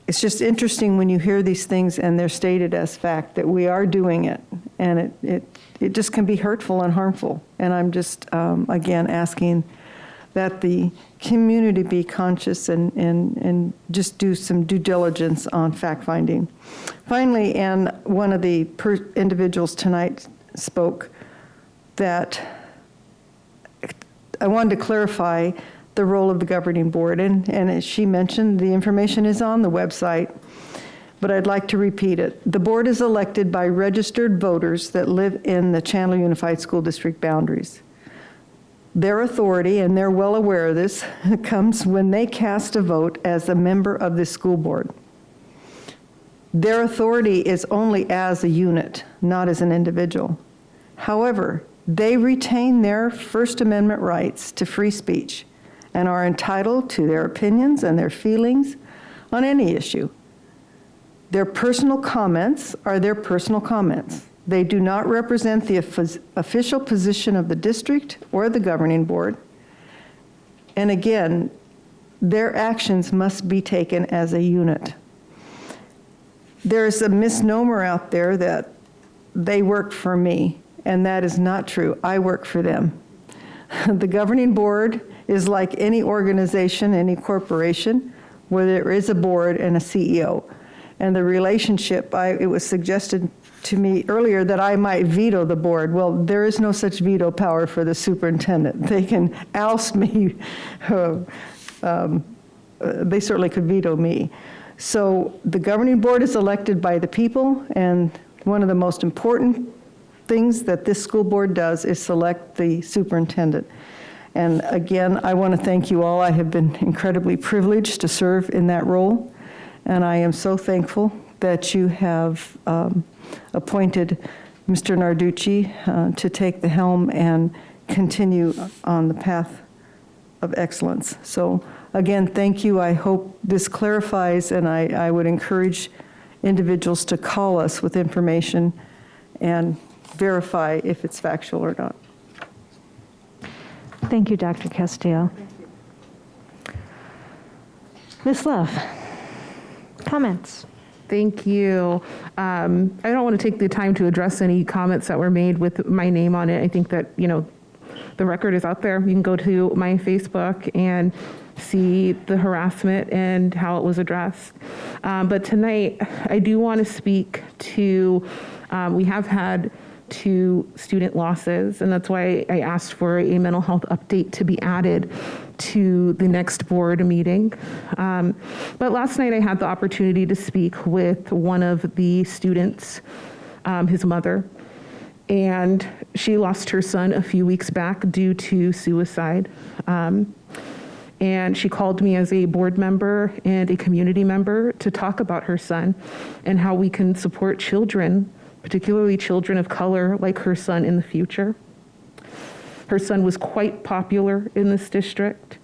It's just interesting when you hear these things and they're stated as fact that we are doing it, and it just can be hurtful and harmful. And I'm just, again, asking that the community be conscious and just do some due diligence on fact-finding. Finally, and one of the individuals tonight spoke that I wanted to clarify the role of the governing board, and as she mentioned, the information is on the website, but I'd like to repeat it. The board is elected by registered voters that live in the Chandler Unified School District boundaries. Their authority, and they're well aware of this, comes when they cast a vote as a member of the school board. Their authority is only as a unit, not as an individual. However, they retain their First Amendment rights to free speech and are entitled to their opinions and their feelings on any issue. Their personal comments are their personal comments. They do not represent the official position of the district or the governing board. And again, their actions must be taken as a unit. There's a misnomer out there that they work for me, and that is not true. I work for them. The governing board is like any organization, any corporation, where there is a board and a CEO. And the relationship, it was suggested to me earlier that I might veto the board. Well, there is no such veto power for the superintendent. They can oust me. They certainly could veto me. So the governing board is elected by the people, and one of the most important things that this school board does is select the superintendent. And again, I want to thank you all. I have been incredibly privileged to serve in that role, and I am so thankful that you have appointed Mr. Narducci to take the helm and continue on the path of excellence. So again, thank you. I hope this clarifies, and I would encourage individuals to call us with information and verify if it's factual or not. Thank you, Dr. Castillo. Ms. Love, comments? Thank you. I don't want to take the time to address any comments that were made with my name on it. I think that, the record is out there. You can go to my Facebook and see the harassment and how it was addressed. But tonight, I do want to speak to, we have had 2 student losses, and that's why I asked for a mental health update to be added to the next board meeting. But last night I had the opportunity to speak with one of the students, his mother, and She lost her son a few weeks back due to suicide. And she called me as a board member and a community member to talk about her son and how we can support children, particularly children of color like her son, in the future. Her son was quite popular in this district.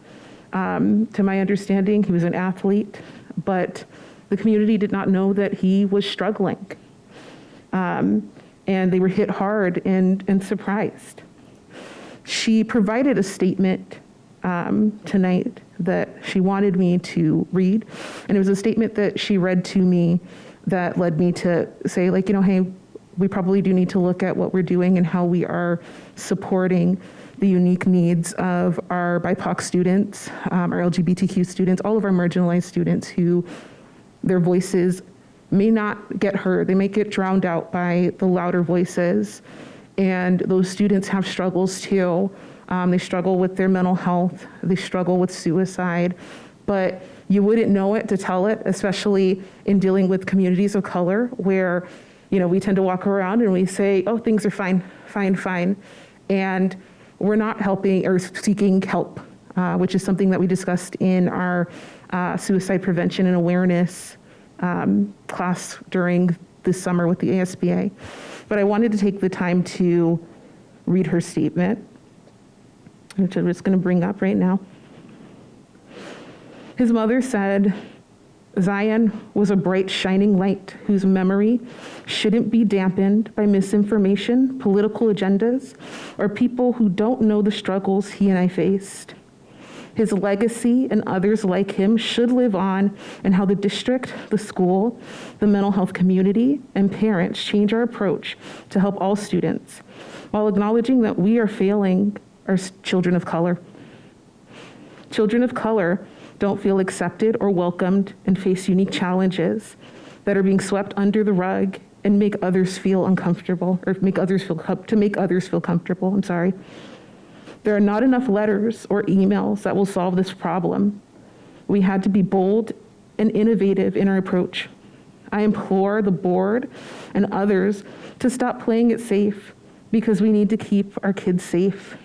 To my understanding, he was an athlete, but the community did not know that he was struggling. And they were hit hard and surprised. She provided a statement tonight that she wanted me to read. And it was a statement that she read to me that led me to say, like, hey, we probably do need to look at what we're doing and how we are supporting the unique needs of our BIPOC students, our LGBTQ students, all of our marginalized students who their voices may not get heard. They may get drowned out by the louder voices. And those students have struggles too. They struggle with their mental health. They struggle with suicide. But you wouldn't know it to tell it, especially in dealing with communities of color where, we tend to walk around and we say, oh, things are fine, fine, fine. And we're not helping or seeking help, which is something that we discussed in our suicide prevention and awareness class during this summer with the ASBA. But I wanted to take the time to read her statement, which I'm just going to bring up right now. His mother said, Zion was a bright, shining light whose memory shouldn't be dampened by misinformation, political agendas, or people who don't know the struggles he and I faced. His legacy and others like him should live on in how the district, the school, the mental health community, and parents change our approach to help all students, while acknowledging that we are failing our children of color. Children of color don't feel accepted or welcomed and face unique challenges that are being swept under the rug and make others feel uncomfortable, or make others feel comfortable. I'm sorry. There are not enough letters or emails that will solve this problem. We had to be bold and innovative in our approach. I implore the board and others to stop playing it safe because we need to keep our kids safe.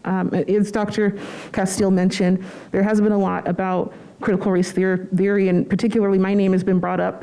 As Dr. Castile mentioned, there has been a lot about critical race theory, and particularly my name has been brought up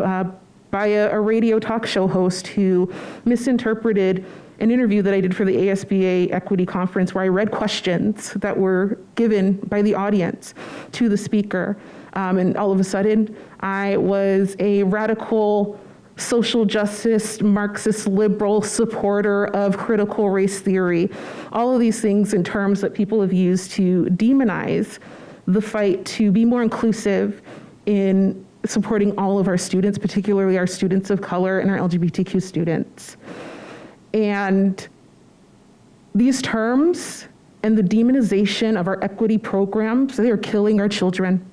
by a radio talk show host who misinterpreted an interview that I did for the ASBA Equity Conference where I read questions that were given by the audience to the speaker. And all of a sudden, I was a radical social justice, Marxist liberal supporter of critical race theory. All of these things in terms that people have used to demonize the fight to be more inclusive in supporting all of our students, particularly our students of color and our LGBTQ students. And these terms and the demonization of our equity programs, they are killing our children.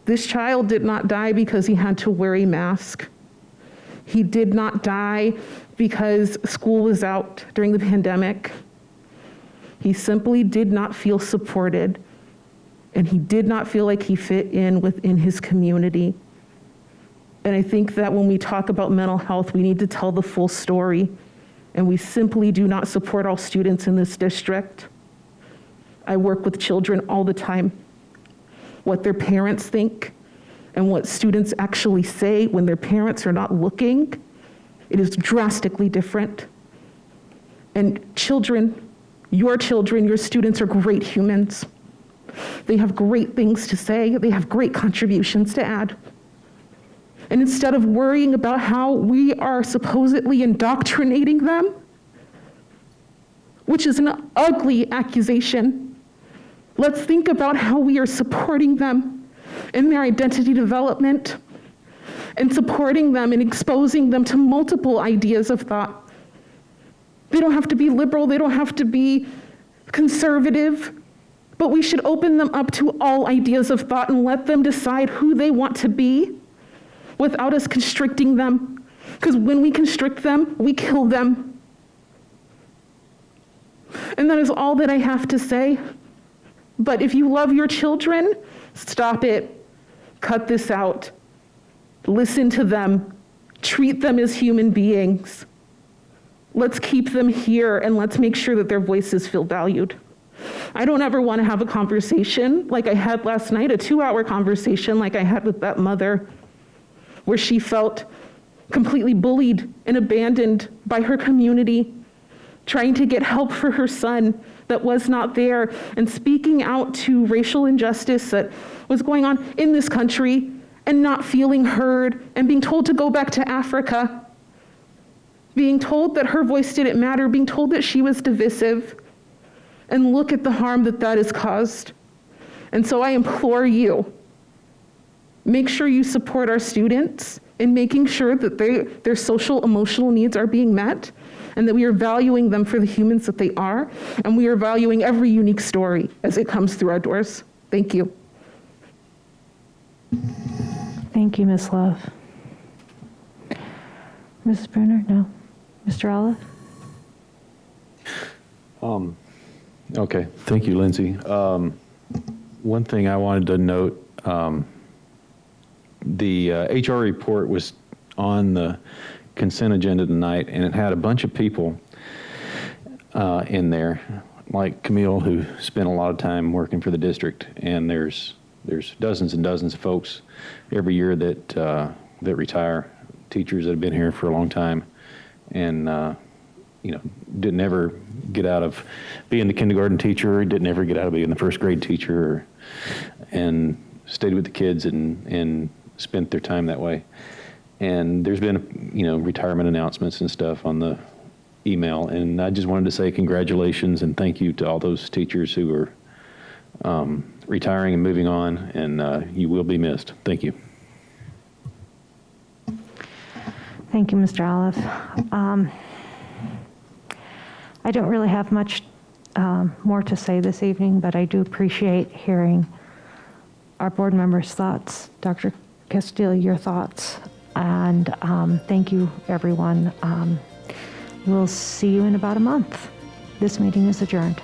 This child did not die because he had to wear a mask. He did not die because school was out during the pandemic. He simply did not feel supported, and he did not feel like he fit in within his community. And I think that when we talk about mental health, we need to tell the full story, and we simply do not support all students in this district. I work with children all the time. What their parents think and what students actually say when their parents are not looking, it is drastically different. And children, your students are great humans. They have great things to say. They have great contributions to add. And instead of worrying about how we are supposedly indoctrinating them, which is an ugly accusation, let's think about how we are supporting them in their identity development and supporting them and exposing them to multiple ideas of thought. They don't have to be liberal, they don't have to be conservative, but we should open them up to all ideas of thought and let them decide who they want to be without us constricting them. Because when we constrict them, we kill them. And that is all that I have to say. But if you love your children, stop it. Cut this out. Listen to them. Treat them as human beings. let's keep them here and let's make sure that their voices feel valued. I don't ever want to have a conversation like I had last night, a 2-hour conversation like I had with that mother, where she felt completely bullied and abandoned by her community, trying to get help for her son that was not there, and speaking out to racial injustice that was going on in this country and not feeling heard and being told to go back to Africa, being told that her voice didn't matter, being told that she was divisive. And look at the harm that that has caused. And so I implore you, make sure you support our students in making sure that their social, emotional needs are being met, and that we are valuing them for the humans that they are, and we are valuing every unique story as it comes through our doors. Thank you. Thank you, Ms. Love. Mrs. Bruner? No. Mr. Olive? Okay, thank you, Lindsay. One thing I wanted to note, the HR report was on the consent agenda tonight, and it had a bunch of people in there, like Camille, who spent a lot of time working for the district, and there's dozens and dozens of folks every year that that retire, teachers that have been here for a long time, and didn't ever get out of being the kindergarten teacher, didn't ever get out of being the first grade teacher, and stayed with the kids and spent their time that way. And there's been, retirement announcements and stuff on the email, and I just wanted to say congratulations and thank you to all those teachers who are retiring and moving on, and you will be missed. Thank you. Thank you, Mr. Olive. I don't really have much more to say this evening, but I do appreciate hearing our board members' thoughts. Dr. Castillo, your thoughts. And thank you, everyone. We'll see you in about a month. This meeting is adjourned.